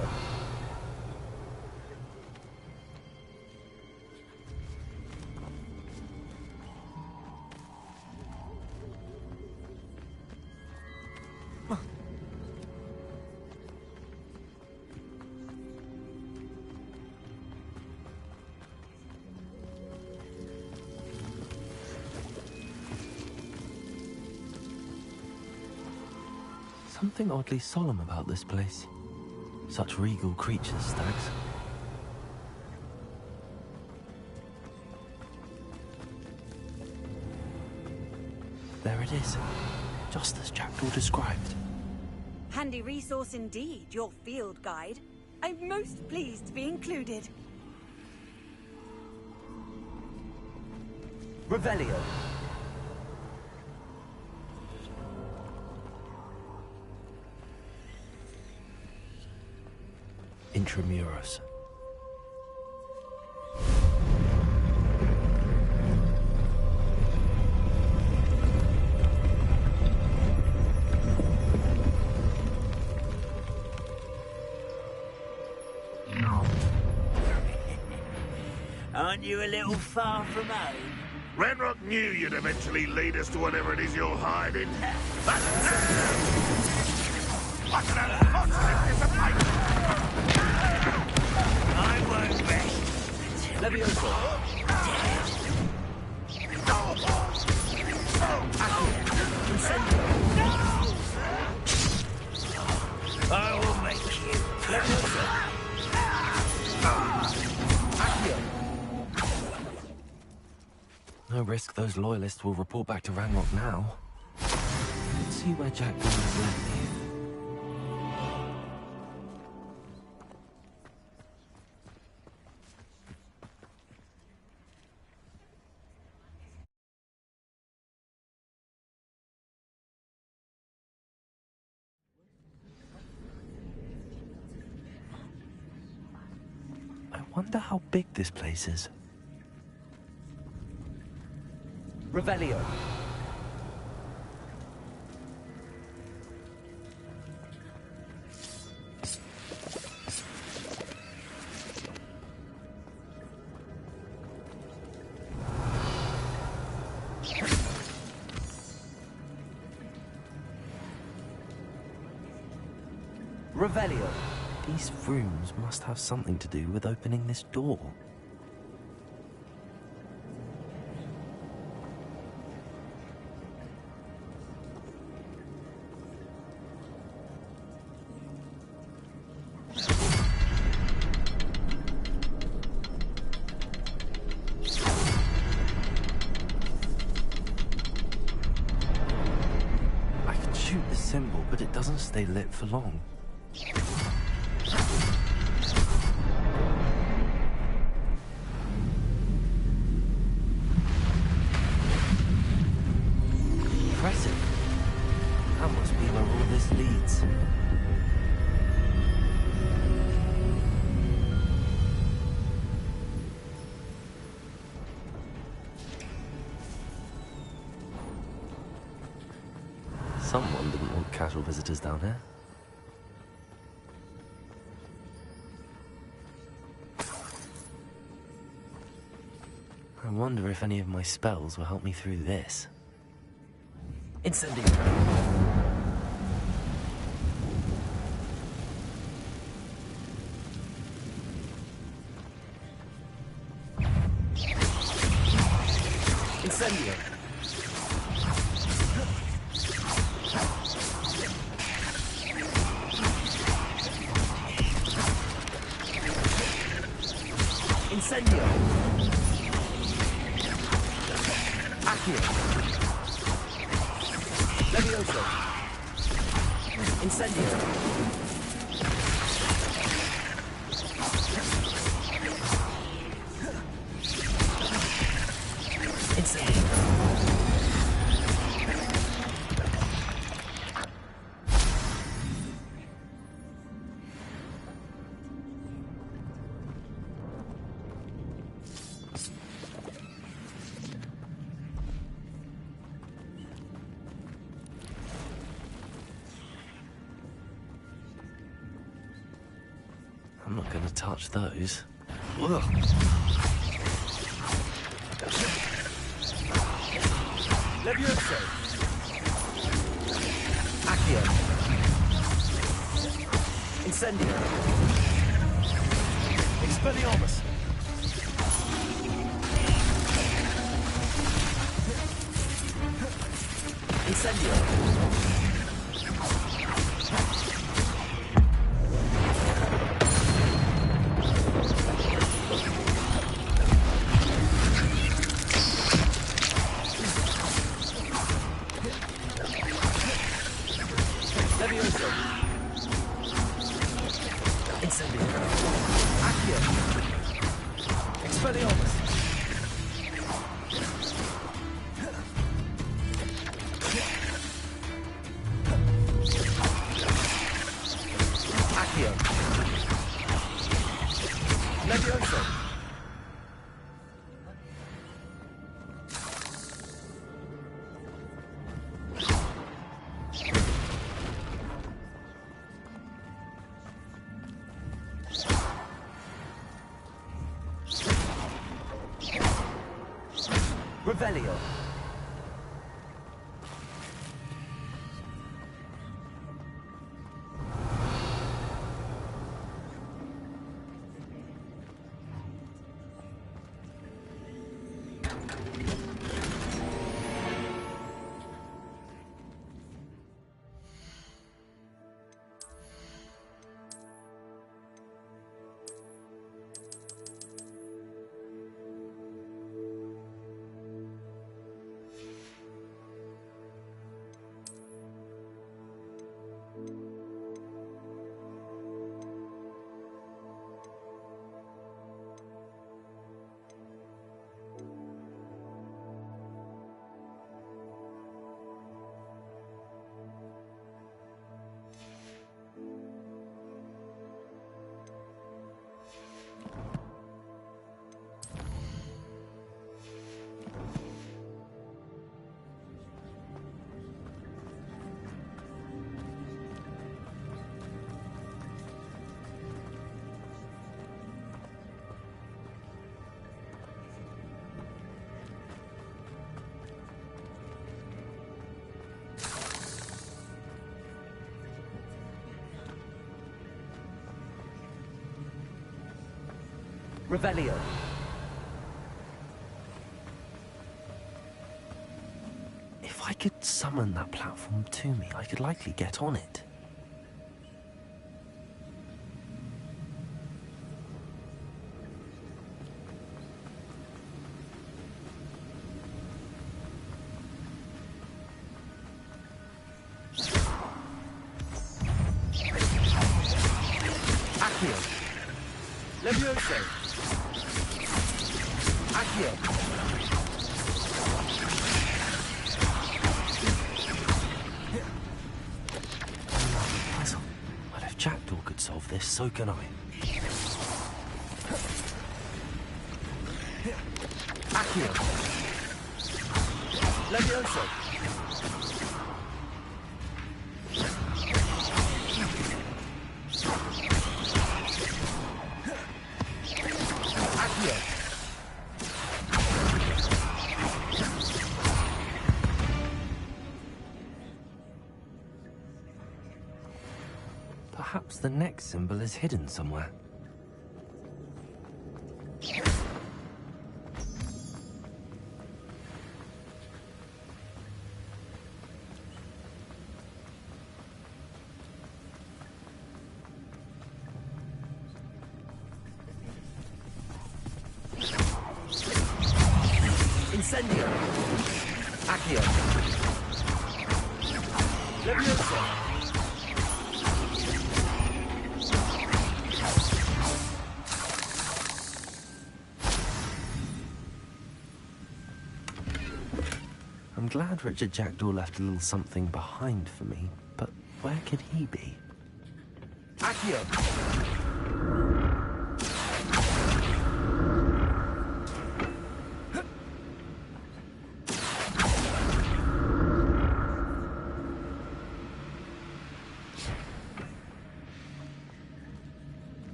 Something oddly solemn about this place. Such regal creatures, stags. There it is, just as Jackdaw described. Handy resource indeed, your field guide. I'm most pleased to be included. Revelio. Intramuros. Aren't you a little far from home? Renrock knew you'd eventually lead us to whatever it is you're hiding. But what an unfortunate disappointment! I won't rest. Levioso. I will make you. Levioso. No risk those loyalists will report back to Ranrock now. Let's see where Jackdaw has left you. I wonder how big this place is. Revelio. Revelio. These rooms must have something to do with opening this door. I can shoot the symbol, but it doesn't stay lit for long. Impressive. That must be where all this leads. Someone didn't want casual visitors down here. I wonder if any of my spells will help me through this. Incendiary. Incendio. Incendio. Accio. Levioso. Incendio. Incendio. I'm not going to touch those. Ugh. Levioso. Accio. Incendio. Expelliarmus. Incendio. Revelio. Revelio. If I could summon that platform to me, I could likely get on it. Accio. Levioso. Accio. Puzzle. Well, if Jackdaw could solve this, so can I. Accio. Levioso. Accio. Perhaps the next symbol is hidden somewhere. Incendio. Accio. Levioso. I'm glad Richard Jackdaw left a little something behind for me, but where could he be? Accio!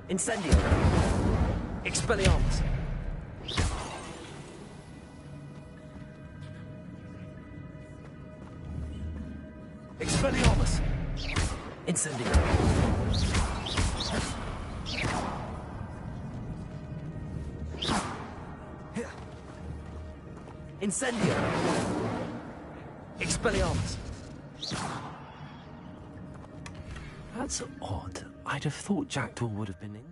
Incendio! Expelliarmus! Expelliarmus! Incendio! Incendio! Expelliarmus! That's odd. I'd have thought Jackdaw would have been injured.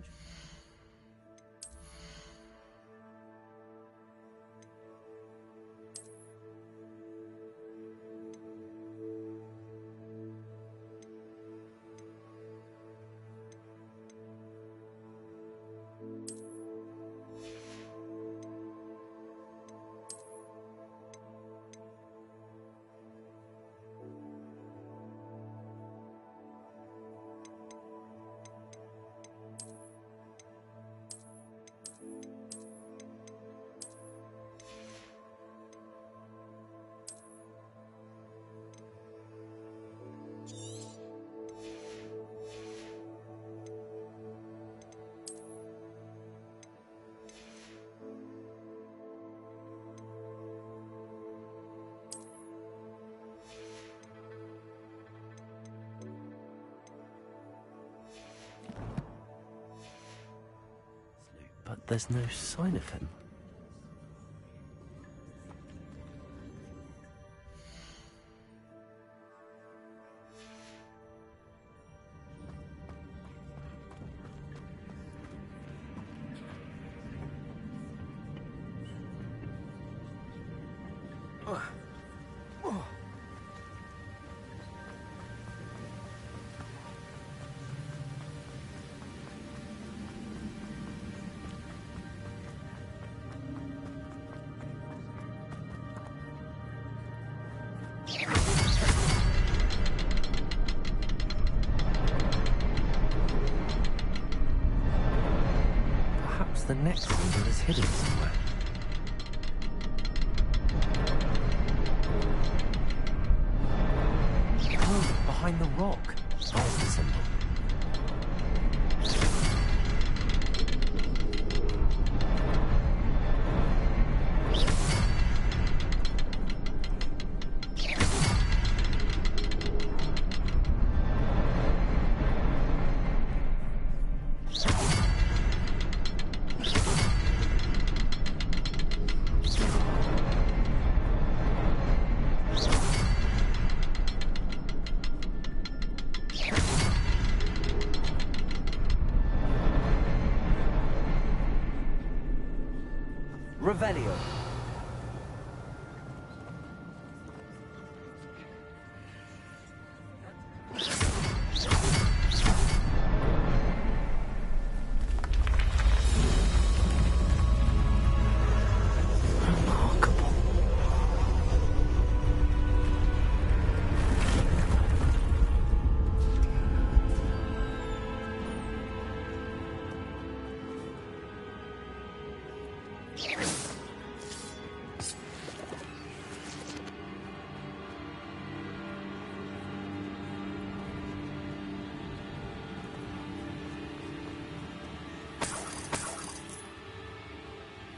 But there's no sign of him. Perhaps the next symbol is hidden somewhere. Oh, behind the rock. There's the symbol. Revelio.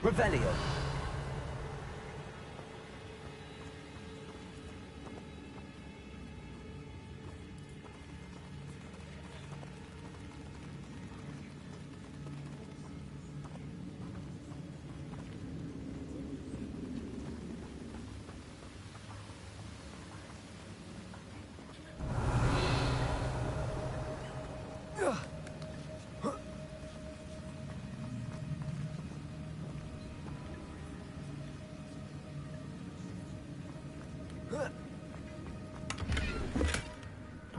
Revelio.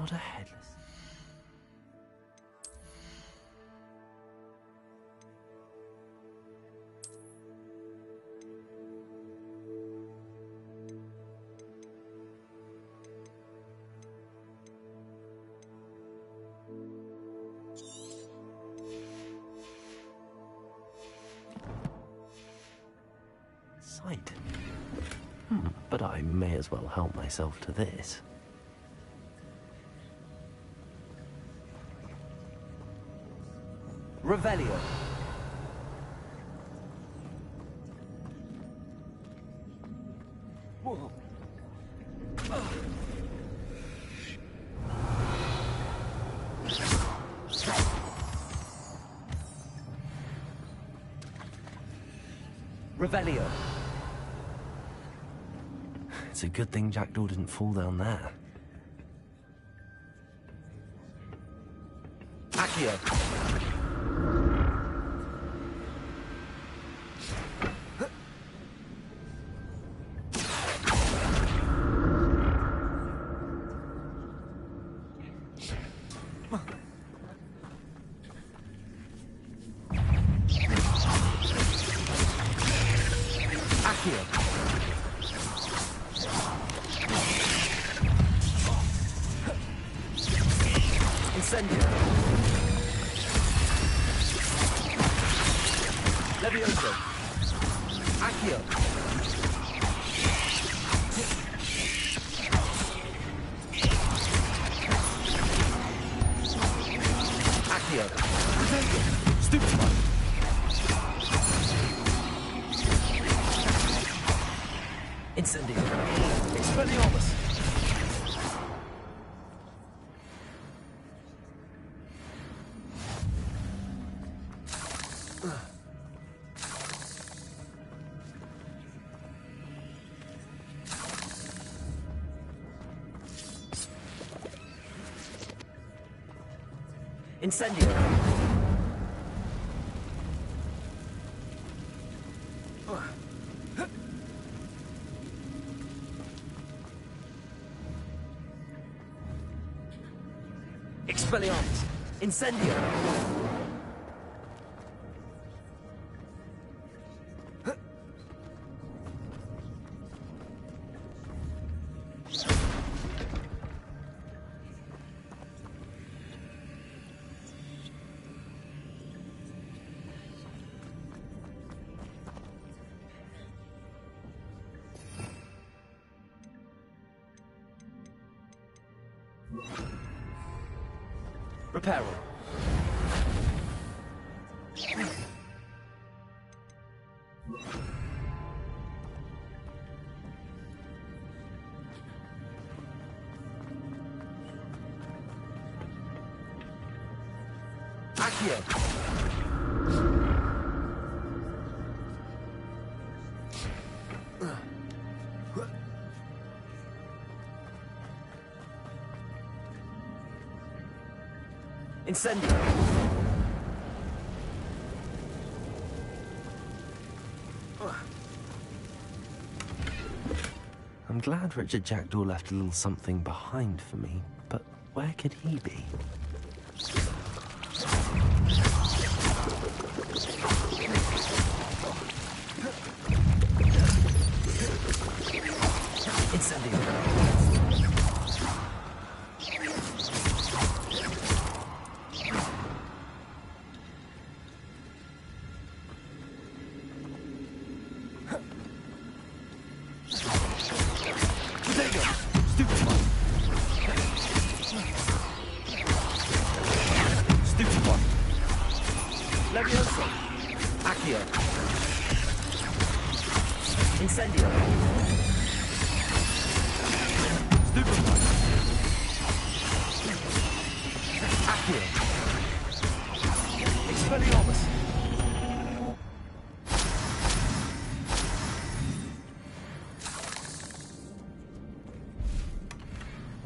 not a headless. Sight. But I may as well help myself to this. Revelio. Whoa. Revelio. It's a good thing Jackdaw didn't fall down there. Accio. Incendio. Levioso. Accio. Accio. Stupefy. Incendio. Expelliarmus. Incendio. Expelliarmus. Incendio. Reparo. Accio. Incendio. I'm glad Richard Jackdaw left a little something behind for me, but where could he be? Incendio. Levioso. Accio. Incendio. Stupefy. Accio. Expelliarmus.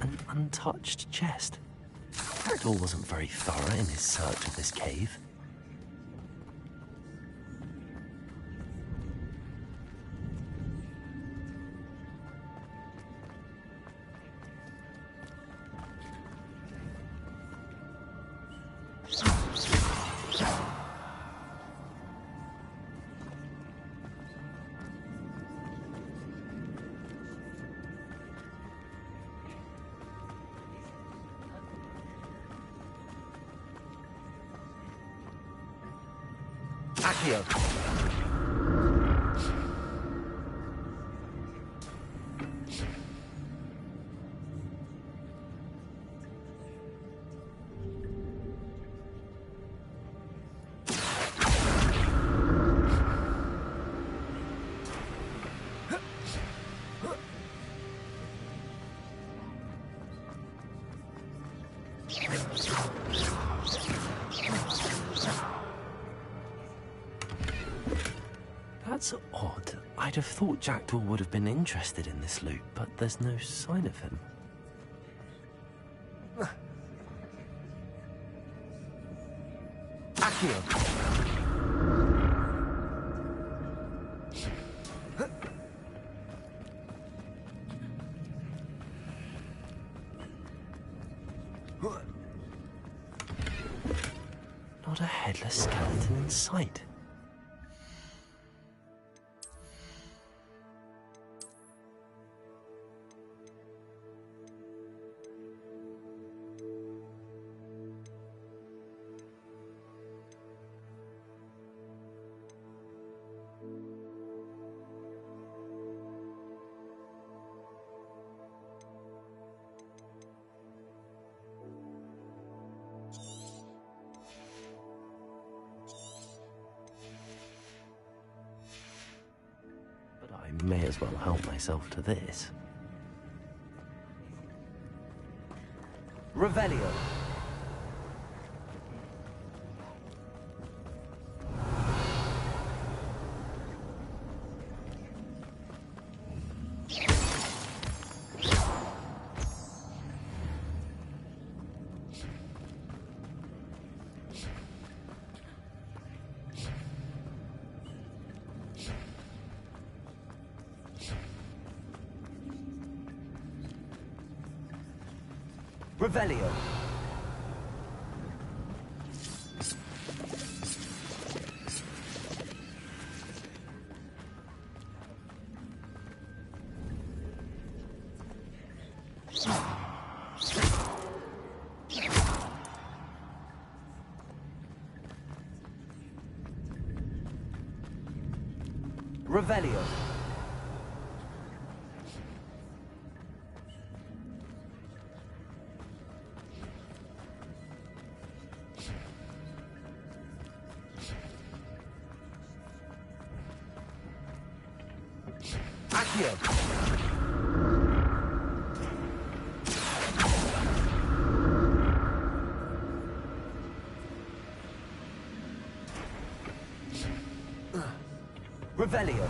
An untouched chest. Jackdaw wasn't very thorough in his search of this cave. Accio. That's odd. I'd have thought Jackdaw would have been interested in this loot, but there's no sign of him. Accio. Not a headless skeleton in sight. I may as well help myself to this. Revelio. Revelio. Revelio. Accio. Revelio.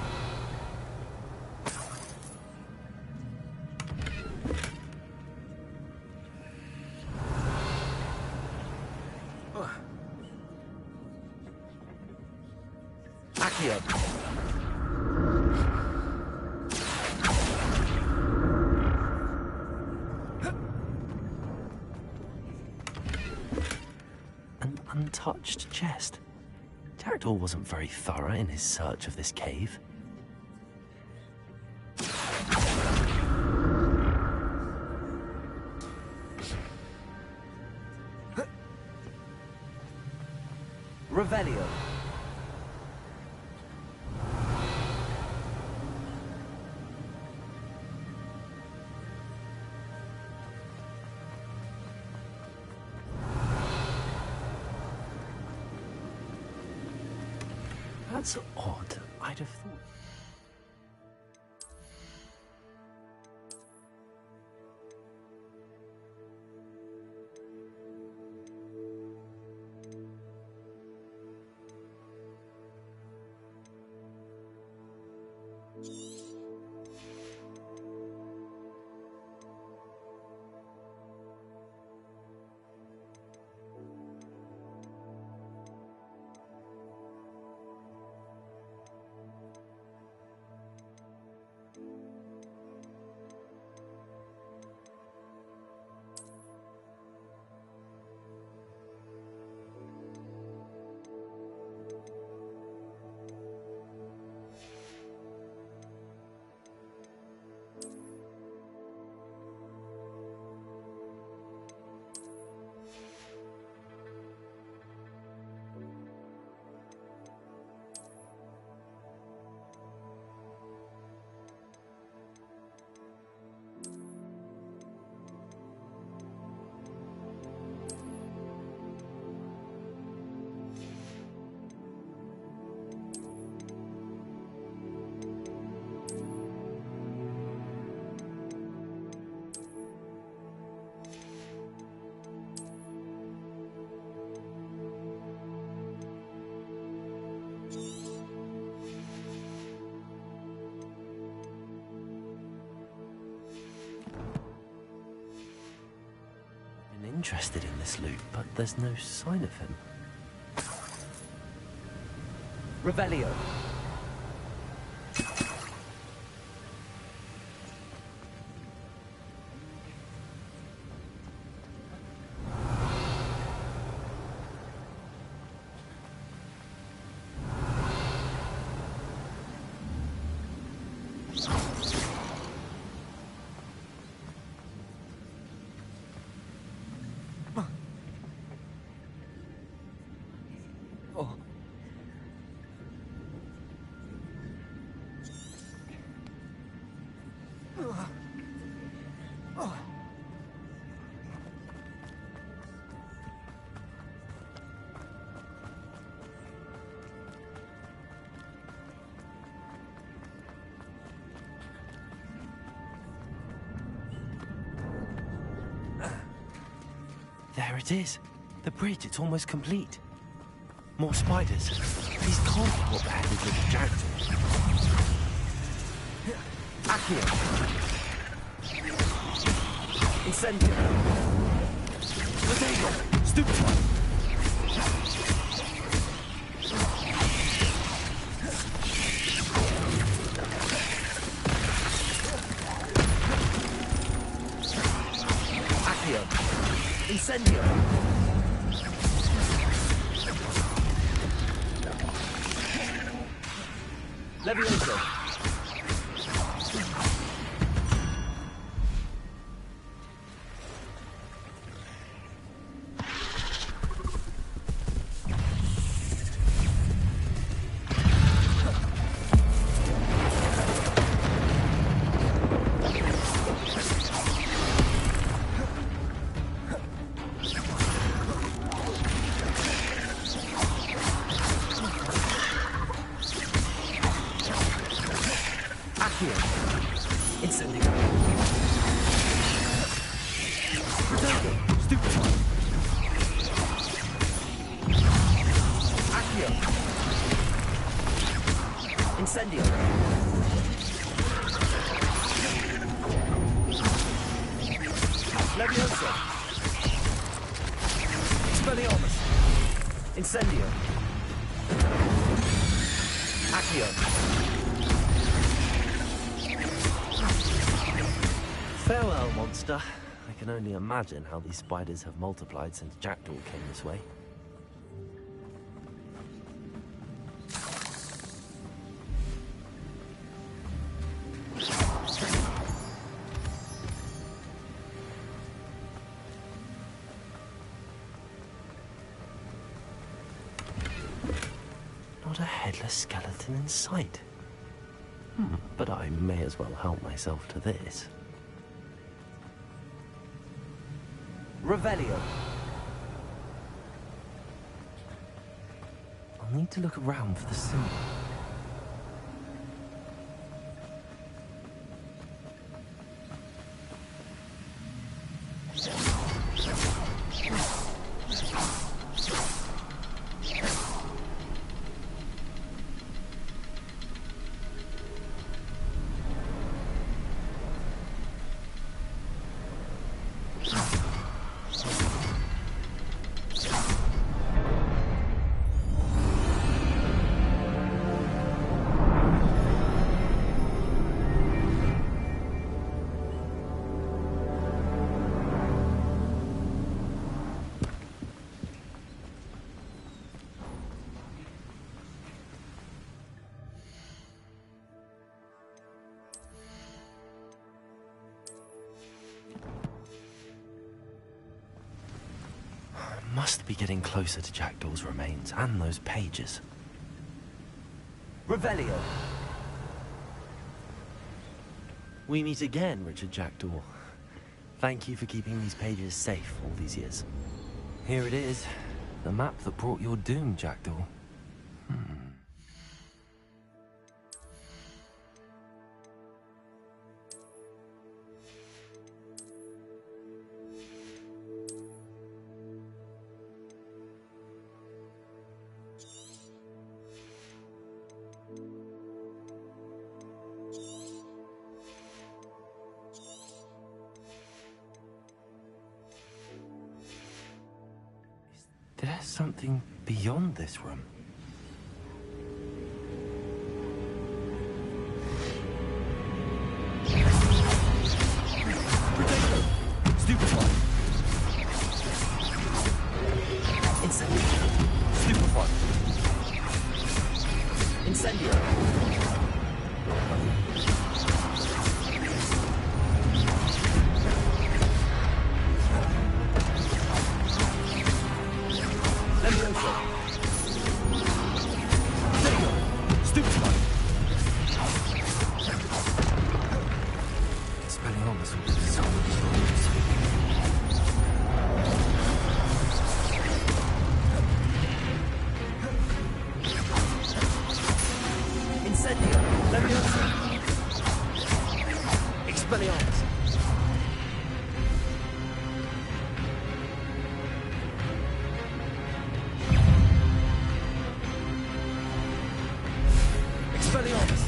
Accio. An untouched chest. Jackdaw wasn't very thorough in his search of this cave. Revelio. That's odd. I'd have thought... been interested in this loot, but there's no sign of him. Revelio. There it is. The bridge, it's almost complete. More spiders. These can't be what the headed little jackdaw. Accio. Incendio. Potato. Stupefy. Incendio! Levioso! Incendio! Levioso! Expelliarmus! Incendio! Accio! Farewell, monster. I can only imagine how these spiders have multiplied since Jackdaw came this way. Not a headless skeleton in sight. But I may as well help myself to this. Revelio. I'll need to look around for the symbol. Must be getting closer to Jackdaw's remains and those pages. Revelio. We meet again, Richard Jackdaw. Thank you for keeping these pages safe all these years. Here it is, the map that brought your doom, Jackdaw. There's something beyond this room. Potato! Stupefy! Incendio! Stupefy! Incendio! Levioso! Potato! Stupefy! Expelliarmus will do so much damage. Incendio! Levioso! Expelliarmus! Expelliarmus!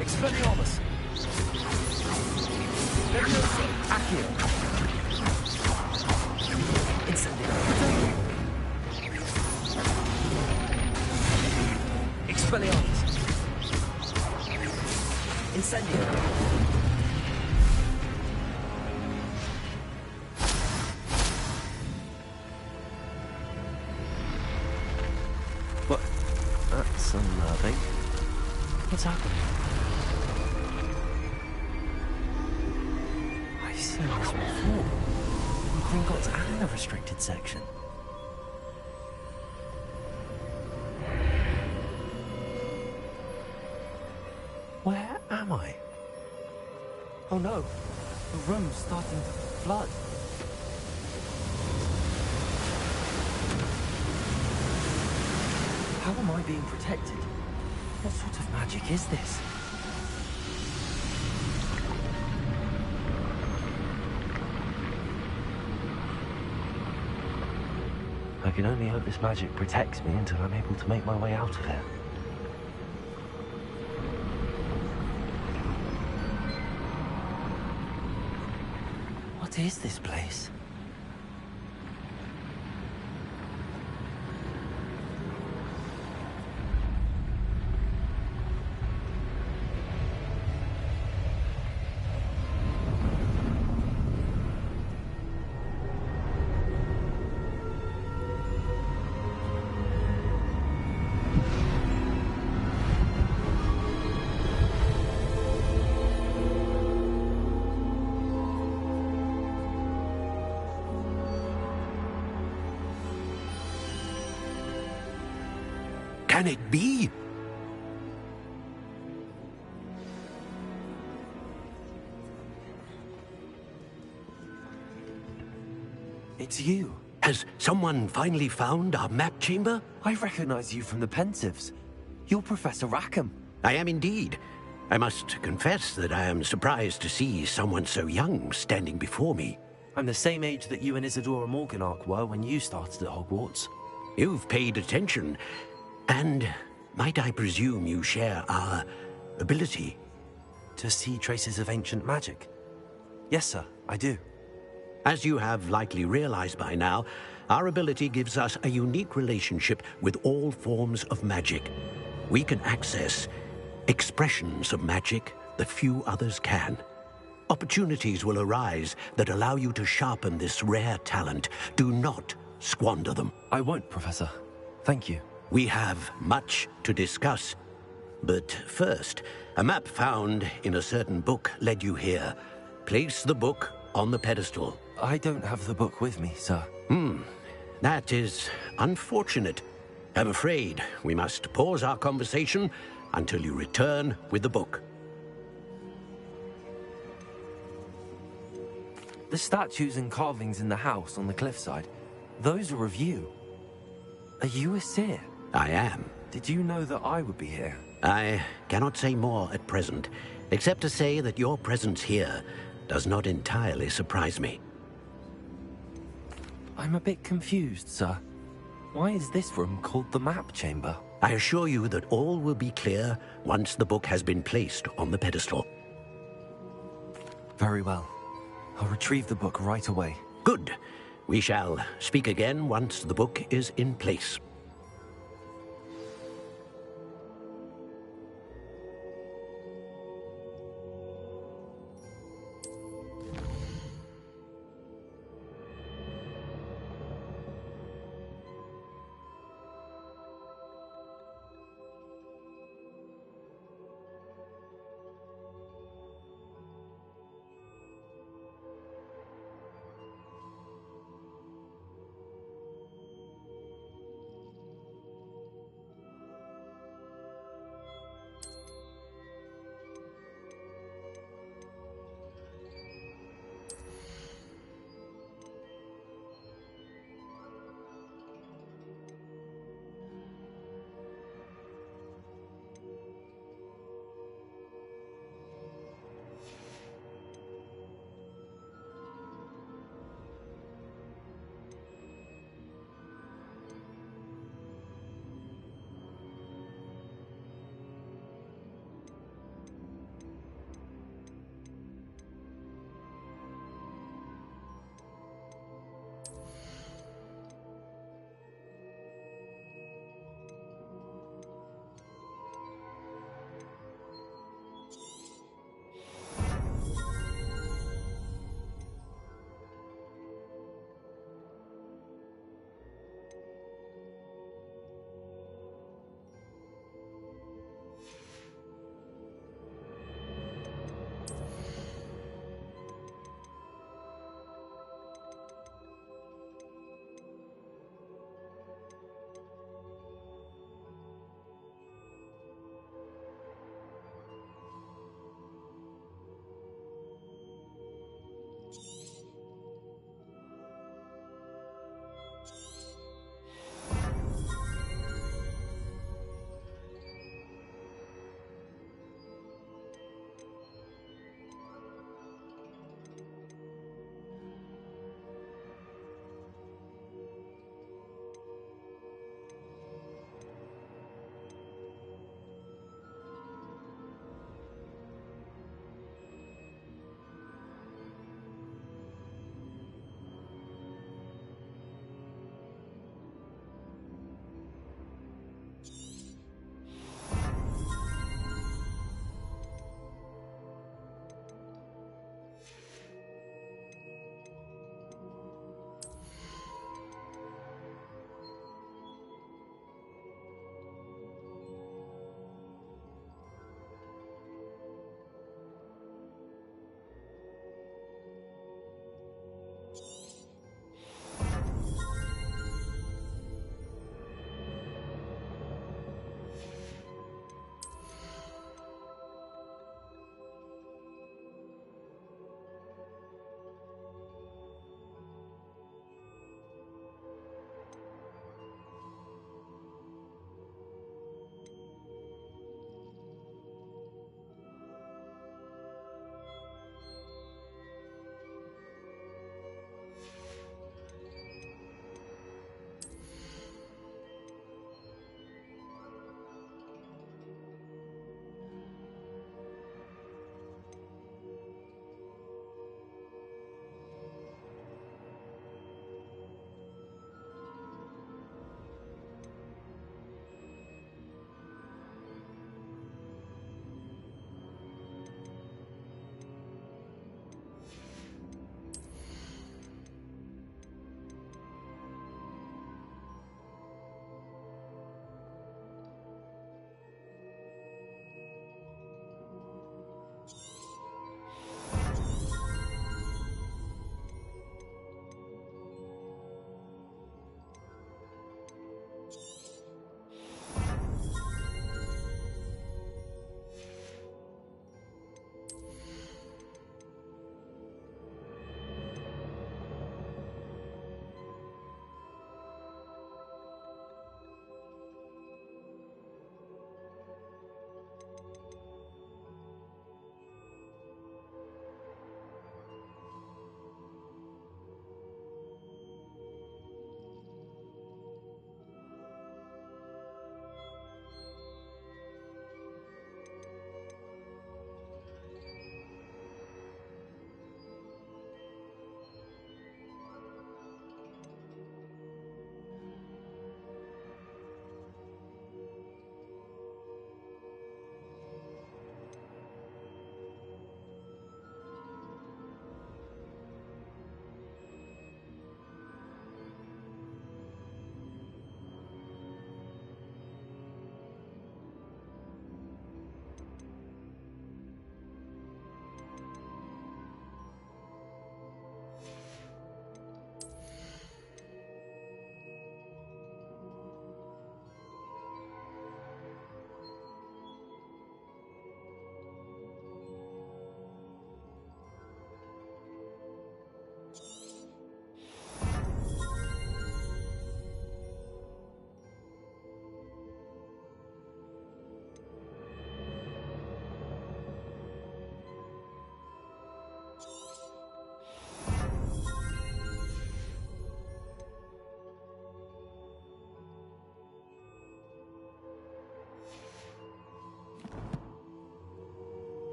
Expelliarmus! Levioso! Accio! Incendio! Expelliarmus! Incendio! What? That's unnerving. What's happening? I've seen this before. In Gringotts and the restricted section. Where am I? Oh no, the room's starting to flood. How am I being protected? What sort of magic is this? I can only hope this magic protects me until I'm able to make my way out of here. What is this place? Can it be? It's you. Has someone finally found our map chamber? I recognize you from the Pensives. You're Professor Rackham. I am indeed. I must confess that I am surprised to see someone so young standing before me. I'm the same age that you and Isadora Morganach were when you started at Hogwarts. You've paid attention. And might I presume you share our ability? To see traces of ancient magic? Yes, sir, I do. As you have likely realized by now, our ability gives us a unique relationship with all forms of magic. We can access expressions of magic that few others can. Opportunities will arise that allow you to sharpen this rare talent. Do not squander them. I won't, Professor. Thank you. We have much to discuss. But first, a map found in a certain book led you here. Place the book on the pedestal. I don't have the book with me, sir. That is unfortunate. I'm afraid we must pause our conversation until you return with the book. The statues and carvings in the house on the cliffside, those are of you. Are you a seer? I am. Did you know that I would be here? I cannot say more at present, except to say that your presence here does not entirely surprise me. I'm a bit confused, sir. Why is this room called the map chamber? I assure you that all will be clear once the book has been placed on the pedestal. Very well. I'll retrieve the book right away. Good. We shall speak again once the book is in place.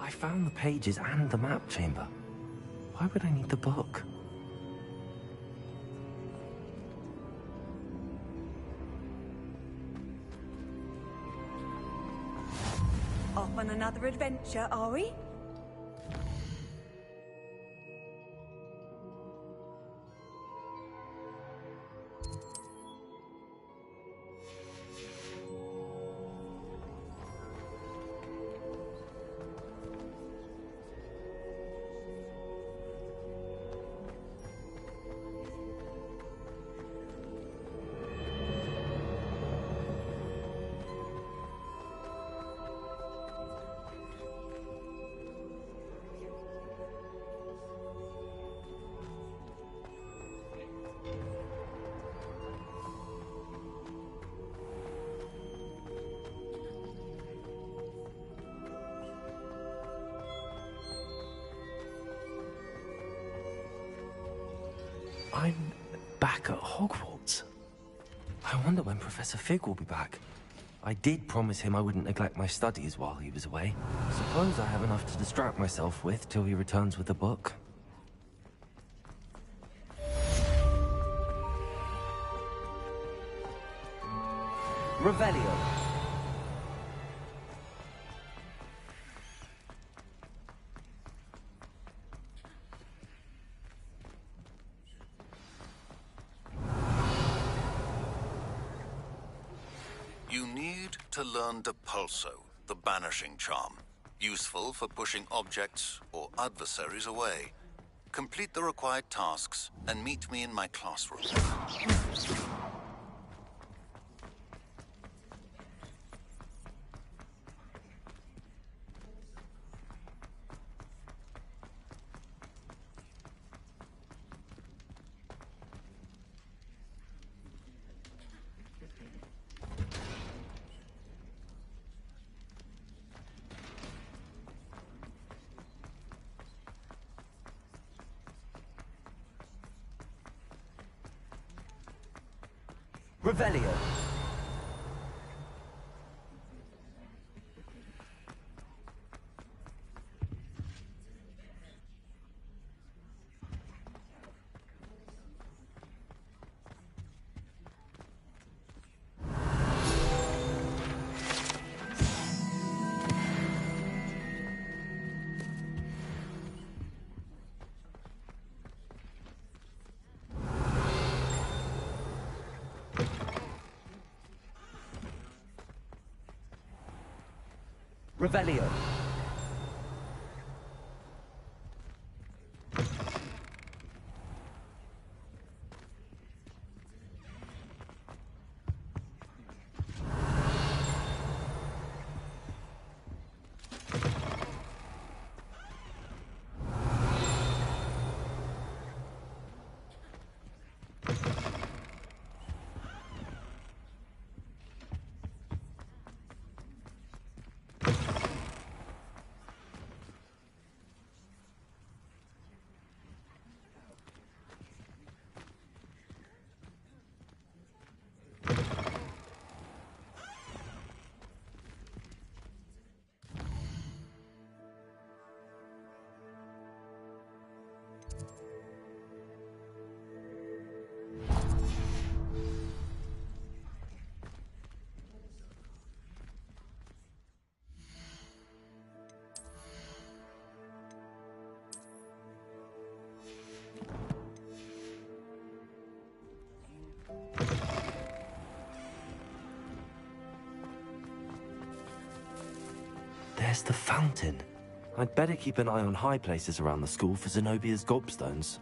I found the pages and the map chamber. Why would I need the book? Off on another adventure, are we? I'm back at Hogwarts. I wonder when Professor Fig will be back. I did promise him I wouldn't neglect my studies while he was away. Suppose I have enough to distract myself with till he returns with the book. Revelio. You need to learn Depulso, the banishing charm. Useful for pushing objects or adversaries away. Complete the required tasks and meet me in my classroom. Revelio. Revelio. There's the fountain. I'd better keep an eye on high places around the school for Zenobia's gobstones.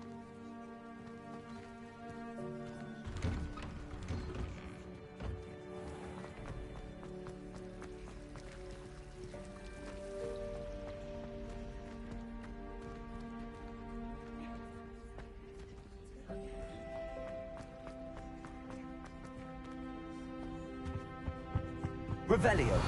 Revelio.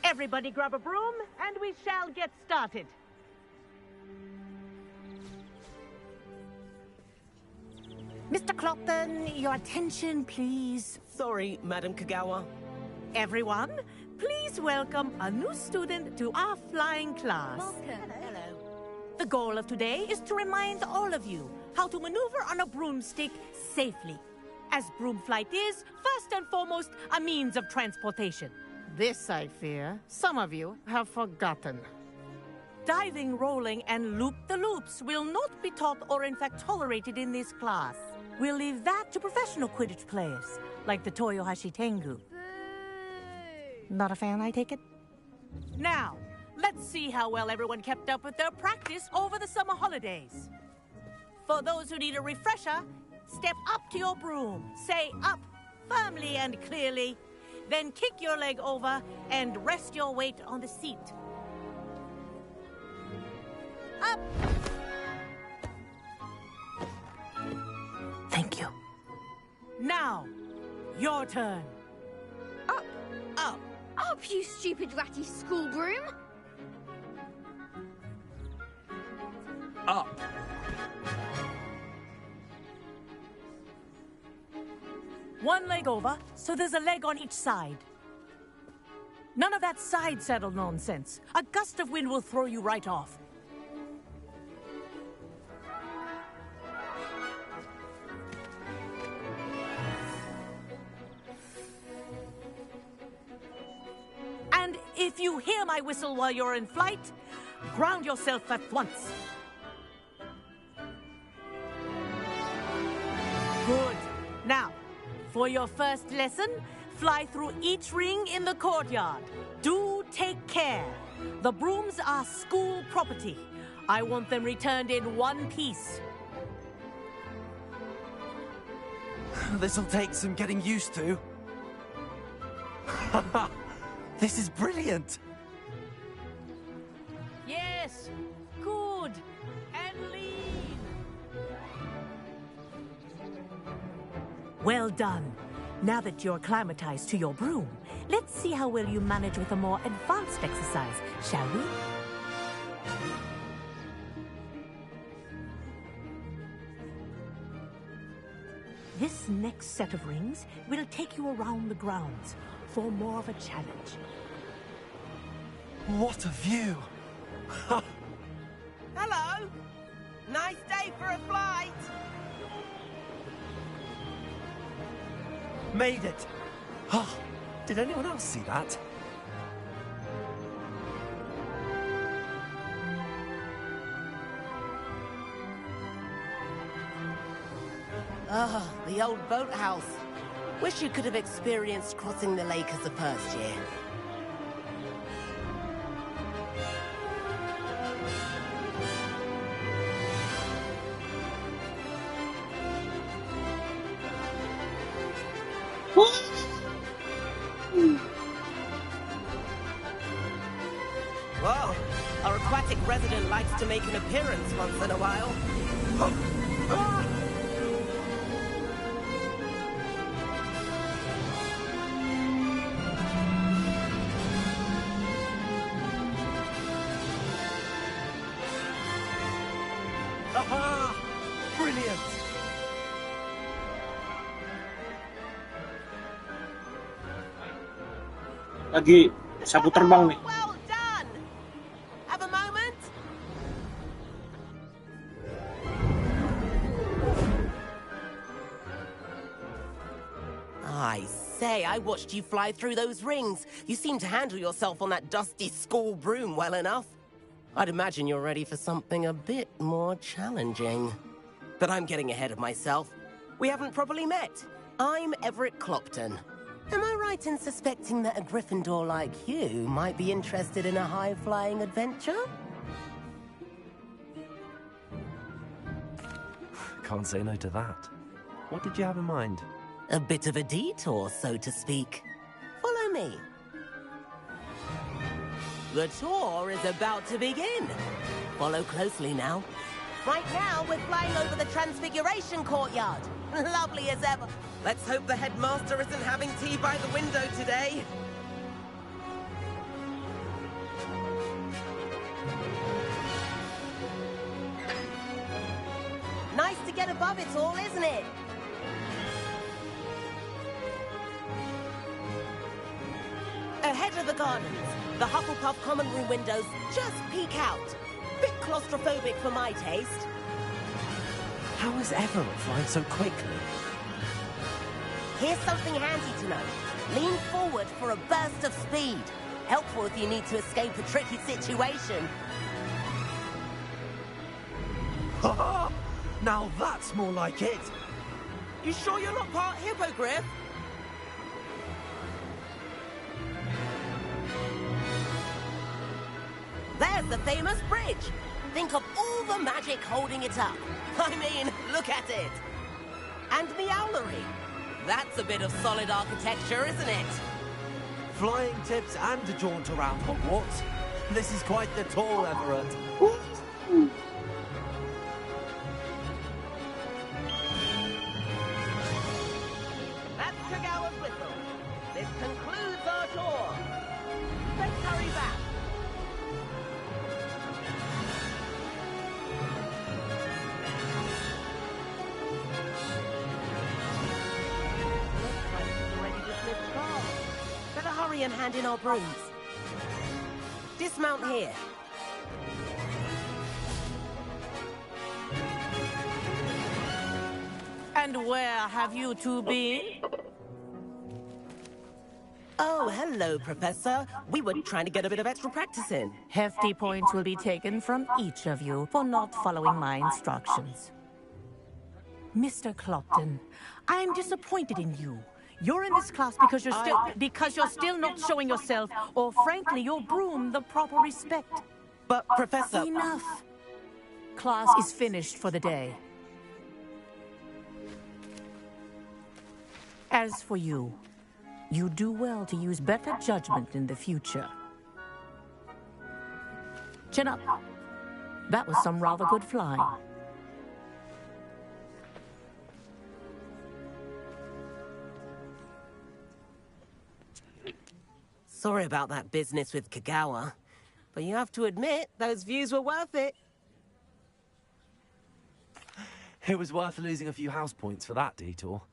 Everybody grab a broom, and we shall get started. Mr. Clopton, your attention, please. Sorry, Madam Kagawa. Everyone, please welcome a new student to our flying class. Welcome. Hello. The goal of today is to remind all of you how to maneuver on a broomstick safely, as broom flight is, first and foremost, a means of transportation. This, I fear, some of you have forgotten. Diving, rolling, and loop-the-loops will not be taught or in fact tolerated in this class. We'll leave that to professional Quidditch players, like the Toyohashi Tengu. Not a fan, I take it? Now, let's see how well everyone kept up with their practice over the summer holidays. For those who need a refresher, step up to your broom, say up firmly and clearly, then kick your leg over and rest your weight on the seat. Up! Thank you. Now, your turn. Up! Up! Up, you stupid ratty school broom! Up! One leg over, so there's a leg on each side. None of that side saddle nonsense. A gust of wind will throw you right off. And if you hear my whistle while you're in flight, ground yourself at once. Good. Now, for your first lesson, fly through each ring in the courtyard. Do take care. The brooms are school property. I want them returned in one piece. This'll take some getting used to. This is brilliant. Yes. Good. And lean. Well done. Now that you're acclimatized to your broom, let's see how well you manage with a more advanced exercise, shall we? This next set of rings will take you around the grounds for more of a challenge. What a view! Hello! Nice day for a flight! Made it! Oh, did anyone else see that? Ah, the old boathouse. Wish you could have experienced crossing the lake as a first year. Well, our aquatic resident likes to make an appearance once in a while. Aha! Brilliant! Lagi sapu terbang nih. Well done! Have a moment? I say, I watched you fly through those rings. You seem to handle yourself on that dusty school broom well enough. I'd imagine you're ready for something a bit more challenging. But I'm getting ahead of myself. We haven't properly met. I'm Everett Clopton. Am I right in suspecting that a Gryffindor like you might be interested in a high-flying adventure? Can't say no to that. What did you have in mind? A bit of a detour, so to speak. Follow me. The tour is about to begin. Follow closely now. Right now, we're flying over the Transfiguration Courtyard. Lovely as ever. Let's hope the headmaster isn't having tea by the window today. Nice to get above it all, isn't it? Ahead of the gardens, the Hufflepuff common room windows just peek out. Bit claustrophobic for my taste. How is Everett flying so quickly? Here's something handy to know. Lean forward for a burst of speed. Helpful if you need to escape a tricky situation. Ha! Now that's more like it! You sure you're not part hippogriff? There's the famous bridge. Think of all the magic holding it up. I mean, look at it. And the owlery. That's a bit of solid architecture, isn't it? Flying tips and a jaunt around Hogwarts. This is quite the tour, Everett. That's Kagawa's whistle. This concludes our tour. Let's hurry back. Better hurry and hand in our brooms. Dismount here. And where have you two been? Oh, hello, Professor. We were trying to get a bit of extra practice in. Hefty points will be taken from each of you for not following my instructions. Mr. Clopton, I'm disappointed in you. You're in this class because you're still not showing yourself, or frankly, your broom the proper respect. But, Professor... Enough. Class is finished for the day. As for you, you do well to use better judgment in the future. Chin up. That was some rather good flying. Sorry about that business with Kagawa, but you have to admit, those views were worth it. It was worth losing a few house points for that detour.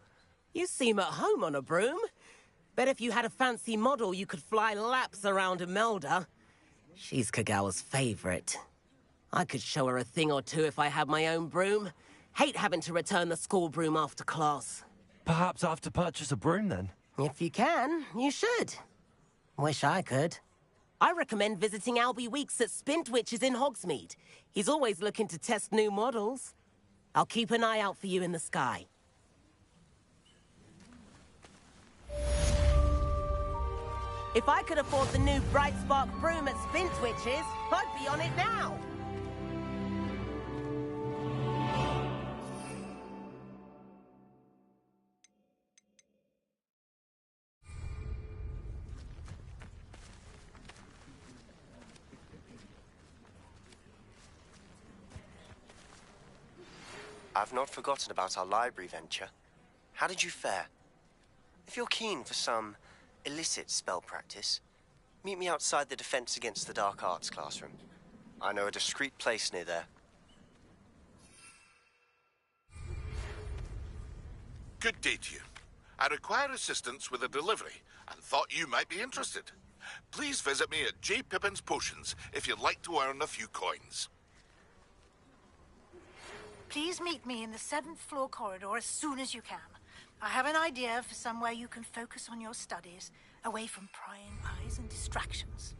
You seem at home on a broom. Bet if you had a fancy model, you could fly laps around Imelda. She's Kagawa's favorite. I could show her a thing or two if I had my own broom. Hate having to return the school broom after class. Perhaps I have to purchase a broom then? If you can, you should. Wish I could. I recommend visiting Albie Weeks at Spintwitches in Hogsmeade. He's always looking to test new models. I'll keep an eye out for you in the sky. If I could afford the new Bright Spark broom at Spintwitches, I'd be on it now. I've not forgotten about our library venture. How did you fare? If you're keen for some illicit spell practice, meet me outside the Defense Against the Dark Arts classroom. I know a discreet place near there. Good day to you. I require assistance with a delivery and thought you might be interested. Please visit me at J. Pippin's Potions if you'd like to earn a few coins. Please meet me in the 7th floor corridor as soon as you can. I have an idea for somewhere you can focus on your studies, away from prying eyes and distractions.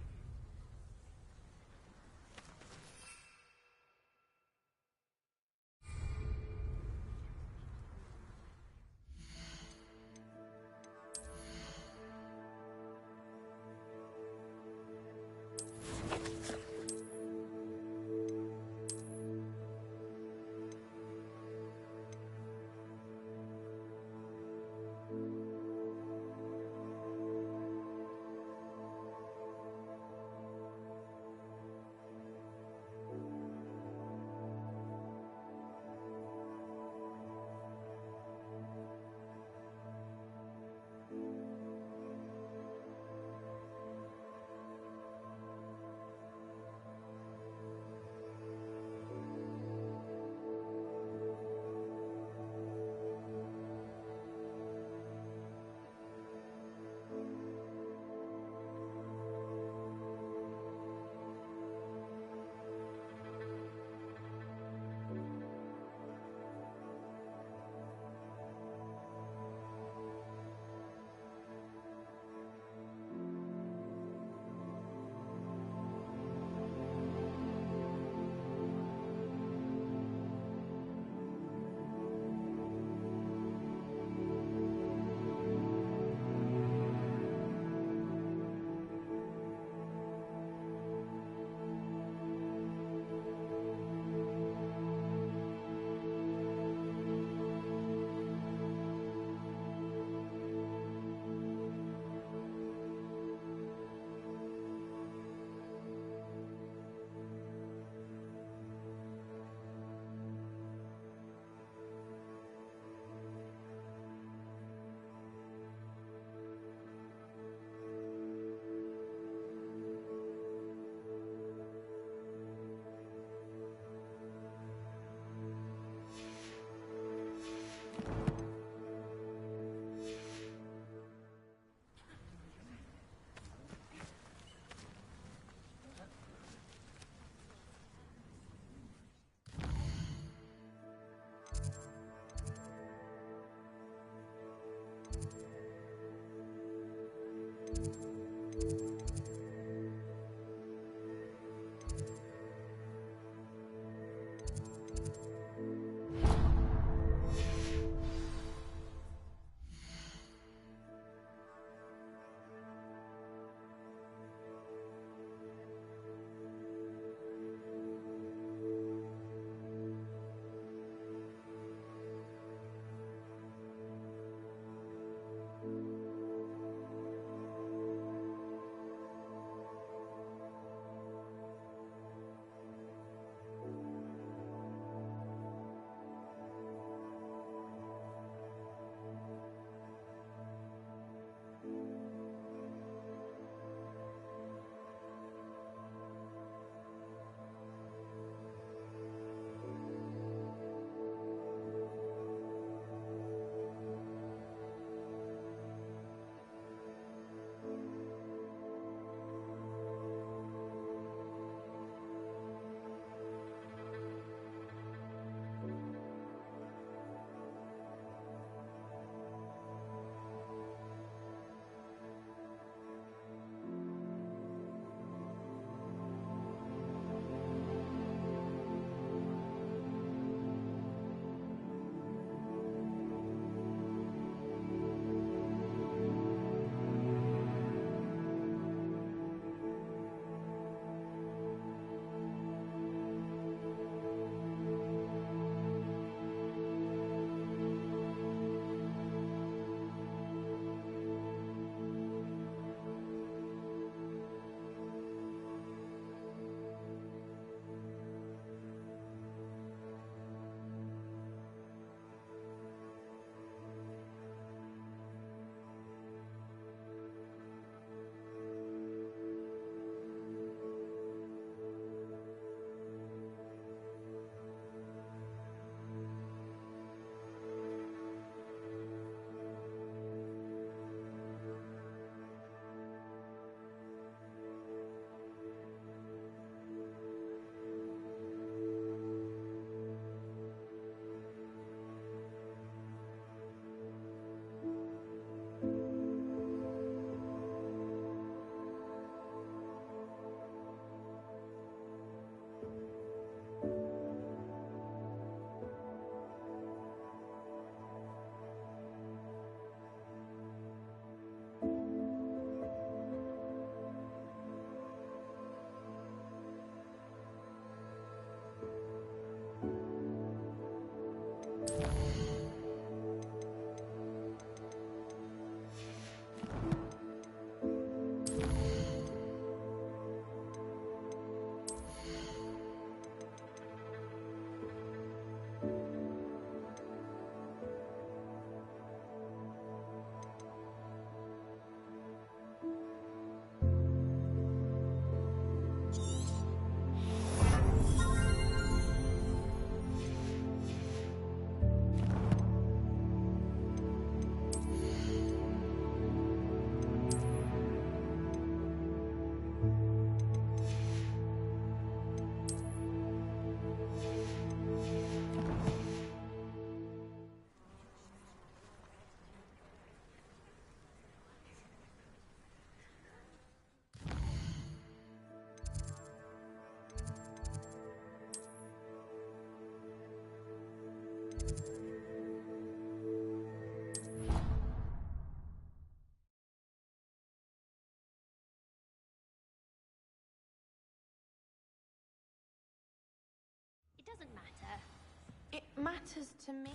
matters to me.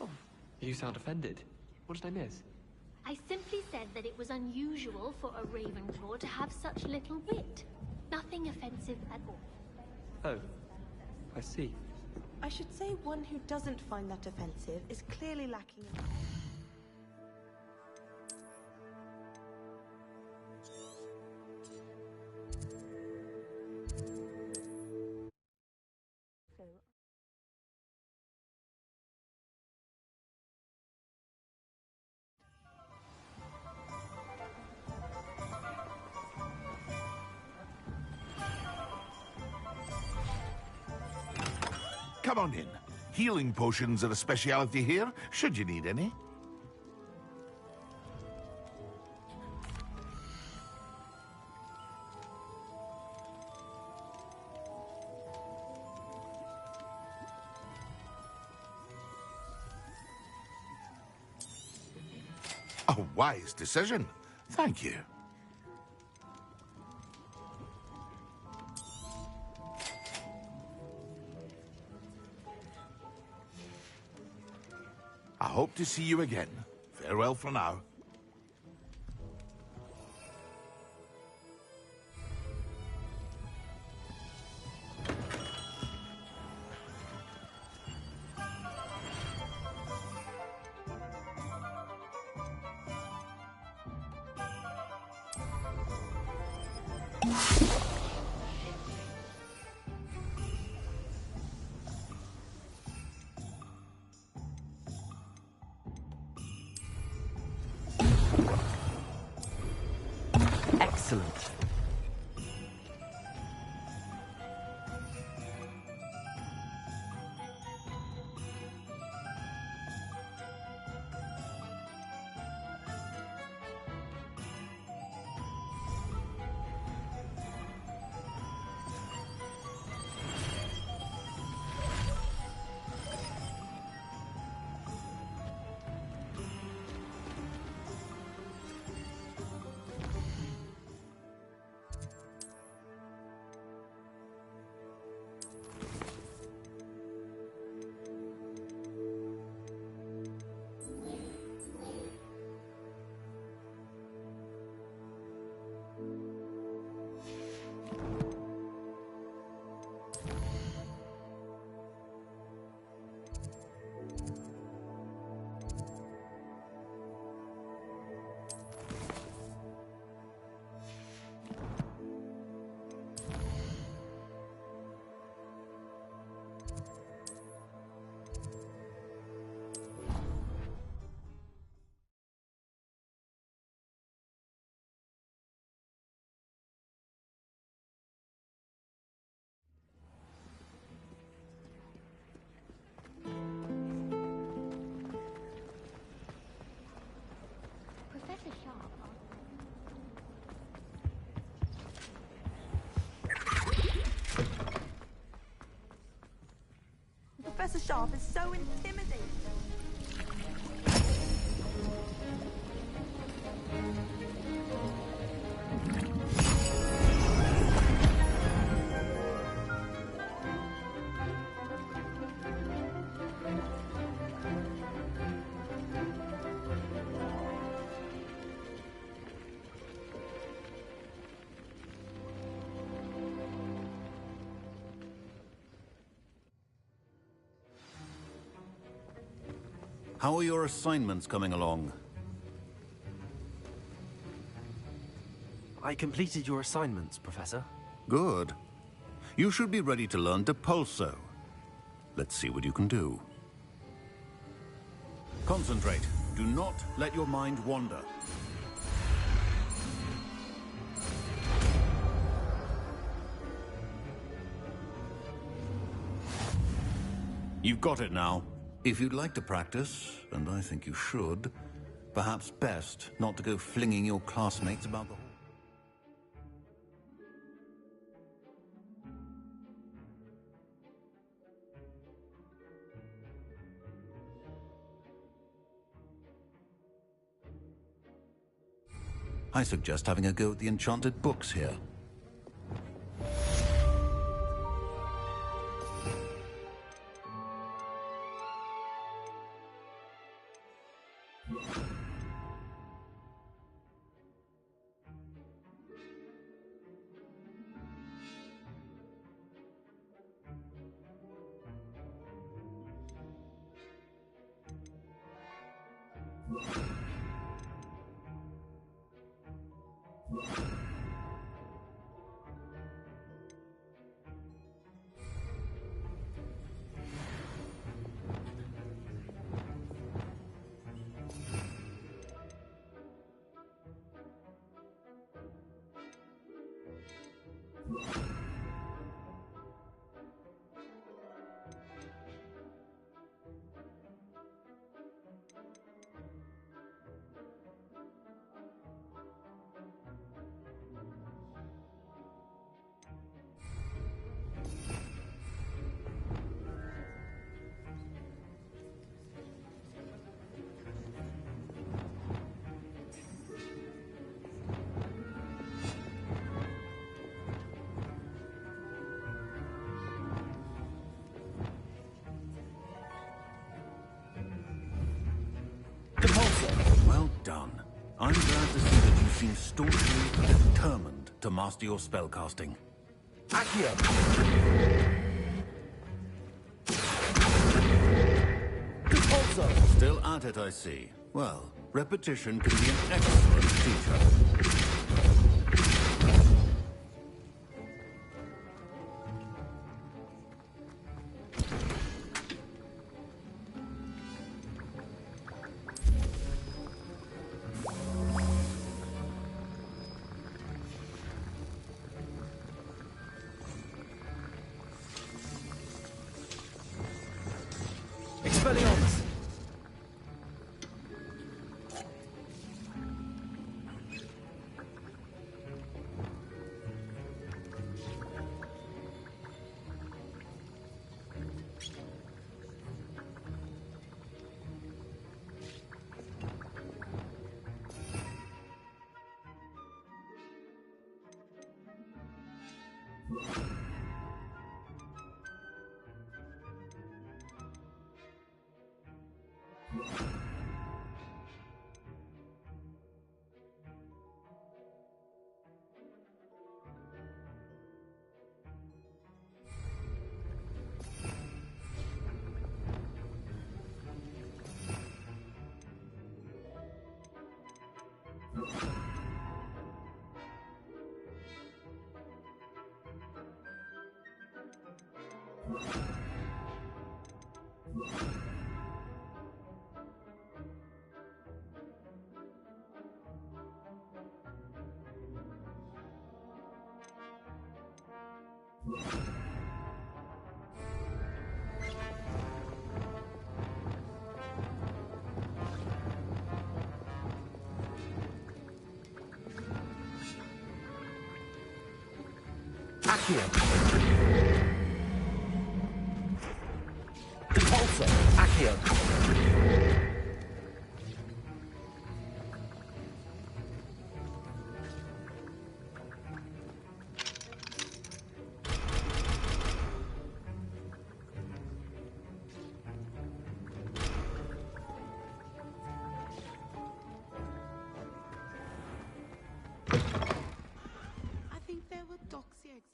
Oh, you sound offended. What did I miss? I simply said that it was unusual for a Ravenclaw to have such little wit. Nothing offensive at all. Oh, I see. I should say one who doesn't find that offensive is clearly lacking in... Come on in. Healing potions are a speciality here, should you need any. A wise decision. Thank you. I hope to see you again. Farewell for now. Excellent. Professor Sharp. Professor Sharp is so intimidating. How are your assignments coming along? I completed your assignments, Professor. Good. You should be ready to learn Depulso. Let's see what you can do. Concentrate. Do not let your mind wander. You've got it now. If you'd like to practice, and I think you should, perhaps best not to go flinging your classmates about the hall. I suggest having a go at the enchanted books here. Well done. I'm glad to see that you seem staunchly determined to master your spellcasting. Accio! Still at it, I see. Well, repetition can be an excellent teacher. Expelliarmus! Accio! Depulso! Accio! I think there were doxy eggs.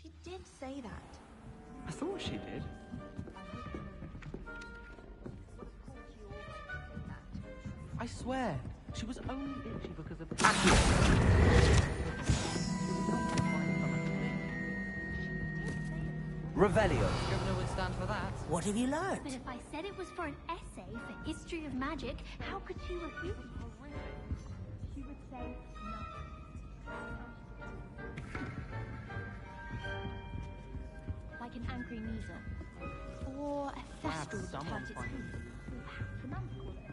She did say that. I thought she did. I swear, she was only itchy because of... Revelio. Scrivener would stand for that. What have you learned? But if I said it was for an essay for history of magic, how could she refuse? She would say no. Like an angry Misa. Or a thestral that hurt its hoof. The man would call it a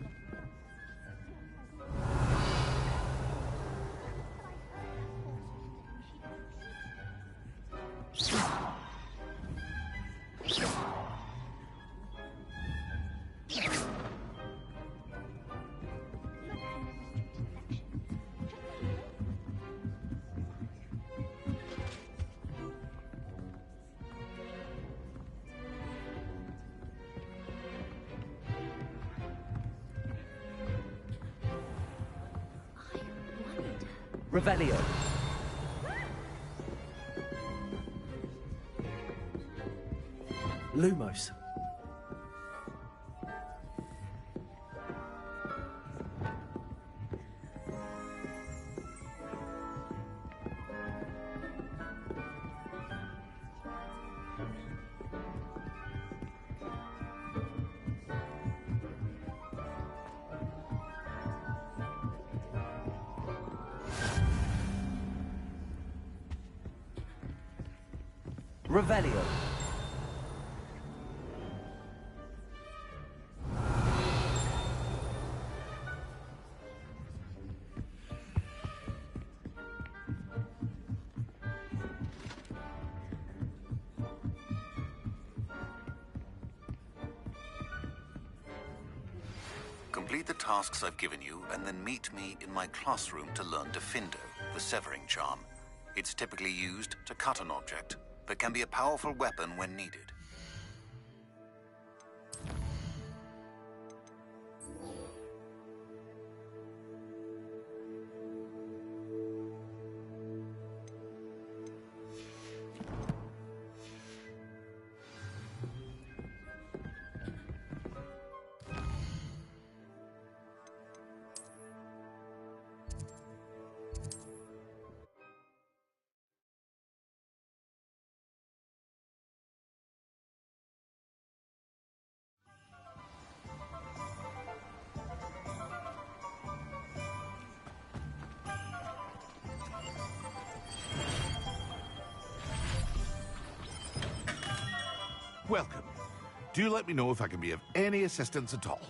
Revelio. Lumos. Revelio. Complete the tasks I've given you, and then meet me in my classroom to learn Defindo, the severing charm. It's typically used to cut an object, but can be a powerful weapon when needed. Welcome. Do let me know if I can be of any assistance at all.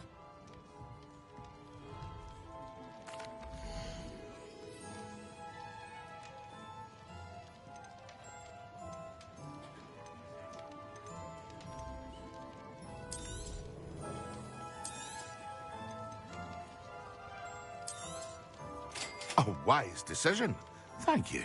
A wise decision. Thank you.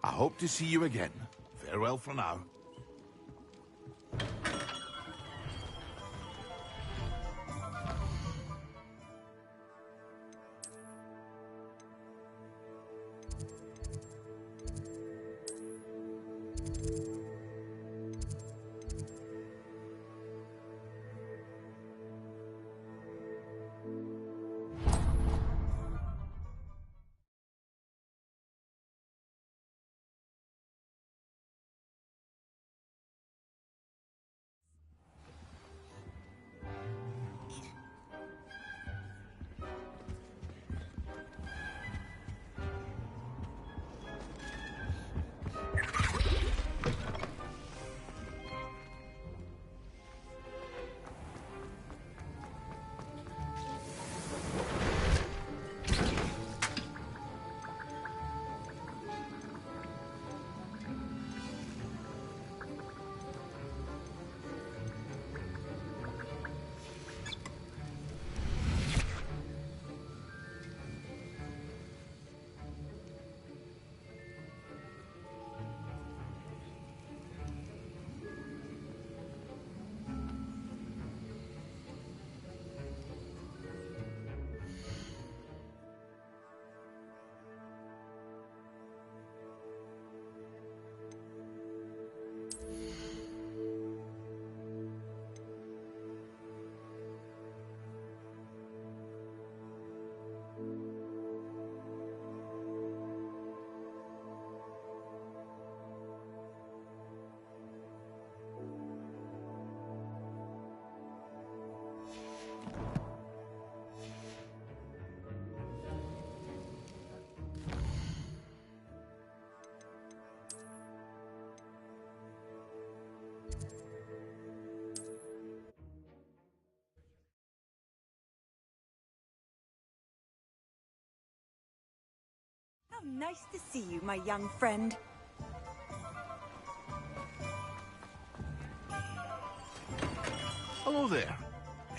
I hope to see you again. Farewell for now. Nice to see you, my young friend. Hello there.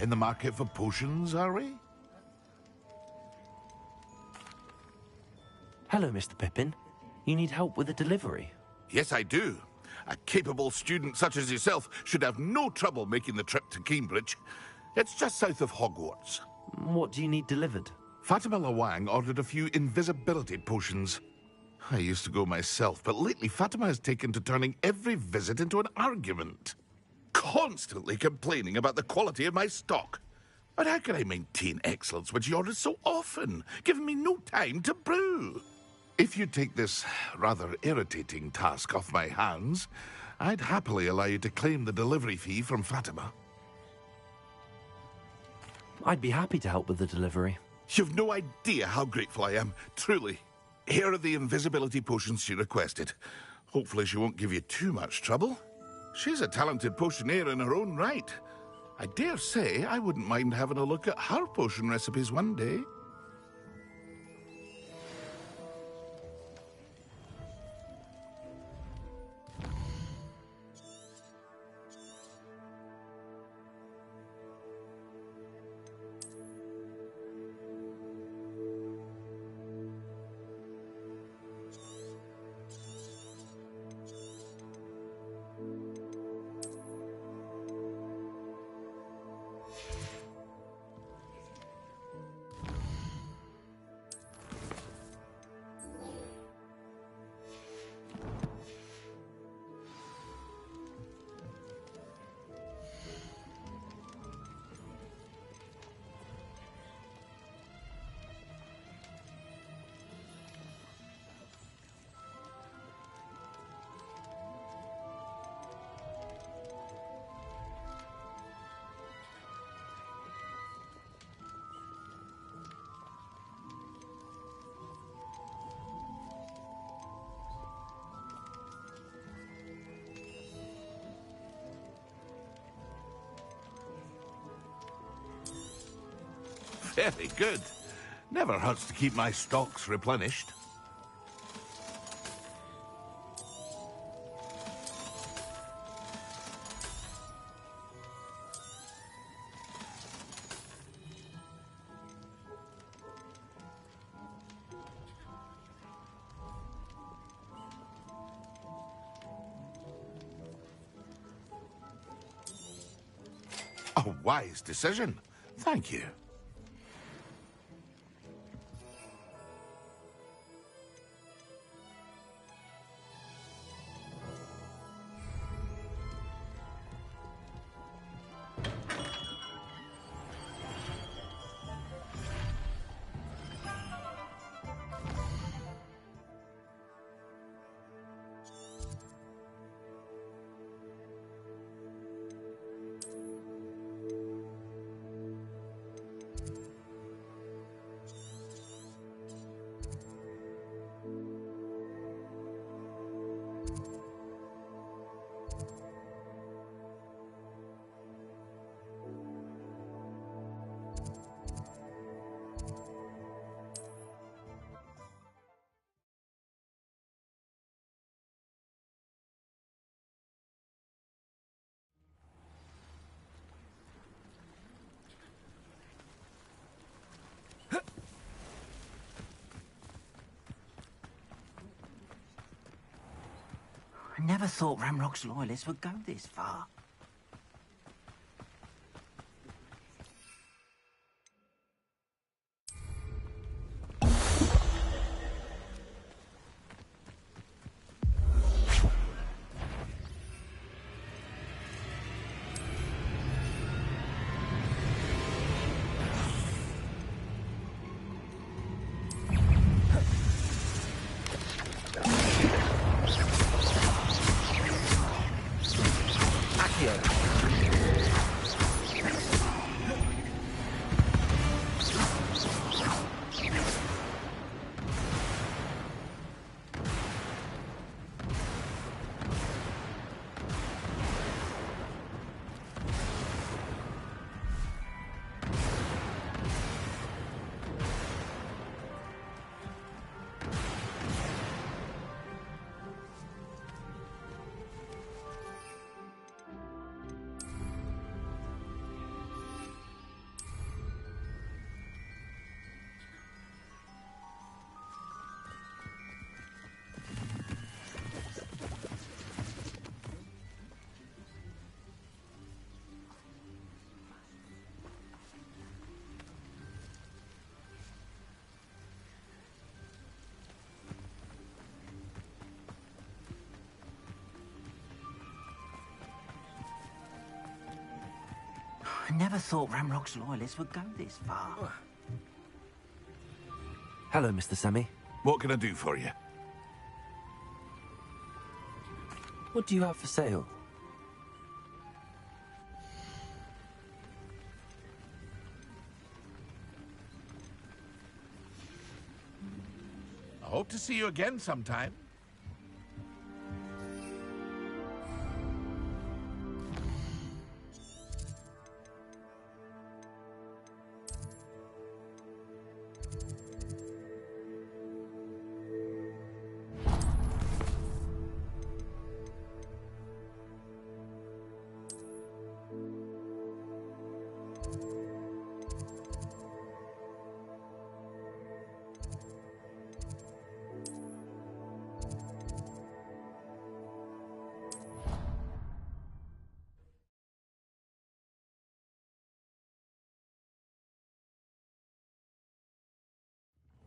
In the market for potions, are we? Hello, Mr. Pippin. You need help with a delivery? Yes, I do. A capable student such as yourself should have no trouble making the trip to Cambridge. It's just south of Hogwarts. What do you need delivered? Fatima Lawang ordered a few invisibility potions. I used to go myself, but lately Fatima has taken to turning every visit into an argument. Constantly complaining about the quality of my stock. But how can I maintain excellence when she orders so often, giving me no time to brew? If you take this rather irritating task off my hands, I'd happily allow you to claim the delivery fee from Fatima. I'd be happy to help with the delivery. You've no idea how grateful I am, truly. Here are the invisibility potions she requested. Hopefully she won't give you too much trouble. She's a talented potioneer in her own right. I dare say I wouldn't mind having a look at her potion recipes one day. Very good. Never hurts to keep my stocks replenished. A wise decision. Thank you. I never thought Ramrock's loyalists would go this far. I never thought Ramrock's loyalists would go this far. Hello, Mr. Semi. What can I do for you? What do you have for sale? I hope to see you again sometime.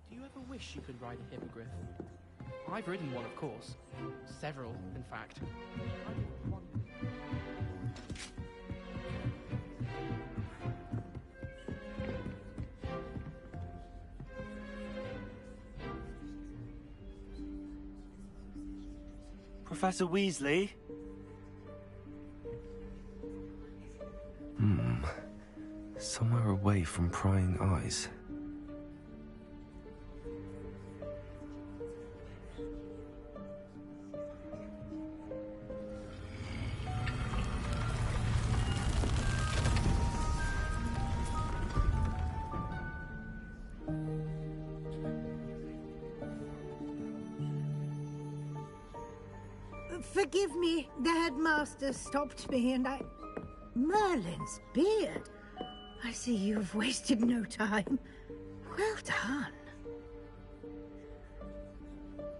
Do you ever wish you could ride a hippogriff? I've ridden one, of course. Several, in fact. Professor Weasley? Somewhere away from prying eyes. Forgive me, the headmaster stopped me and I... Merlin's beard. I see you've wasted no time. Well done.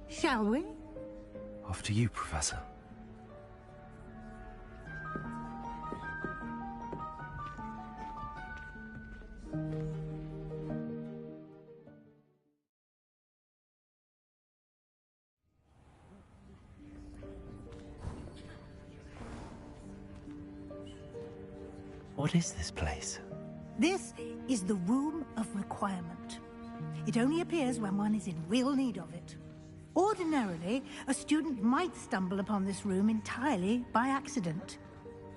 Shall we? After you, Professor. What is this place? This is the Room of Requirement. It only appears when one is in real need of it. Ordinarily, a student might stumble upon this room entirely by accident.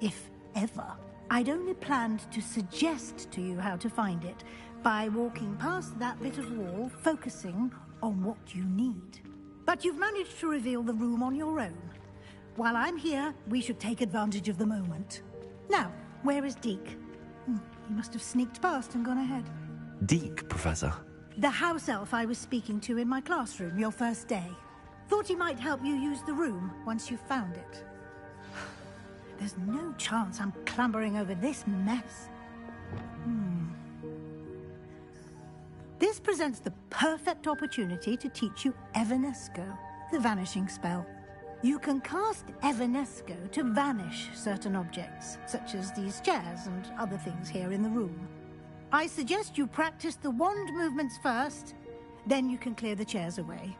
If ever. I'd only planned to suggest to you how to find it by walking past that bit of wall, focusing on what you need. But you've managed to reveal the room on your own. While I'm here, we should take advantage of the moment. Now, where is Deke? He must have sneaked past and gone ahead. Deke, Professor. The house elf I was speaking to in my classroom your first day. Thought he might help you use the room once you found it. There's no chance I'm clambering over this mess. This presents the perfect opportunity to teach you Evanesco, the vanishing spell. You can cast Evanesco to vanish certain objects, such as these chairs and other things here in the room. I suggest you practice the wand movements first, then you can clear the chairs away.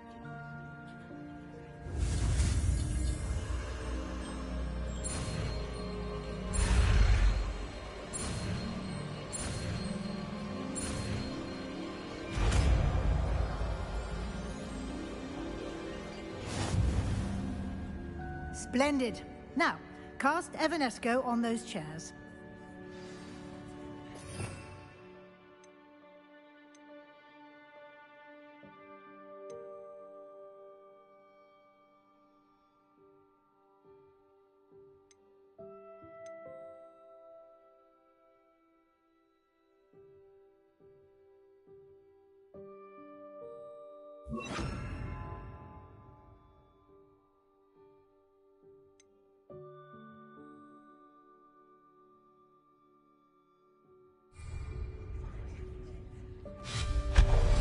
Splendid. Now, cast Evanesco on those chairs.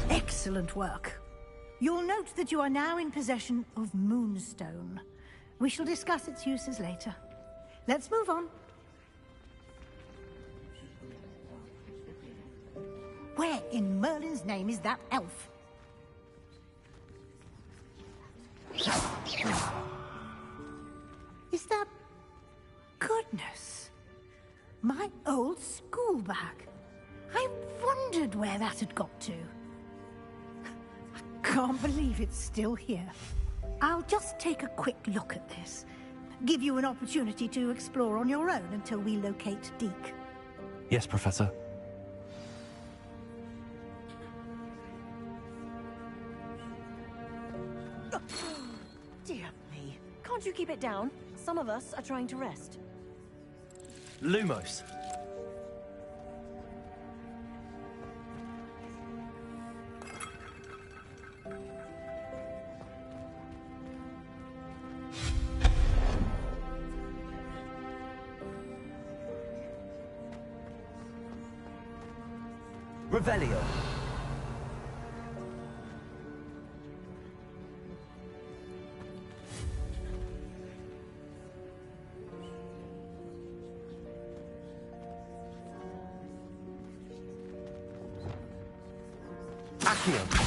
Excellent work. You'll note that you are now in possession of Moonstone. We shall discuss its uses later. Let's move on. Where in Merlin's name is that elf? Is that... Goodness. My old school back. I wondered where that had got to. I can't believe it's still here. I'll just take a quick look at this. Give you an opportunity to explore on your own until we locate Deke. Yes, Professor. Dear me. Can't you keep it down? Some of us are trying to rest. Lumos. Revelio. Accio.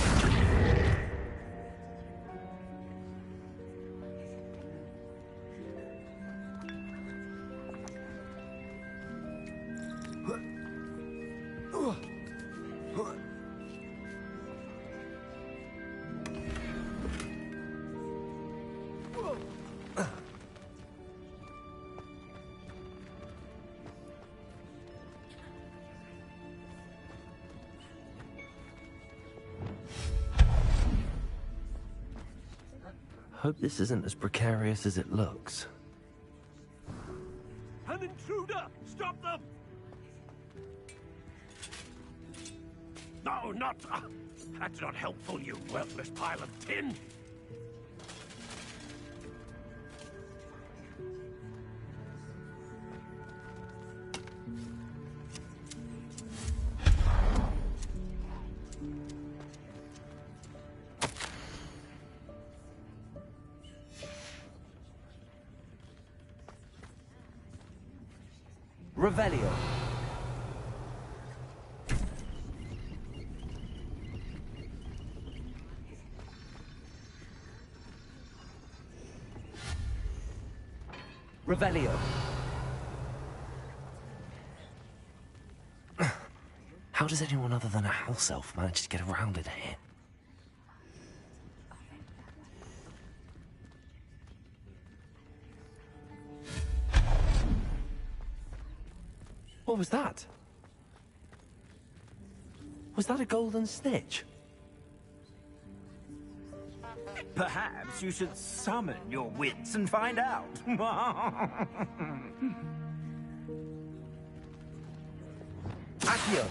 Hope this isn't as precarious as it looks. An intruder! Stop them! No, not... that's not helpful, you worthless pile of tin! Revelio. Revelio. How does anyone other than a house elf manage to get around in here? What was that? Was that a golden snitch? Perhaps you should summon your wits and find out. Accio.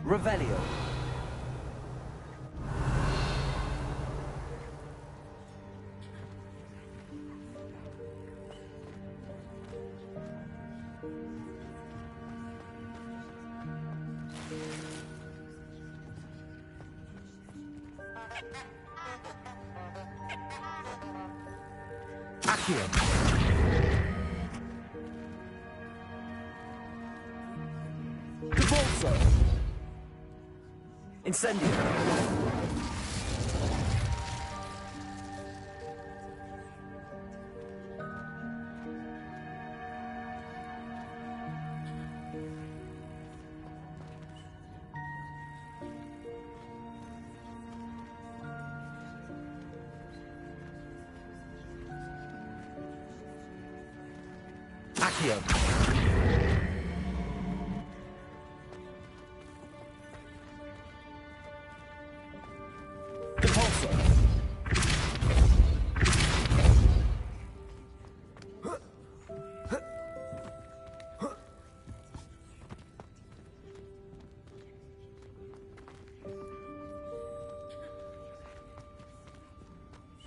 Revelio. Accio. Convulso. Incendio. Accio. Convulso.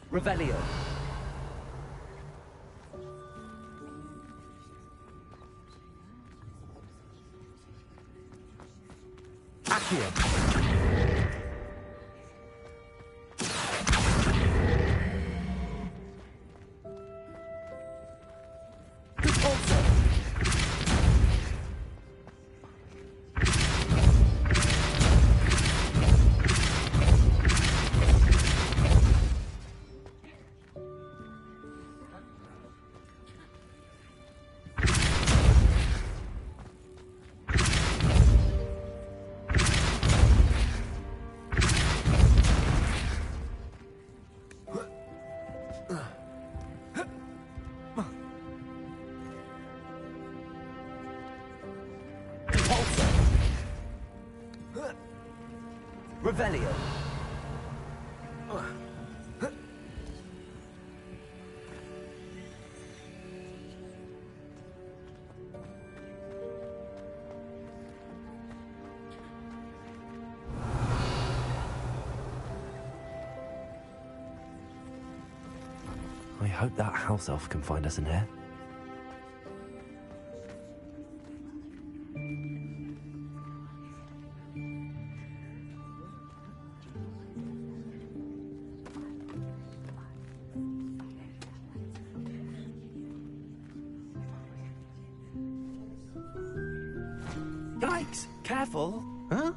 Revelio. Accio. Convulso. Revelio. I hope that house elf can find us in here. Yikes! Careful! Huh?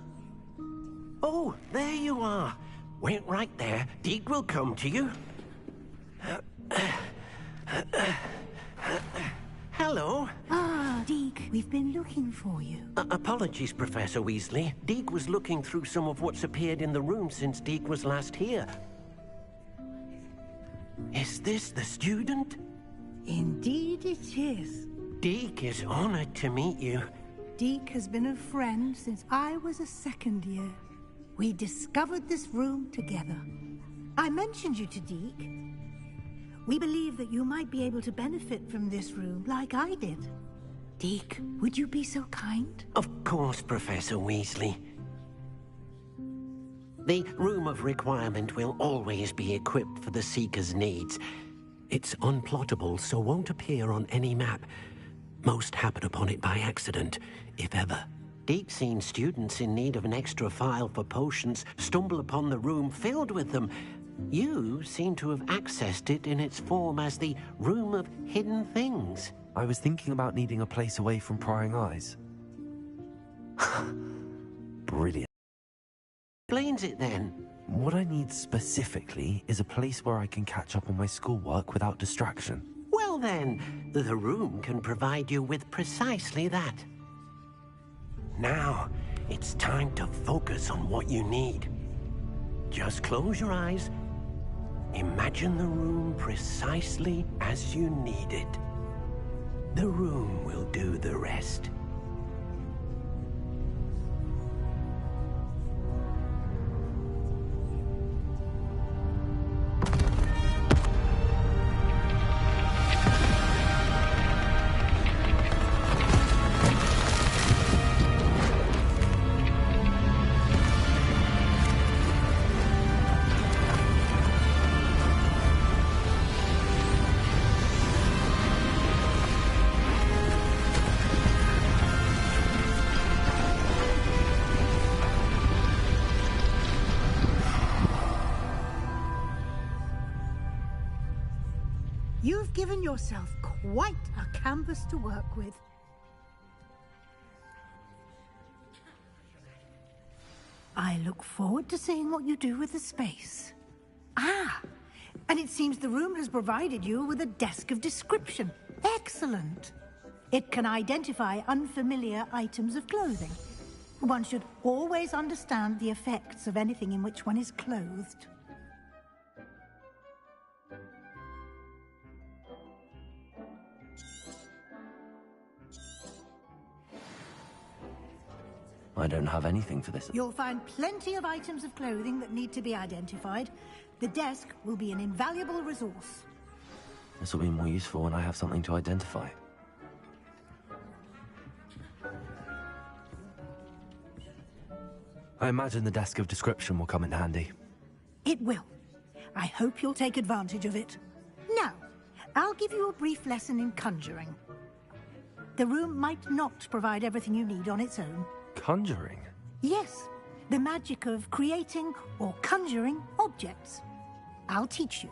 Oh, there you are. Wait right there. Deke will come to you. Hello. Ah, Deke, we've been looking for you. Apologies, Professor Weasley. Deke was looking through some of what's appeared in the room since Deke was last here. Is this the student? Indeed it is. Deke is honored to meet you. Deke has been a friend since I was a second year. We discovered this room together. I mentioned you to Deke. We believe that you might be able to benefit from this room like I did. Deke, would you be so kind? Of course, Professor Weasley. The Room of Requirement will always be equipped for the Seeker's needs. It's unplottable, so won't appear on any map. Most happen upon it by accident, if ever. Deke's seen students in need of an extra file for potions stumble upon the room filled with them. You seem to have accessed it in its form as the Room of Hidden Things. I was thinking about needing a place away from prying eyes. Brilliant. Explains it then. What I need specifically is a place where I can catch up on my schoolwork without distraction. Well then, the room can provide you with precisely that. Now, it's time to focus on what you need. Just close your eyes. Imagine the room precisely as you need it. The room will do the rest. You've given yourself quite a canvas to work with. I look forward to seeing what you do with the space. Ah, and it seems the room has provided you with a desk of description. Excellent. It can identify unfamiliar items of clothing. One should always understand the effects of anything in which one is clothed. I don't have anything for this. You'll find plenty of items of clothing that need to be identified. The desk will be an invaluable resource. This will be more useful when I have something to identify. I imagine the desk of description will come in handy. It will. I hope you'll take advantage of it. Now, I'll give you a brief lesson in conjuring. The room might not provide everything you need on its own. Conjuring? Yes, the magic of creating or conjuring objects. I'll teach you.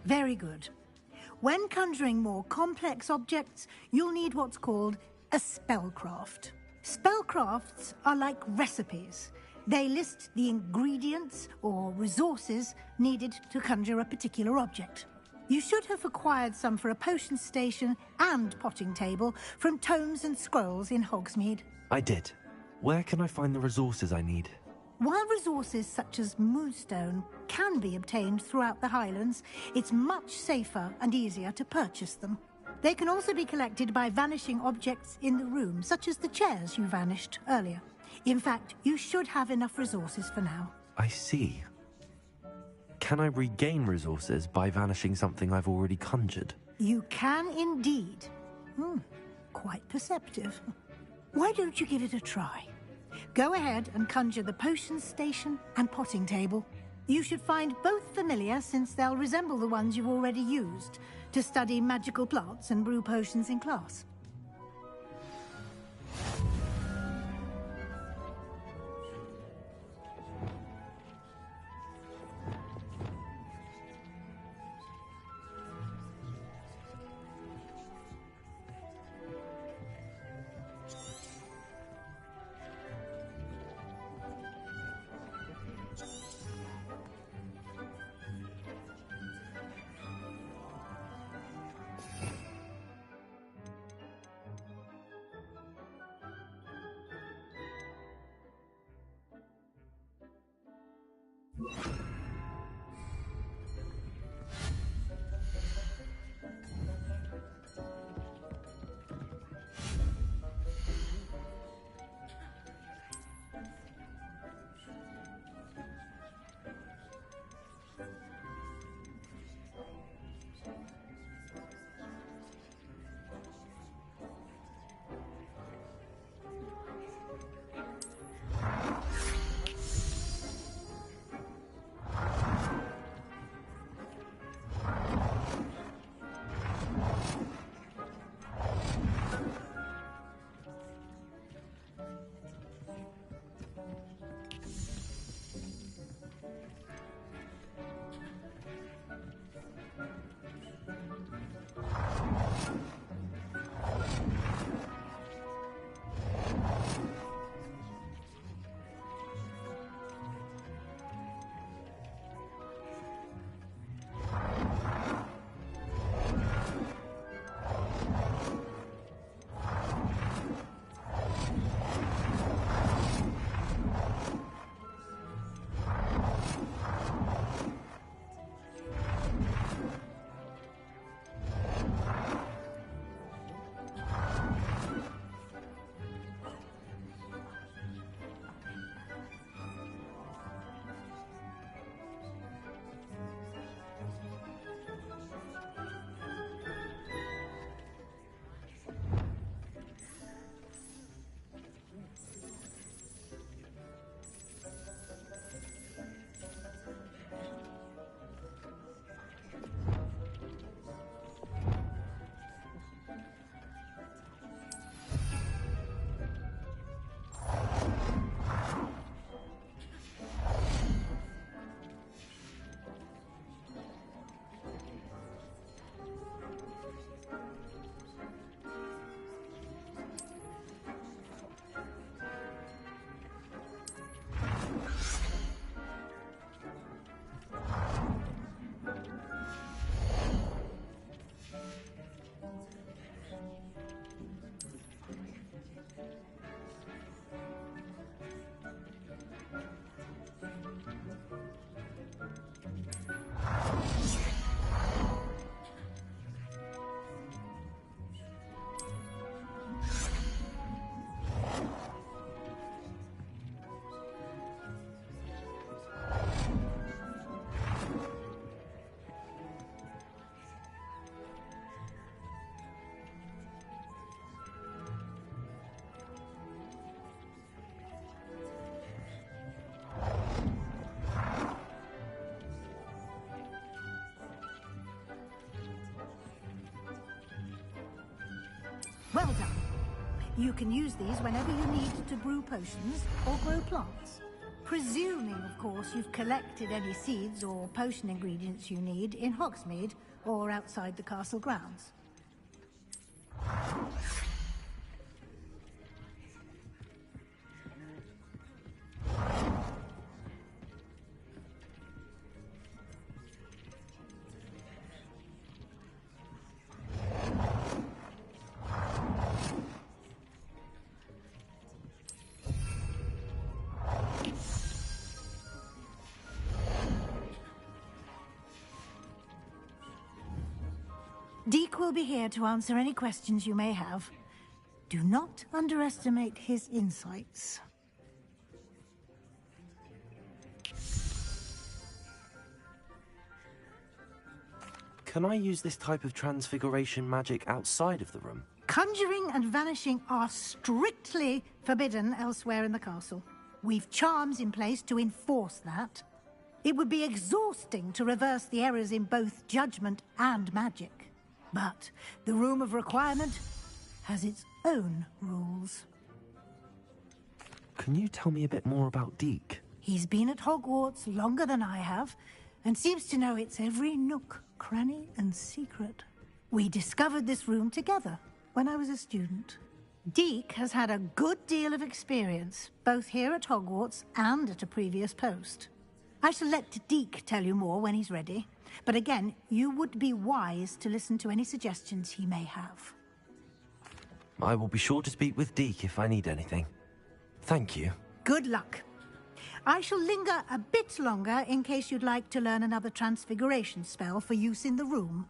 Very good. When conjuring more complex objects, you'll need what's called a spellcraft. Spellcrafts are like recipes. They list the ingredients or resources needed to conjure a particular object. You should have acquired some for a potion station and potting table from tomes and scrolls in Hogsmeade. I did. Where can I find the resources I need? While resources such as moonstone can be obtained throughout the Highlands, it's much safer and easier to purchase them. They can also be collected by vanishing objects in the room, such as the chairs you vanished earlier. In fact, you should have enough resources for now. I see. Can I regain resources by vanishing something I've already conjured? You can indeed. Quite perceptive. Why don't you give it a try? Go ahead and conjure the potion station and potting table. You should find both familiar, since they'll resemble the ones you've already used to study magical plants and brew potions in class. Well done. You can use these whenever you need to brew potions or grow plants. Presuming, of course, you've collected any seeds or potion ingredients you need in Hogsmeade or outside the castle grounds. Deke will be here to answer any questions you may have. Do not underestimate his insights. Can I use this type of transfiguration magic outside of the room? Conjuring and vanishing are strictly forbidden elsewhere in the castle. We've charms in place to enforce that. It would be exhausting to reverse the errors in both judgment and magic. But the Room of Requirement has its own rules. Can you tell me a bit more about Deke? He's been at Hogwarts longer than I have, and seems to know its every nook, cranny, and secret. We discovered this room together when I was a student. Deke has had a good deal of experience, both here at Hogwarts and at a previous post. I shall let Deke tell you more when he's ready, but again, you would be wise to listen to any suggestions he may have. I will be sure to speak with Deke if I need anything. Thank you. Good luck. I shall linger a bit longer in case you'd like to learn another transfiguration spell for use in the room.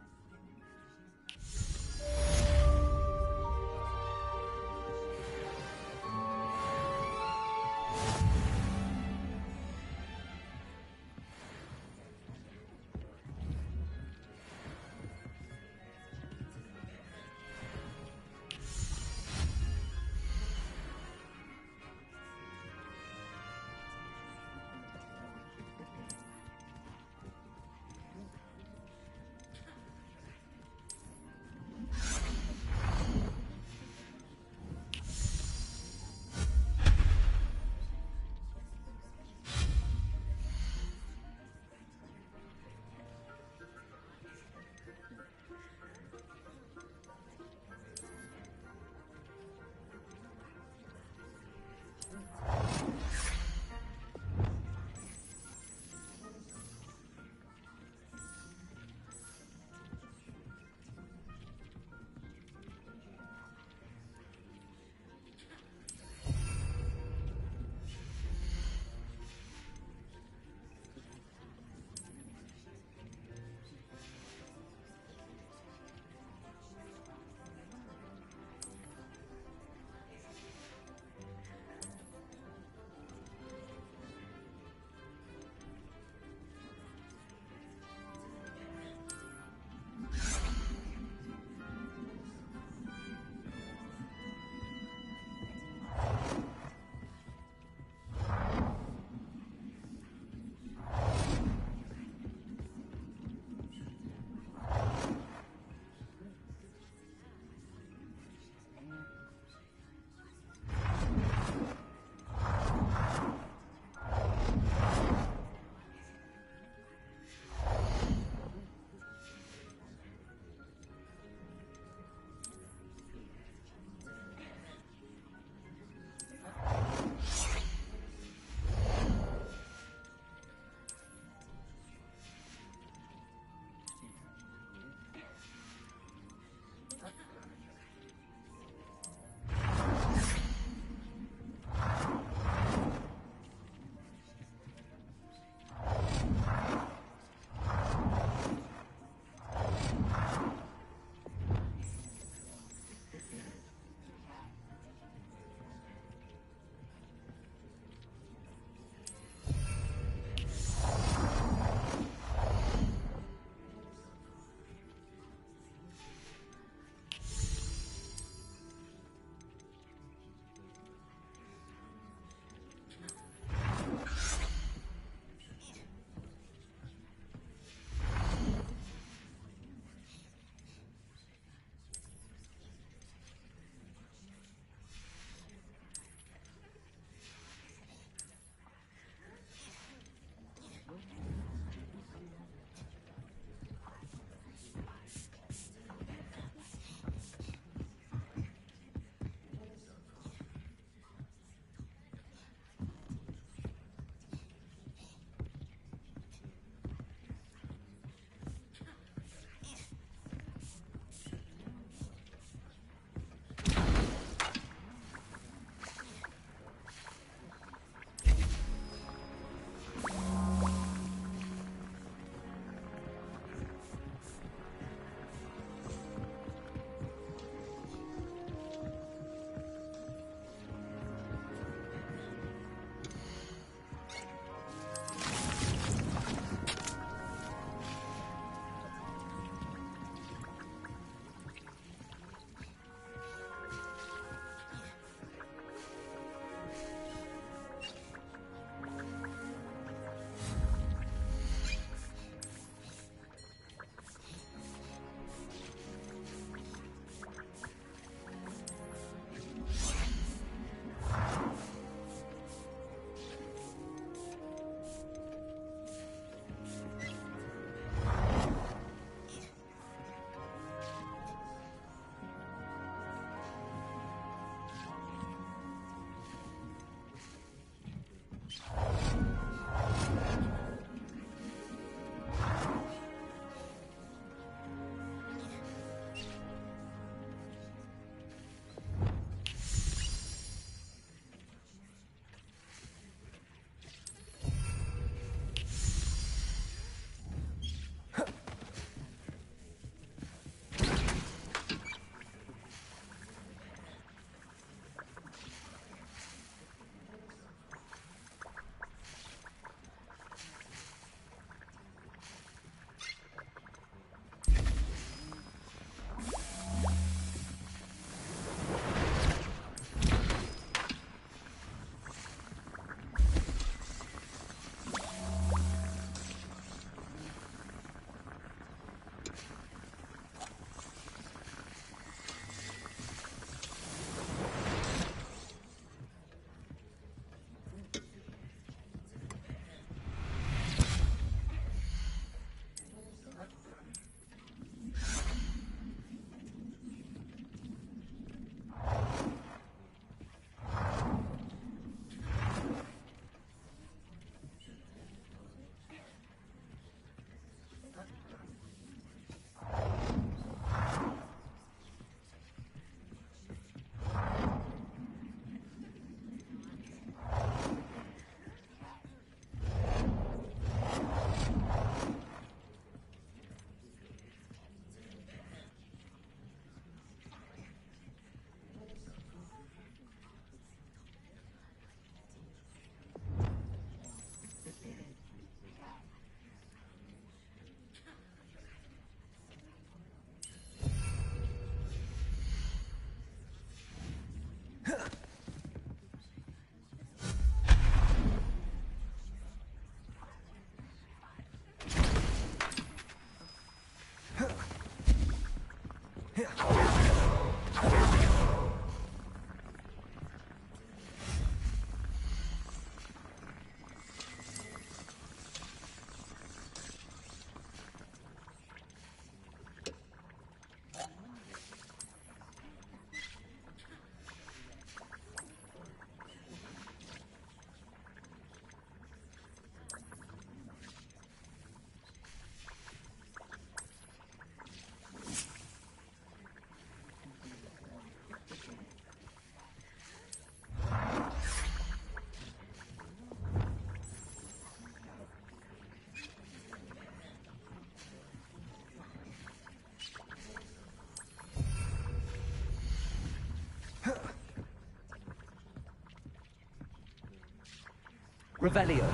Revelio.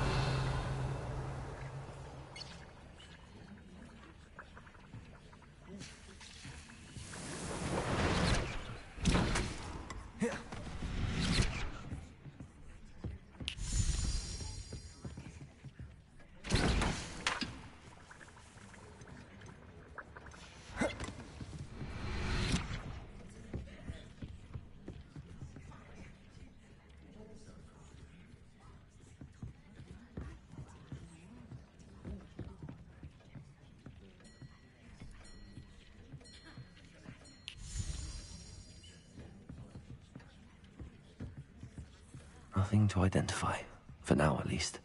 Nothing to identify, for now at least.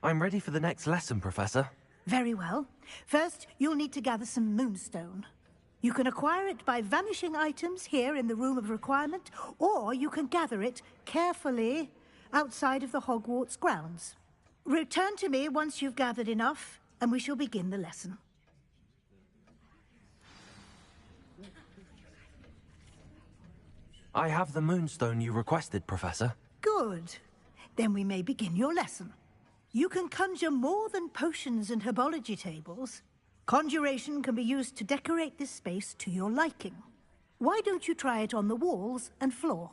I'm ready for the next lesson, Professor. Very well. First, you'll need to gather some moonstone. You can acquire it by vanishing items here in the Room of Requirement, or you can gather it carefully outside of the Hogwarts grounds. Return to me once you've gathered enough, and we shall begin the lesson. I have the moonstone you requested, Professor. Good. Then we may begin your lesson. You can conjure more than potions and herbology tables. Conjuration can be used to decorate this space to your liking. Why don't you try it on the walls and floor?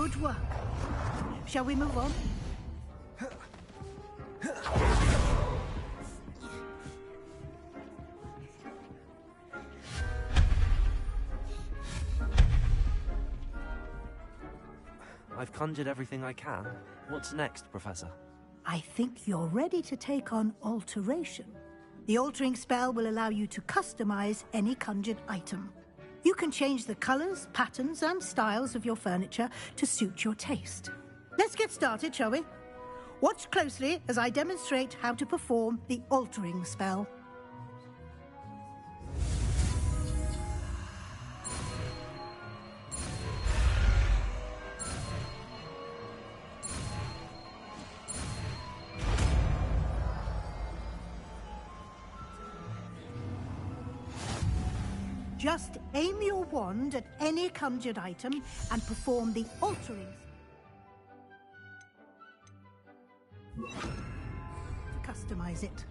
Good work. Shall we move on? I've conjured everything I can. What's next, Professor? I think you're ready to take on alteration. The altering spell will allow you to customize any conjured item. You can change the colors, patterns, and styles of your furniture to suit your taste. Let's get started, shall we? Watch closely as I demonstrate how to perform the altering spell. Just aim your wand at any conjured item and perform the altering to customize it.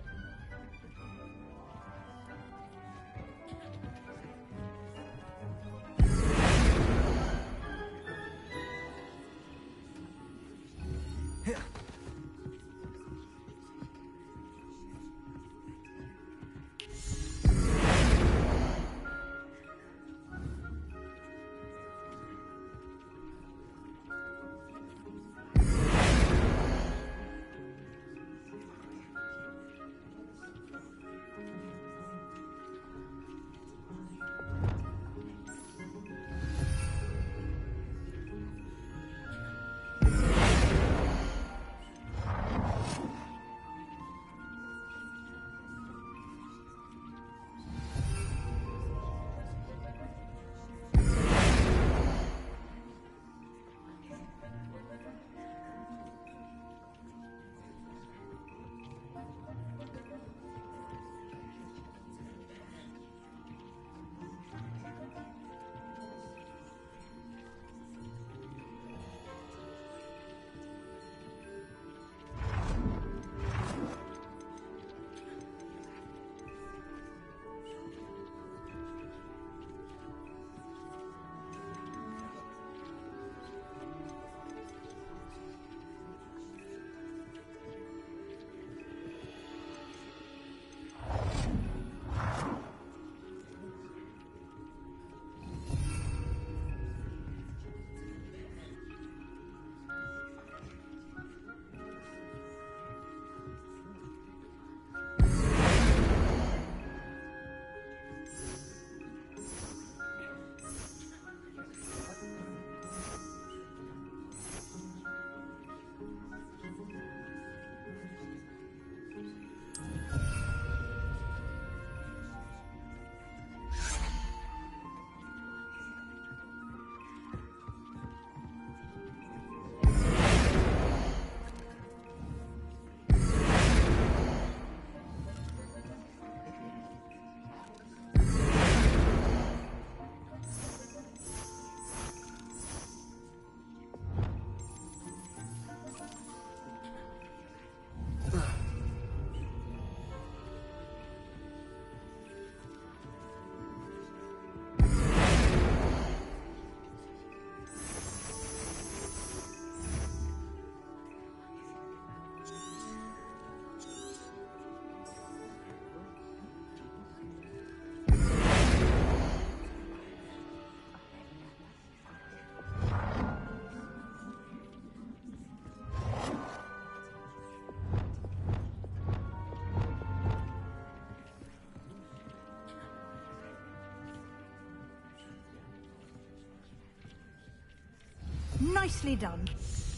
Nicely done.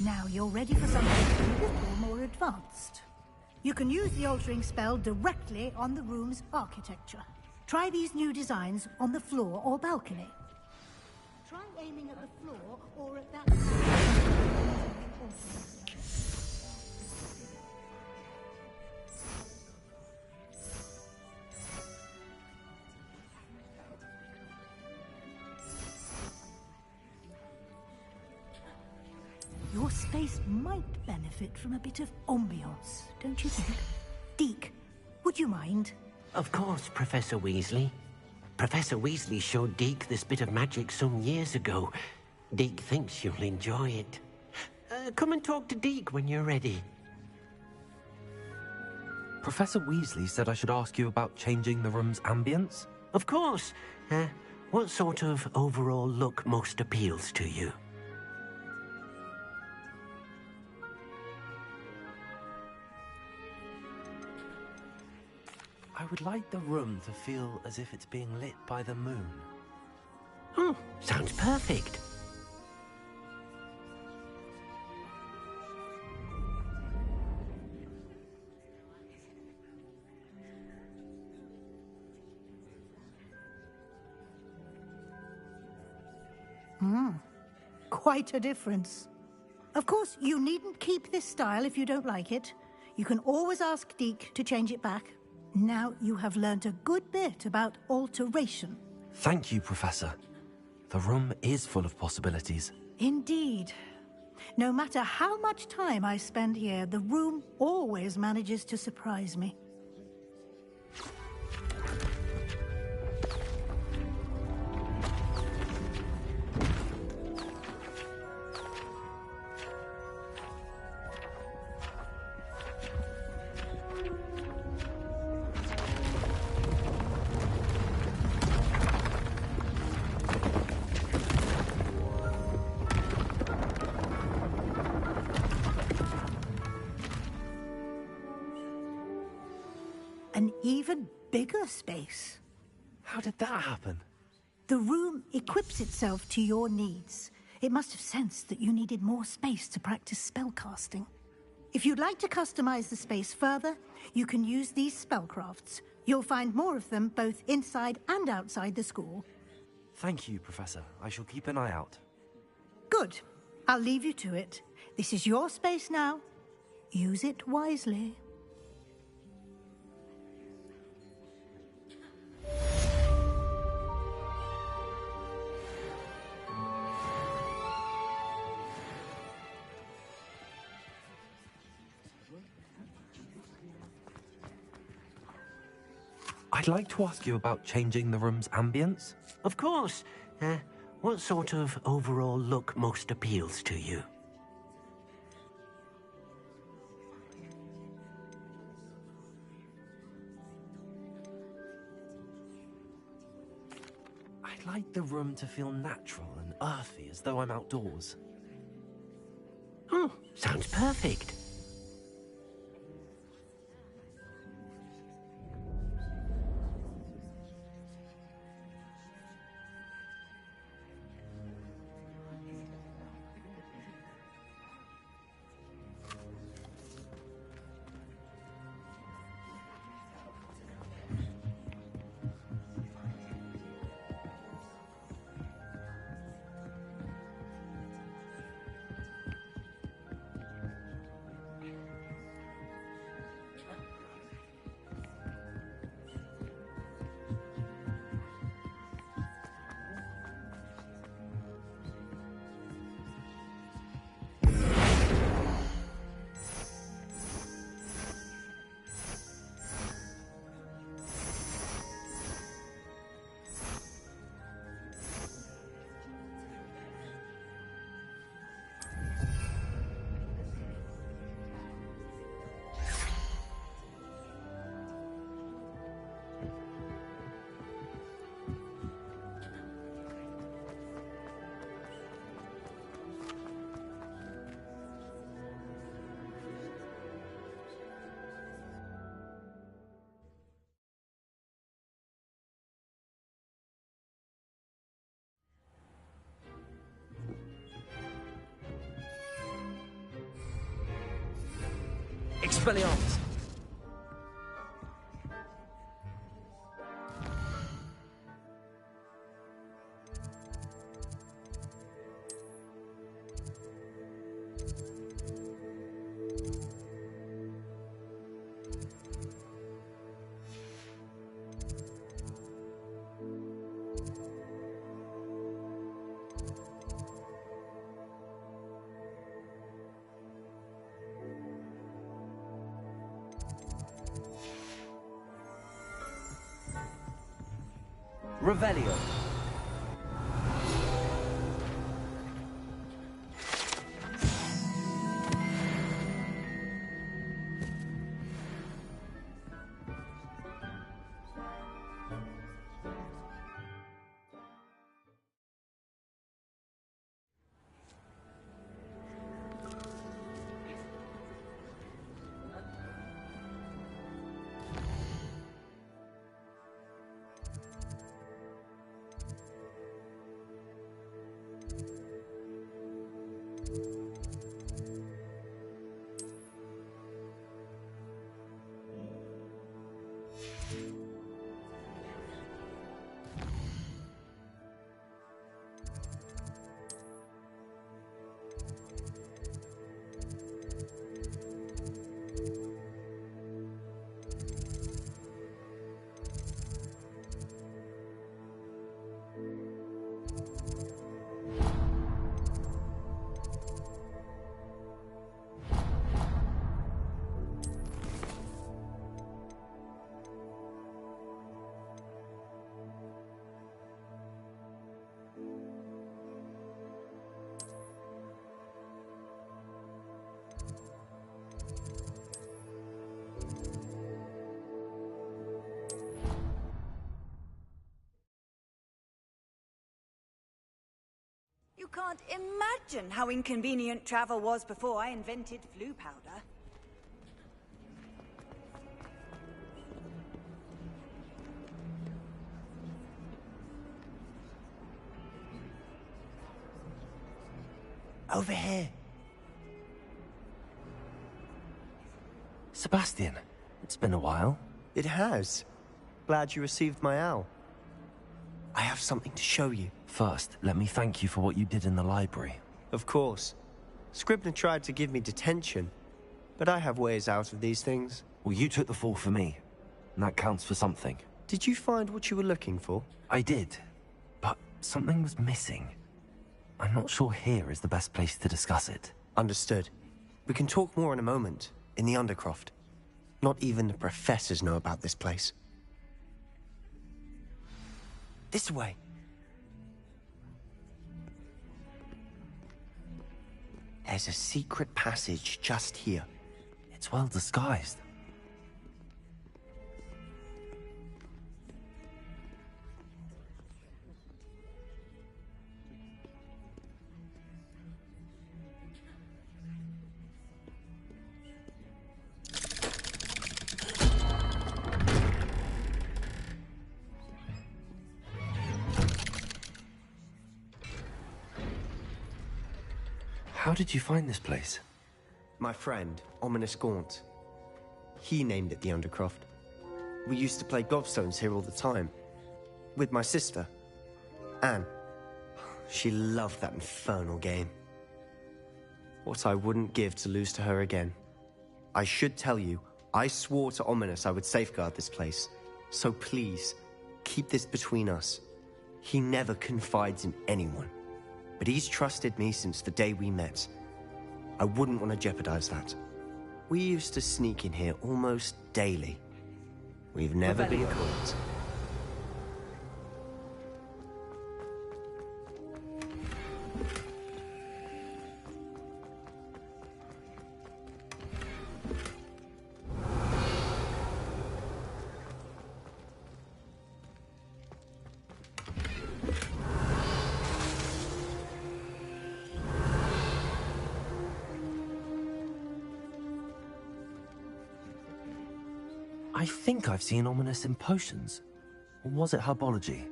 Now you're ready for something a little more advanced. You can use the altering spell directly on the room's architecture. Try these new designs on the floor or balcony. Try aiming at the floor or at that... Your space might benefit from a bit of ambiance, don't you think? Deke, would you mind? Of course, Professor Weasley. Professor Weasley showed Deke this bit of magic some years ago. Deke thinks you'll enjoy it. Come and talk to Deke when you're ready. Professor Weasley said I should ask you about changing the room's ambience? Of course. What sort of overall look most appeals to you? I would like the room to feel as if it's being lit by the moon. Oh, sounds perfect. Quite a difference. Of course, you needn't keep this style if you don't like it. You can always ask Deke to change it back. Now you have learnt a good bit about alteration. Thank you, Professor. The room is full of possibilities. Indeed. No matter how much time I spend here, the room always manages to surprise me. An even bigger space. How did that happen? The room equips itself to your needs. It must have sensed that you needed more space to practice spellcasting. If you'd like to customize the space further, you can use these spellcrafts. You'll find more of them both inside and outside the school. Thank you, Professor. I shall keep an eye out. Good. I'll leave you to it. This is your space now. Use it wisely. I'd like to ask you about changing the room's ambience. Of course. What sort of overall look most appeals to you? I'd like the room to feel natural and earthy, as though I'm outdoors. Oh, sounds perfect. Expelliarmus! Revelio. You can't imagine how inconvenient travel was before I invented flu powder. Over here. Sebastian, it's been a while. It has. Glad you received my owl. I have something to show you. First, let me thank you for what you did in the library. Of course. Scribner tried to give me detention, but I have ways out of these things. Well, you took the fall for me, and that counts for something. Did you find what you were looking for? I did, but something was missing. I'm not sure here is the best place to discuss it. Understood. We can talk more in a moment, in the Undercroft. Not even the professors know about this place. This way. There's a secret passage just here. It's well disguised. How did you find this place? My friend, Ominous Gaunt. He named it the Undercroft. We used to play gobstones here all the time. With my sister, Anne. She loved that infernal game. What I wouldn't give to lose to her again. I should tell you, I swore to Ominous I would safeguard this place. So please, keep this between us. He never confides in anyone. But he's trusted me since the day we met. I wouldn't want to jeopardize that. We used to sneak in here almost daily. We've never been caught. I think I've seen Ominous in potions. Or was it herbology?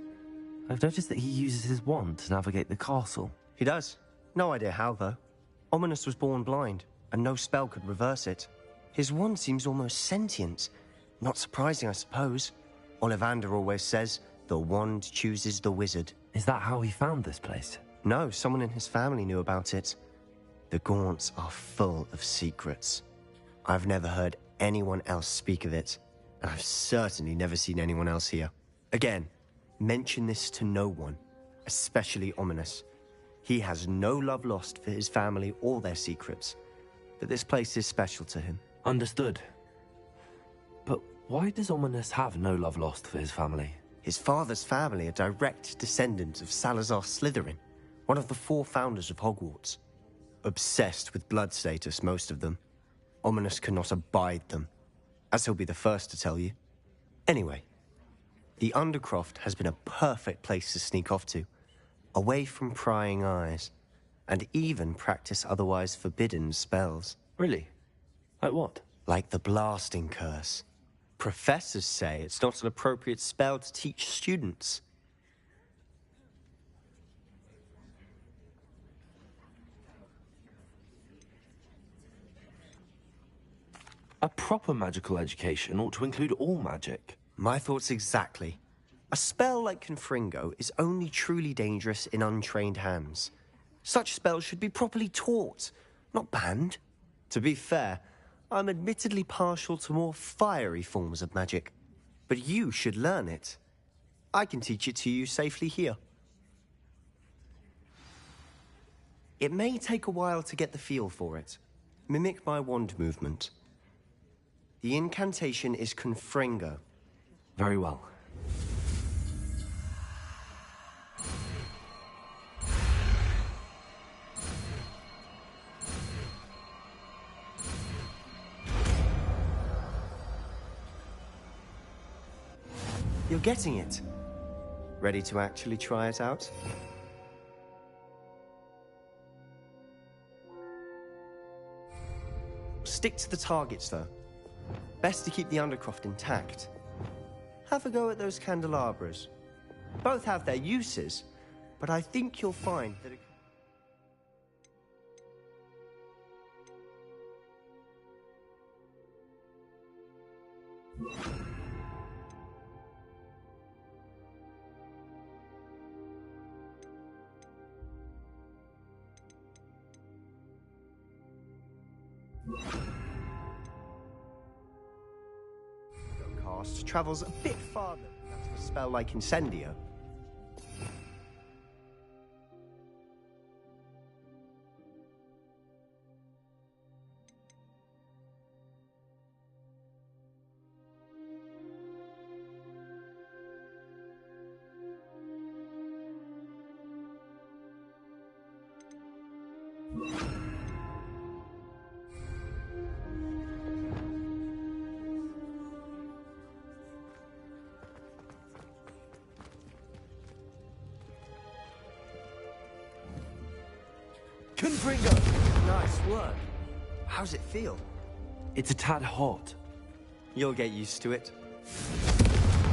I've noticed that he uses his wand to navigate the castle. He does. No idea how, though. Ominous was born blind, and no spell could reverse it. His wand seems almost sentient. Not surprising, I suppose. Ollivander always says, the wand chooses the wizard. Is that how he found this place? No, someone in his family knew about it. The Gaunts are full of secrets. I've never heard anyone else speak of it. I've certainly never seen anyone else here. Again, mention this to no one, especially Ominous. He has no love lost for his family or their secrets, but this place is special to him. Understood. But why does Ominous have no love lost for his family? His father's family are direct descendants of Salazar Slytherin, one of the 4 founders of Hogwarts. Obsessed with blood status, most of them. Ominous cannot abide them, as he'll be the first to tell you. Anyway, the Undercroft has been a perfect place to sneak off to, away from prying eyes, and even practice otherwise forbidden spells. Really? Like what? Like the blasting curse. Professors say it's not an appropriate spell to teach students. proper magical education ought to include all magic. My thoughts exactly. A spell like Confringo is only truly dangerous in untrained hands. Such spells should be properly taught, not banned. To be fair, I'm admittedly partial to more fiery forms of magic, but you should learn it. I can teach it to you safely here. It may take a while to get the feel for it. Mimic my wand movement. The incantation is Confringo. Very well. You're getting it. Ready to actually try it out? Stick to the targets, though. Best to keep the undercroft intact. Have a go at those candelabras. Both have their uses, but I think you'll find that cast travels a bit farther than that of a spell like Incendio. Confringo! Nice work. How's it feel? It's a tad hot. You'll get used to it.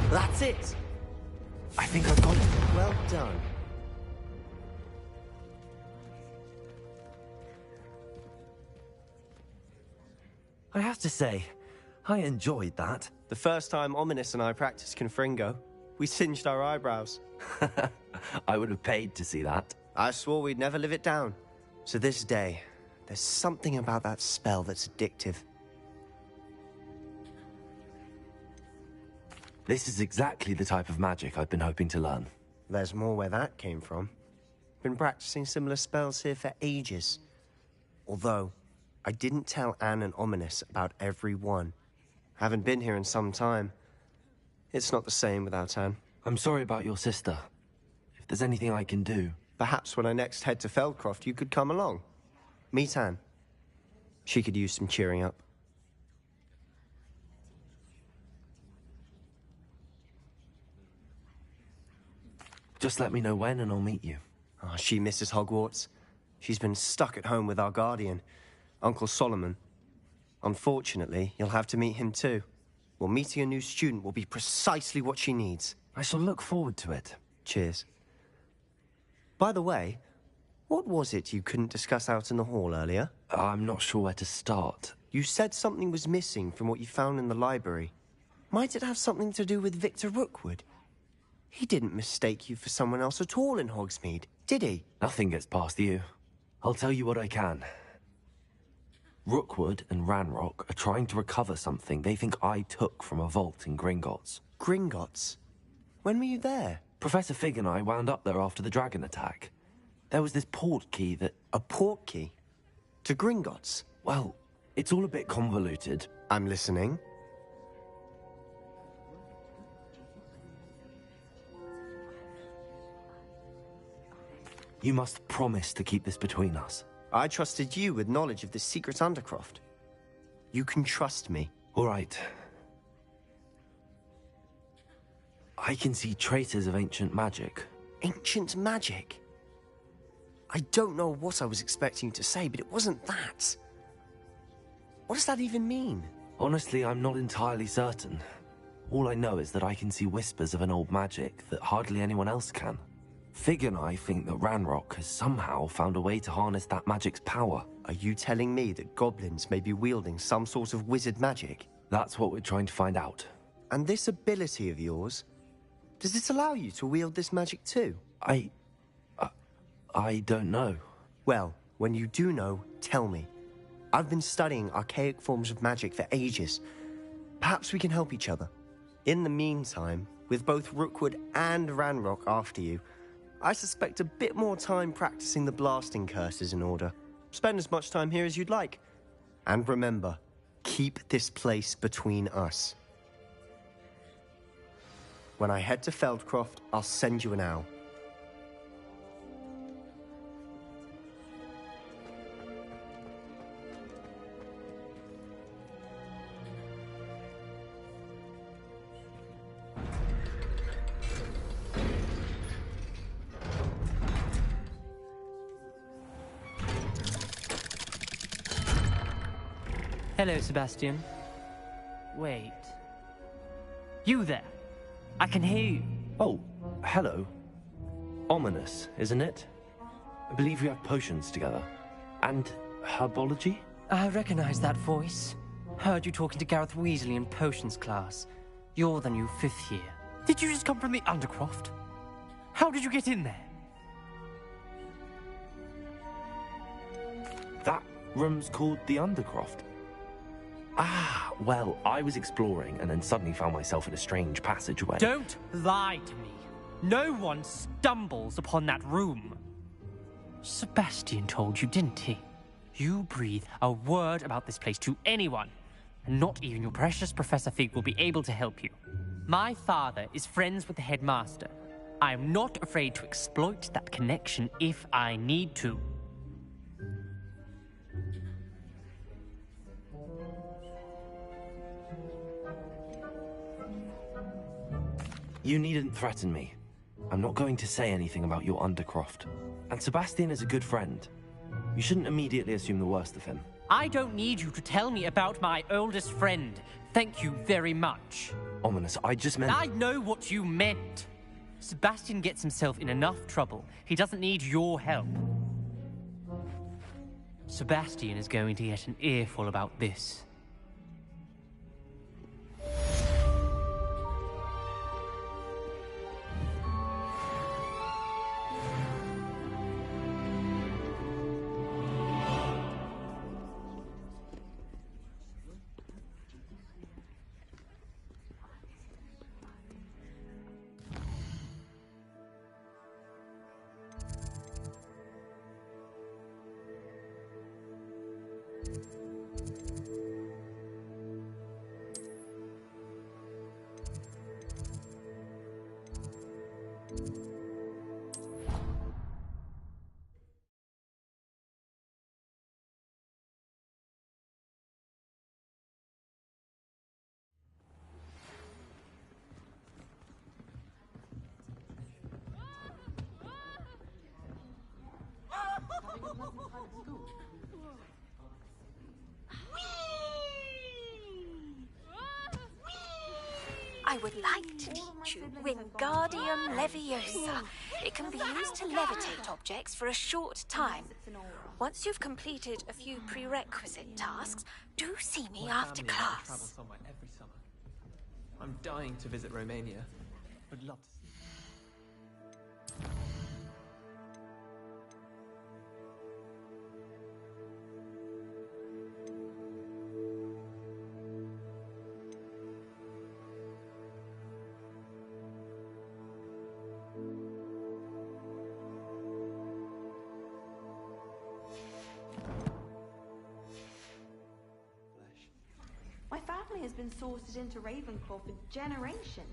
That's it! I think I've got it. Well done. I have to say, I enjoyed that. The first time Ominous and I practiced Confringo, we singed our eyebrows. I would have paid to see that. I swore we'd never live it down. To this day, there's something about that spell that's addictive. This is exactly the type of magic I've been hoping to learn. There's more where that came from. Been practicing similar spells here for ages. Although, I didn't tell Anne and Ominous about every one. Haven't been here in some time. It's not the same without Anne. I'm sorry about your sister. If there's anything I can do... Perhaps when I next head to Feldcroft, you could come along. Meet Anne. She could use some cheering up. Just let me know when and I'll meet you. Oh, she misses Hogwarts. She's been stuck at home with our guardian, Uncle Solomon. Unfortunately, you'll have to meet him too. Well, meeting a new student will be precisely what she needs. I shall look forward to it. Cheers. By the way, what was it you couldn't discuss out in the hall earlier? I'm not sure where to start. You said something was missing from what you found in the library. Might it have something to do with Victor Rookwood? He didn't mistake you for someone else at all in Hogsmeade, did he? Nothing gets past you. I'll tell you what I can. Rookwood and Ranrock are trying to recover something they think I took from a vault in Gringotts. Gringotts? When were you there? Professor Fig and I wound up there after the dragon attack. There was this port key that... A port key? To Gringotts? Well, it's all a bit convoluted. I'm listening. You must promise to keep this between us. I trusted you with knowledge of the secret Undercroft. You can trust me. All right. I can see traces of ancient magic. Ancient magic? I don't know what I was expecting to say, but it wasn't that. What does that even mean? Honestly, I'm not entirely certain. All I know is that I can see whispers of an old magic that hardly anyone else can. Fig and I think that Ranrock has somehow found a way to harness that magic's power. Are you telling me that goblins may be wielding some sort of wizard magic? That's what we're trying to find out. And this ability of yours, does it allow you to wield this magic too? I don't know. Well, when you do know, tell me. I've been studying archaic forms of magic for ages. Perhaps we can help each other. In the meantime, with both Rookwood and Ranrock after you, I suspect a bit more time practicing the blasting curse is in order. Spend as much time here as you'd like. And remember, keep this place between us. When I head to Feldcroft, I'll send you an owl. Hello, Sebastian. Wait. You there? I can hear you. Oh, hello. Ominous, isn't it? I believe we have potions together. And herbology? I recognize that voice. Heard you talking to Gareth Weasley in potions class. You're the new 5th year. Did you just come from the Undercroft? How did you get in there? That room's called the Undercroft. Ah, well, I was exploring and then suddenly found myself in a strange passageway. Don't lie to me. No one stumbles upon that room. Sebastian told you, didn't he? You breathe a word about this place to anyone, and not even your precious Professor Fig will be able to help you. My father is friends with the headmaster. I am not afraid to exploit that connection if I need to. You needn't threaten me. I'm not going to say anything about your Undercroft. And Sebastian is a good friend. You shouldn't immediately assume the worst of him. I don't need you to tell me about my oldest friend. Thank you very much. Ominous, I just meant... I know what you meant. Sebastian gets himself in enough trouble. He doesn't need your help. Sebastian is going to get an earful about this. I would like to teach you Wingardium Leviosa. It can be used to levitate objects for a short time. Once you've completed a few prerequisite tasks, do see me after class. Travel somewhere every summer. I'm dying to visit Romania. Would love to see. My family has been sorted into Ravenclaw for generations.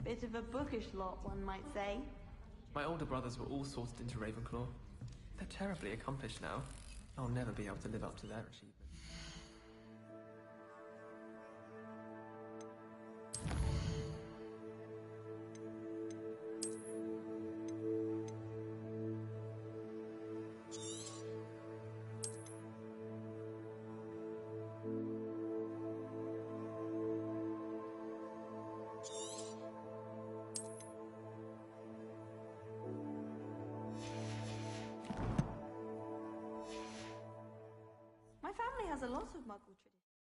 Bit of a bookish lot, one might say. My older brothers were all sorted into Ravenclaw. They're terribly accomplished now. I'll never be able to live up to their achievements. family has a lot of Muggle traditions.